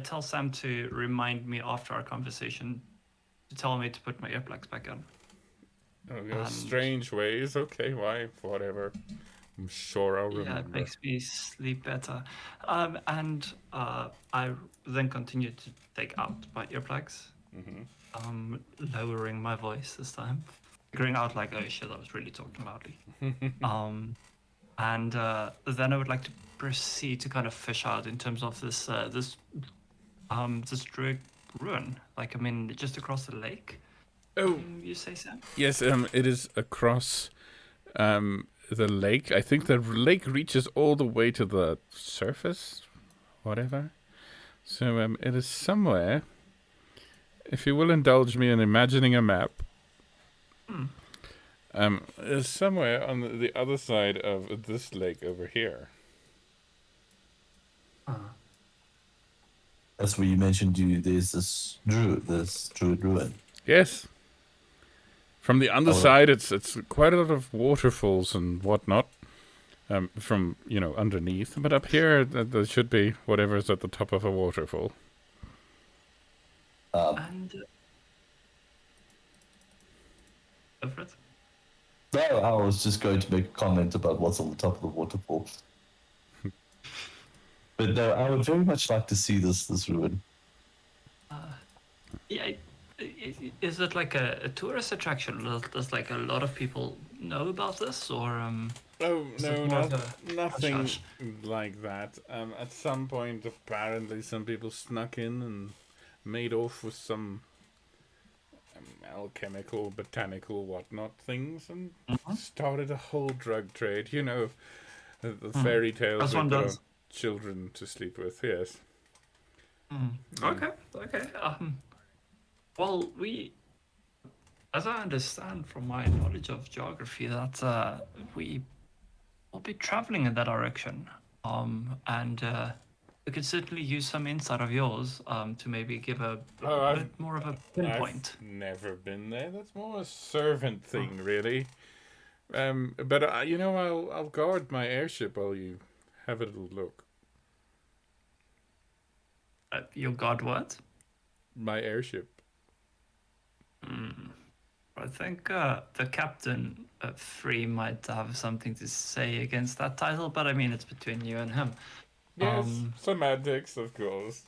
tell Sam to remind me after our conversation to tell me to put my earplugs back on. Oh, your strange ways. Okay, why? Whatever. I'm sure I'll remember. Yeah, it makes me sleep better. And I then continue to take out my earplugs, lowering my voice this time, figuring out like, oh shit, I was really talking loudly. And then I would like to proceed to kind of fish out in terms of this druid ruin. Like, I mean, just across the lake. Oh, You say, Sam? yes. It is across the lake. I think the lake reaches all the way to the surface, whatever. So it is somewhere. If you will indulge me in imagining a map, it is somewhere on the other side of this lake over here. That's where you mentioned there's this druid ruin. Yes. From the underside, it's quite a lot of waterfalls and whatnot. From underneath, but up here there should be whatever's at the top of a waterfall. And Alfred? No, I was just going to make a comment about what's on the top of the waterfall. But no, I would very much like to see this ruin. Yeah, is it like a tourist attraction? Does like a lot of people know about this, or Oh Is no, it more of a nothing hush-hush? like that. At some point, apparently, some people snuck in and made off with some alchemical, botanical, whatnot things, and started a whole drug trade. You know, the fairy tales As we one put does. our children to sleep with. Yes. Okay. Well, As I understand from my knowledge of geography, that we will be traveling in that direction. And we could certainly use some insight of yours to maybe give a Oh, bit more of a I've pinpoint. never been there. That's more a servant thing, really. But I'll guard my airship while you have a little look. Your god what? My airship. I think the captain of Free might have something to say against that title, but I mean, it's between you and him. Yes, semantics, of course.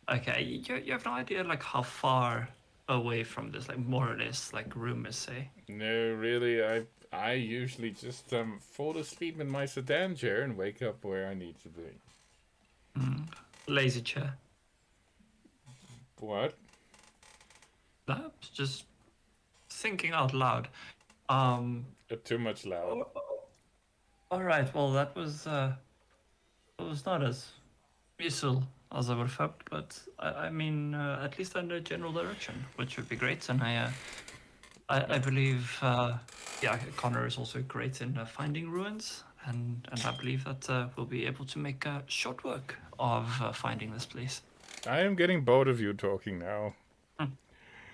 Okay, you have no idea like how far away from this, like more or less, like rumors say. No, really, I usually just fall asleep in my sedan chair and wake up where I need to be. Lazy chair. What? That's just thinking out loud. Too much loud. All right. Well, that was not as useful as I would have hoped, but I mean, at least I know general direction, which would be great. And I believe, yeah, Connor is also great in finding ruins, and I believe that we'll be able to make short work of finding this place. I am getting bored of you talking now.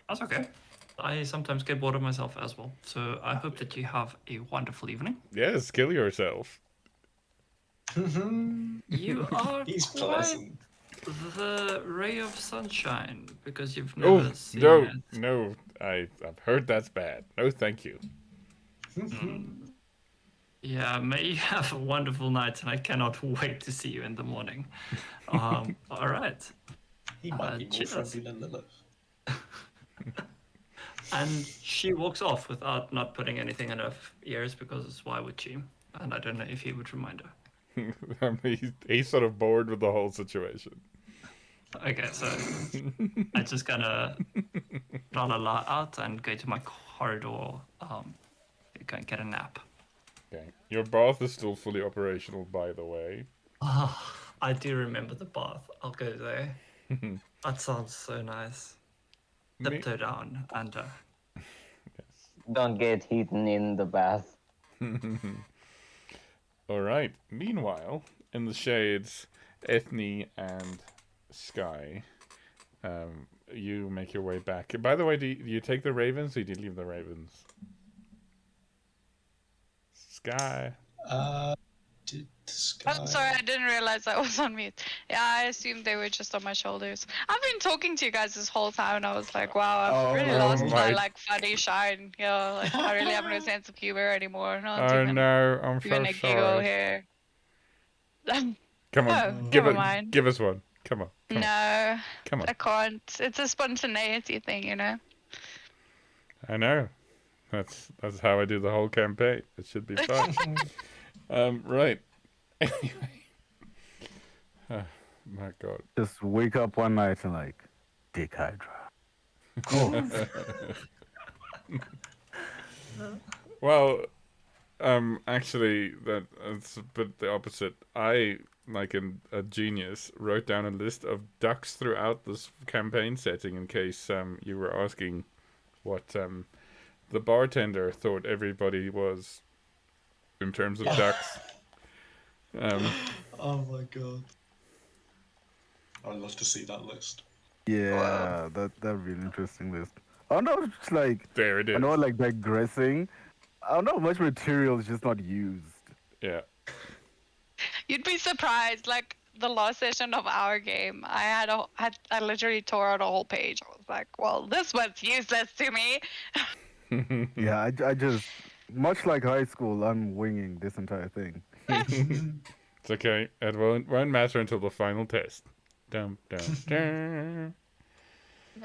That's okay. I sometimes get bored of myself as well. So I hope that you have a wonderful evening. Yes, kill yourself. You are He's quite pleasant. the ray of sunshine because you've never seen it. No, I've heard that's bad. No, thank you. Yeah, may you have a wonderful night, and I cannot wait to see you in the morning. All right. He might be more cheers. friendly than Lilith. And she walks off without not putting anything in her ears because why would she? And I don't know if he would remind her. He's sort of bored with the whole situation. Okay, so I just gonna la la la out and go to my corridor, go and get a nap. Okay. Your bath is still fully operational, by the way. I do remember the bath. I'll go there. That sounds so nice. Tiptoe down and Don't get eaten in the bath. All right. Meanwhile, in the shades, Ethne and Sky, you make your way back. By the way, do you take the ravens or do you leave the ravens? Sky. Did Sky... I'm sorry, I didn't realize I was on mute. Yeah, I assumed they were just on my shoulders. I've been talking to you guys this whole time, and I was like, wow, I've really lost my right. like funny shine. Yeah, like I really have no sense of humor anymore. Not Oh even, no, I'm so even a giggle sorry. here. Come on, Oh, never mind. give us one. Come on. No, Come on. I can't. It's a spontaneity thing, you know. I know. That's how I do the whole campaign. It should be fun. Right. Anyway. Oh, my God. Just wake up one night and like, Dick Hydra. Well, actually, that's a bit the opposite. I, like a genius, wrote down a list of ducks throughout this campaign setting in case you were asking what the bartender thought everybody was in terms of ducks. Oh my god. I'd love to see that list. Yeah, that'd be an interesting list. I don't know, it's like, There it is. I know, like digressing. I don't know, much material is just not used. Yeah. You'd be surprised. Like the last session of our game, I literally tore out a whole page. I was like, well, this one's useless to me. Yeah, I just, much like high school, I'm winging this entire thing. It's okay. It won't matter until the final test. Dum, dum, dum.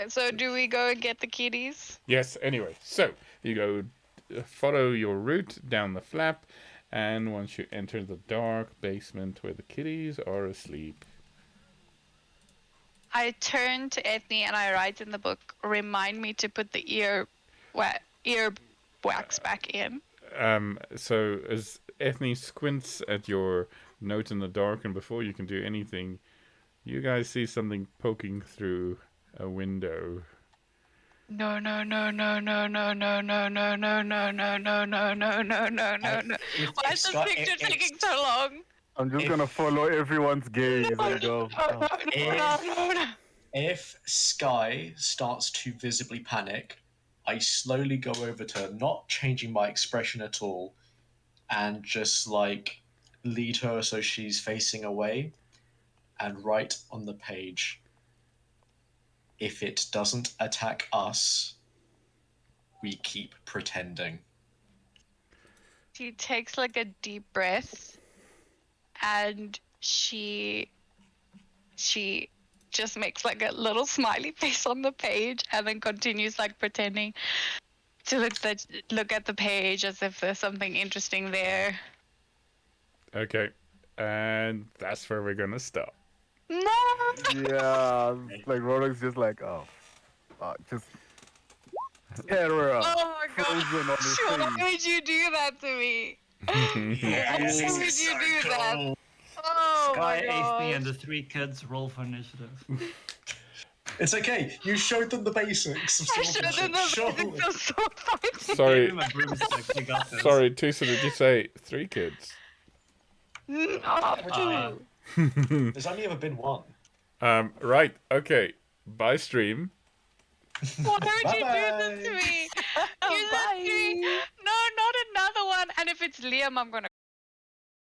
So do we go and get the kitties? Yes, anyway. So, you go follow your route down the flap, and once you enter the dark basement where the kitties are asleep. I turn to Ethne and I write in the book, remind me to put the ear wax back in. So, as Ethne squints at your note in the dark, and before you can do anything, you guys see something poking through a window. No, no, no, no, no, no, no, no, no, no, no, no, no, no, no, no, no, no, no. Why is this picture taking so long? I'm just If- gonna follow everyone's gaze and go. Oh. If Sky starts to visibly panic, I slowly go over to her, not changing my expression at all, and just like lead her so she's facing away, and write on the page, if it doesn't attack us, we keep pretending. She takes like a deep breath, and she just makes like a little smiley face on the page, and then continues like pretending to look at the page as if there's something interesting there. Okay, and that's where we're gonna stop. No. Yeah, like Roderick's just like, just terror. Oh my Frozen on his gosh! Why face. would you do that to me? Yes, Why would this is you so do that? cool. Oh Sky, my AC, and gosh! the 3 kids roll for initiative. It's okay. You showed them the basics of I should have swordsmanship. done Surely. the sword fighting. Sorry, Give him a broomstick, they got this. sorry, Tusa, did you say 3 kids? No. There's only ever been one. Right, okay. Bye, stream. Why would you do Bye-bye. this to me? You Bye. No, not another one. And if it's Liam, I'm gonna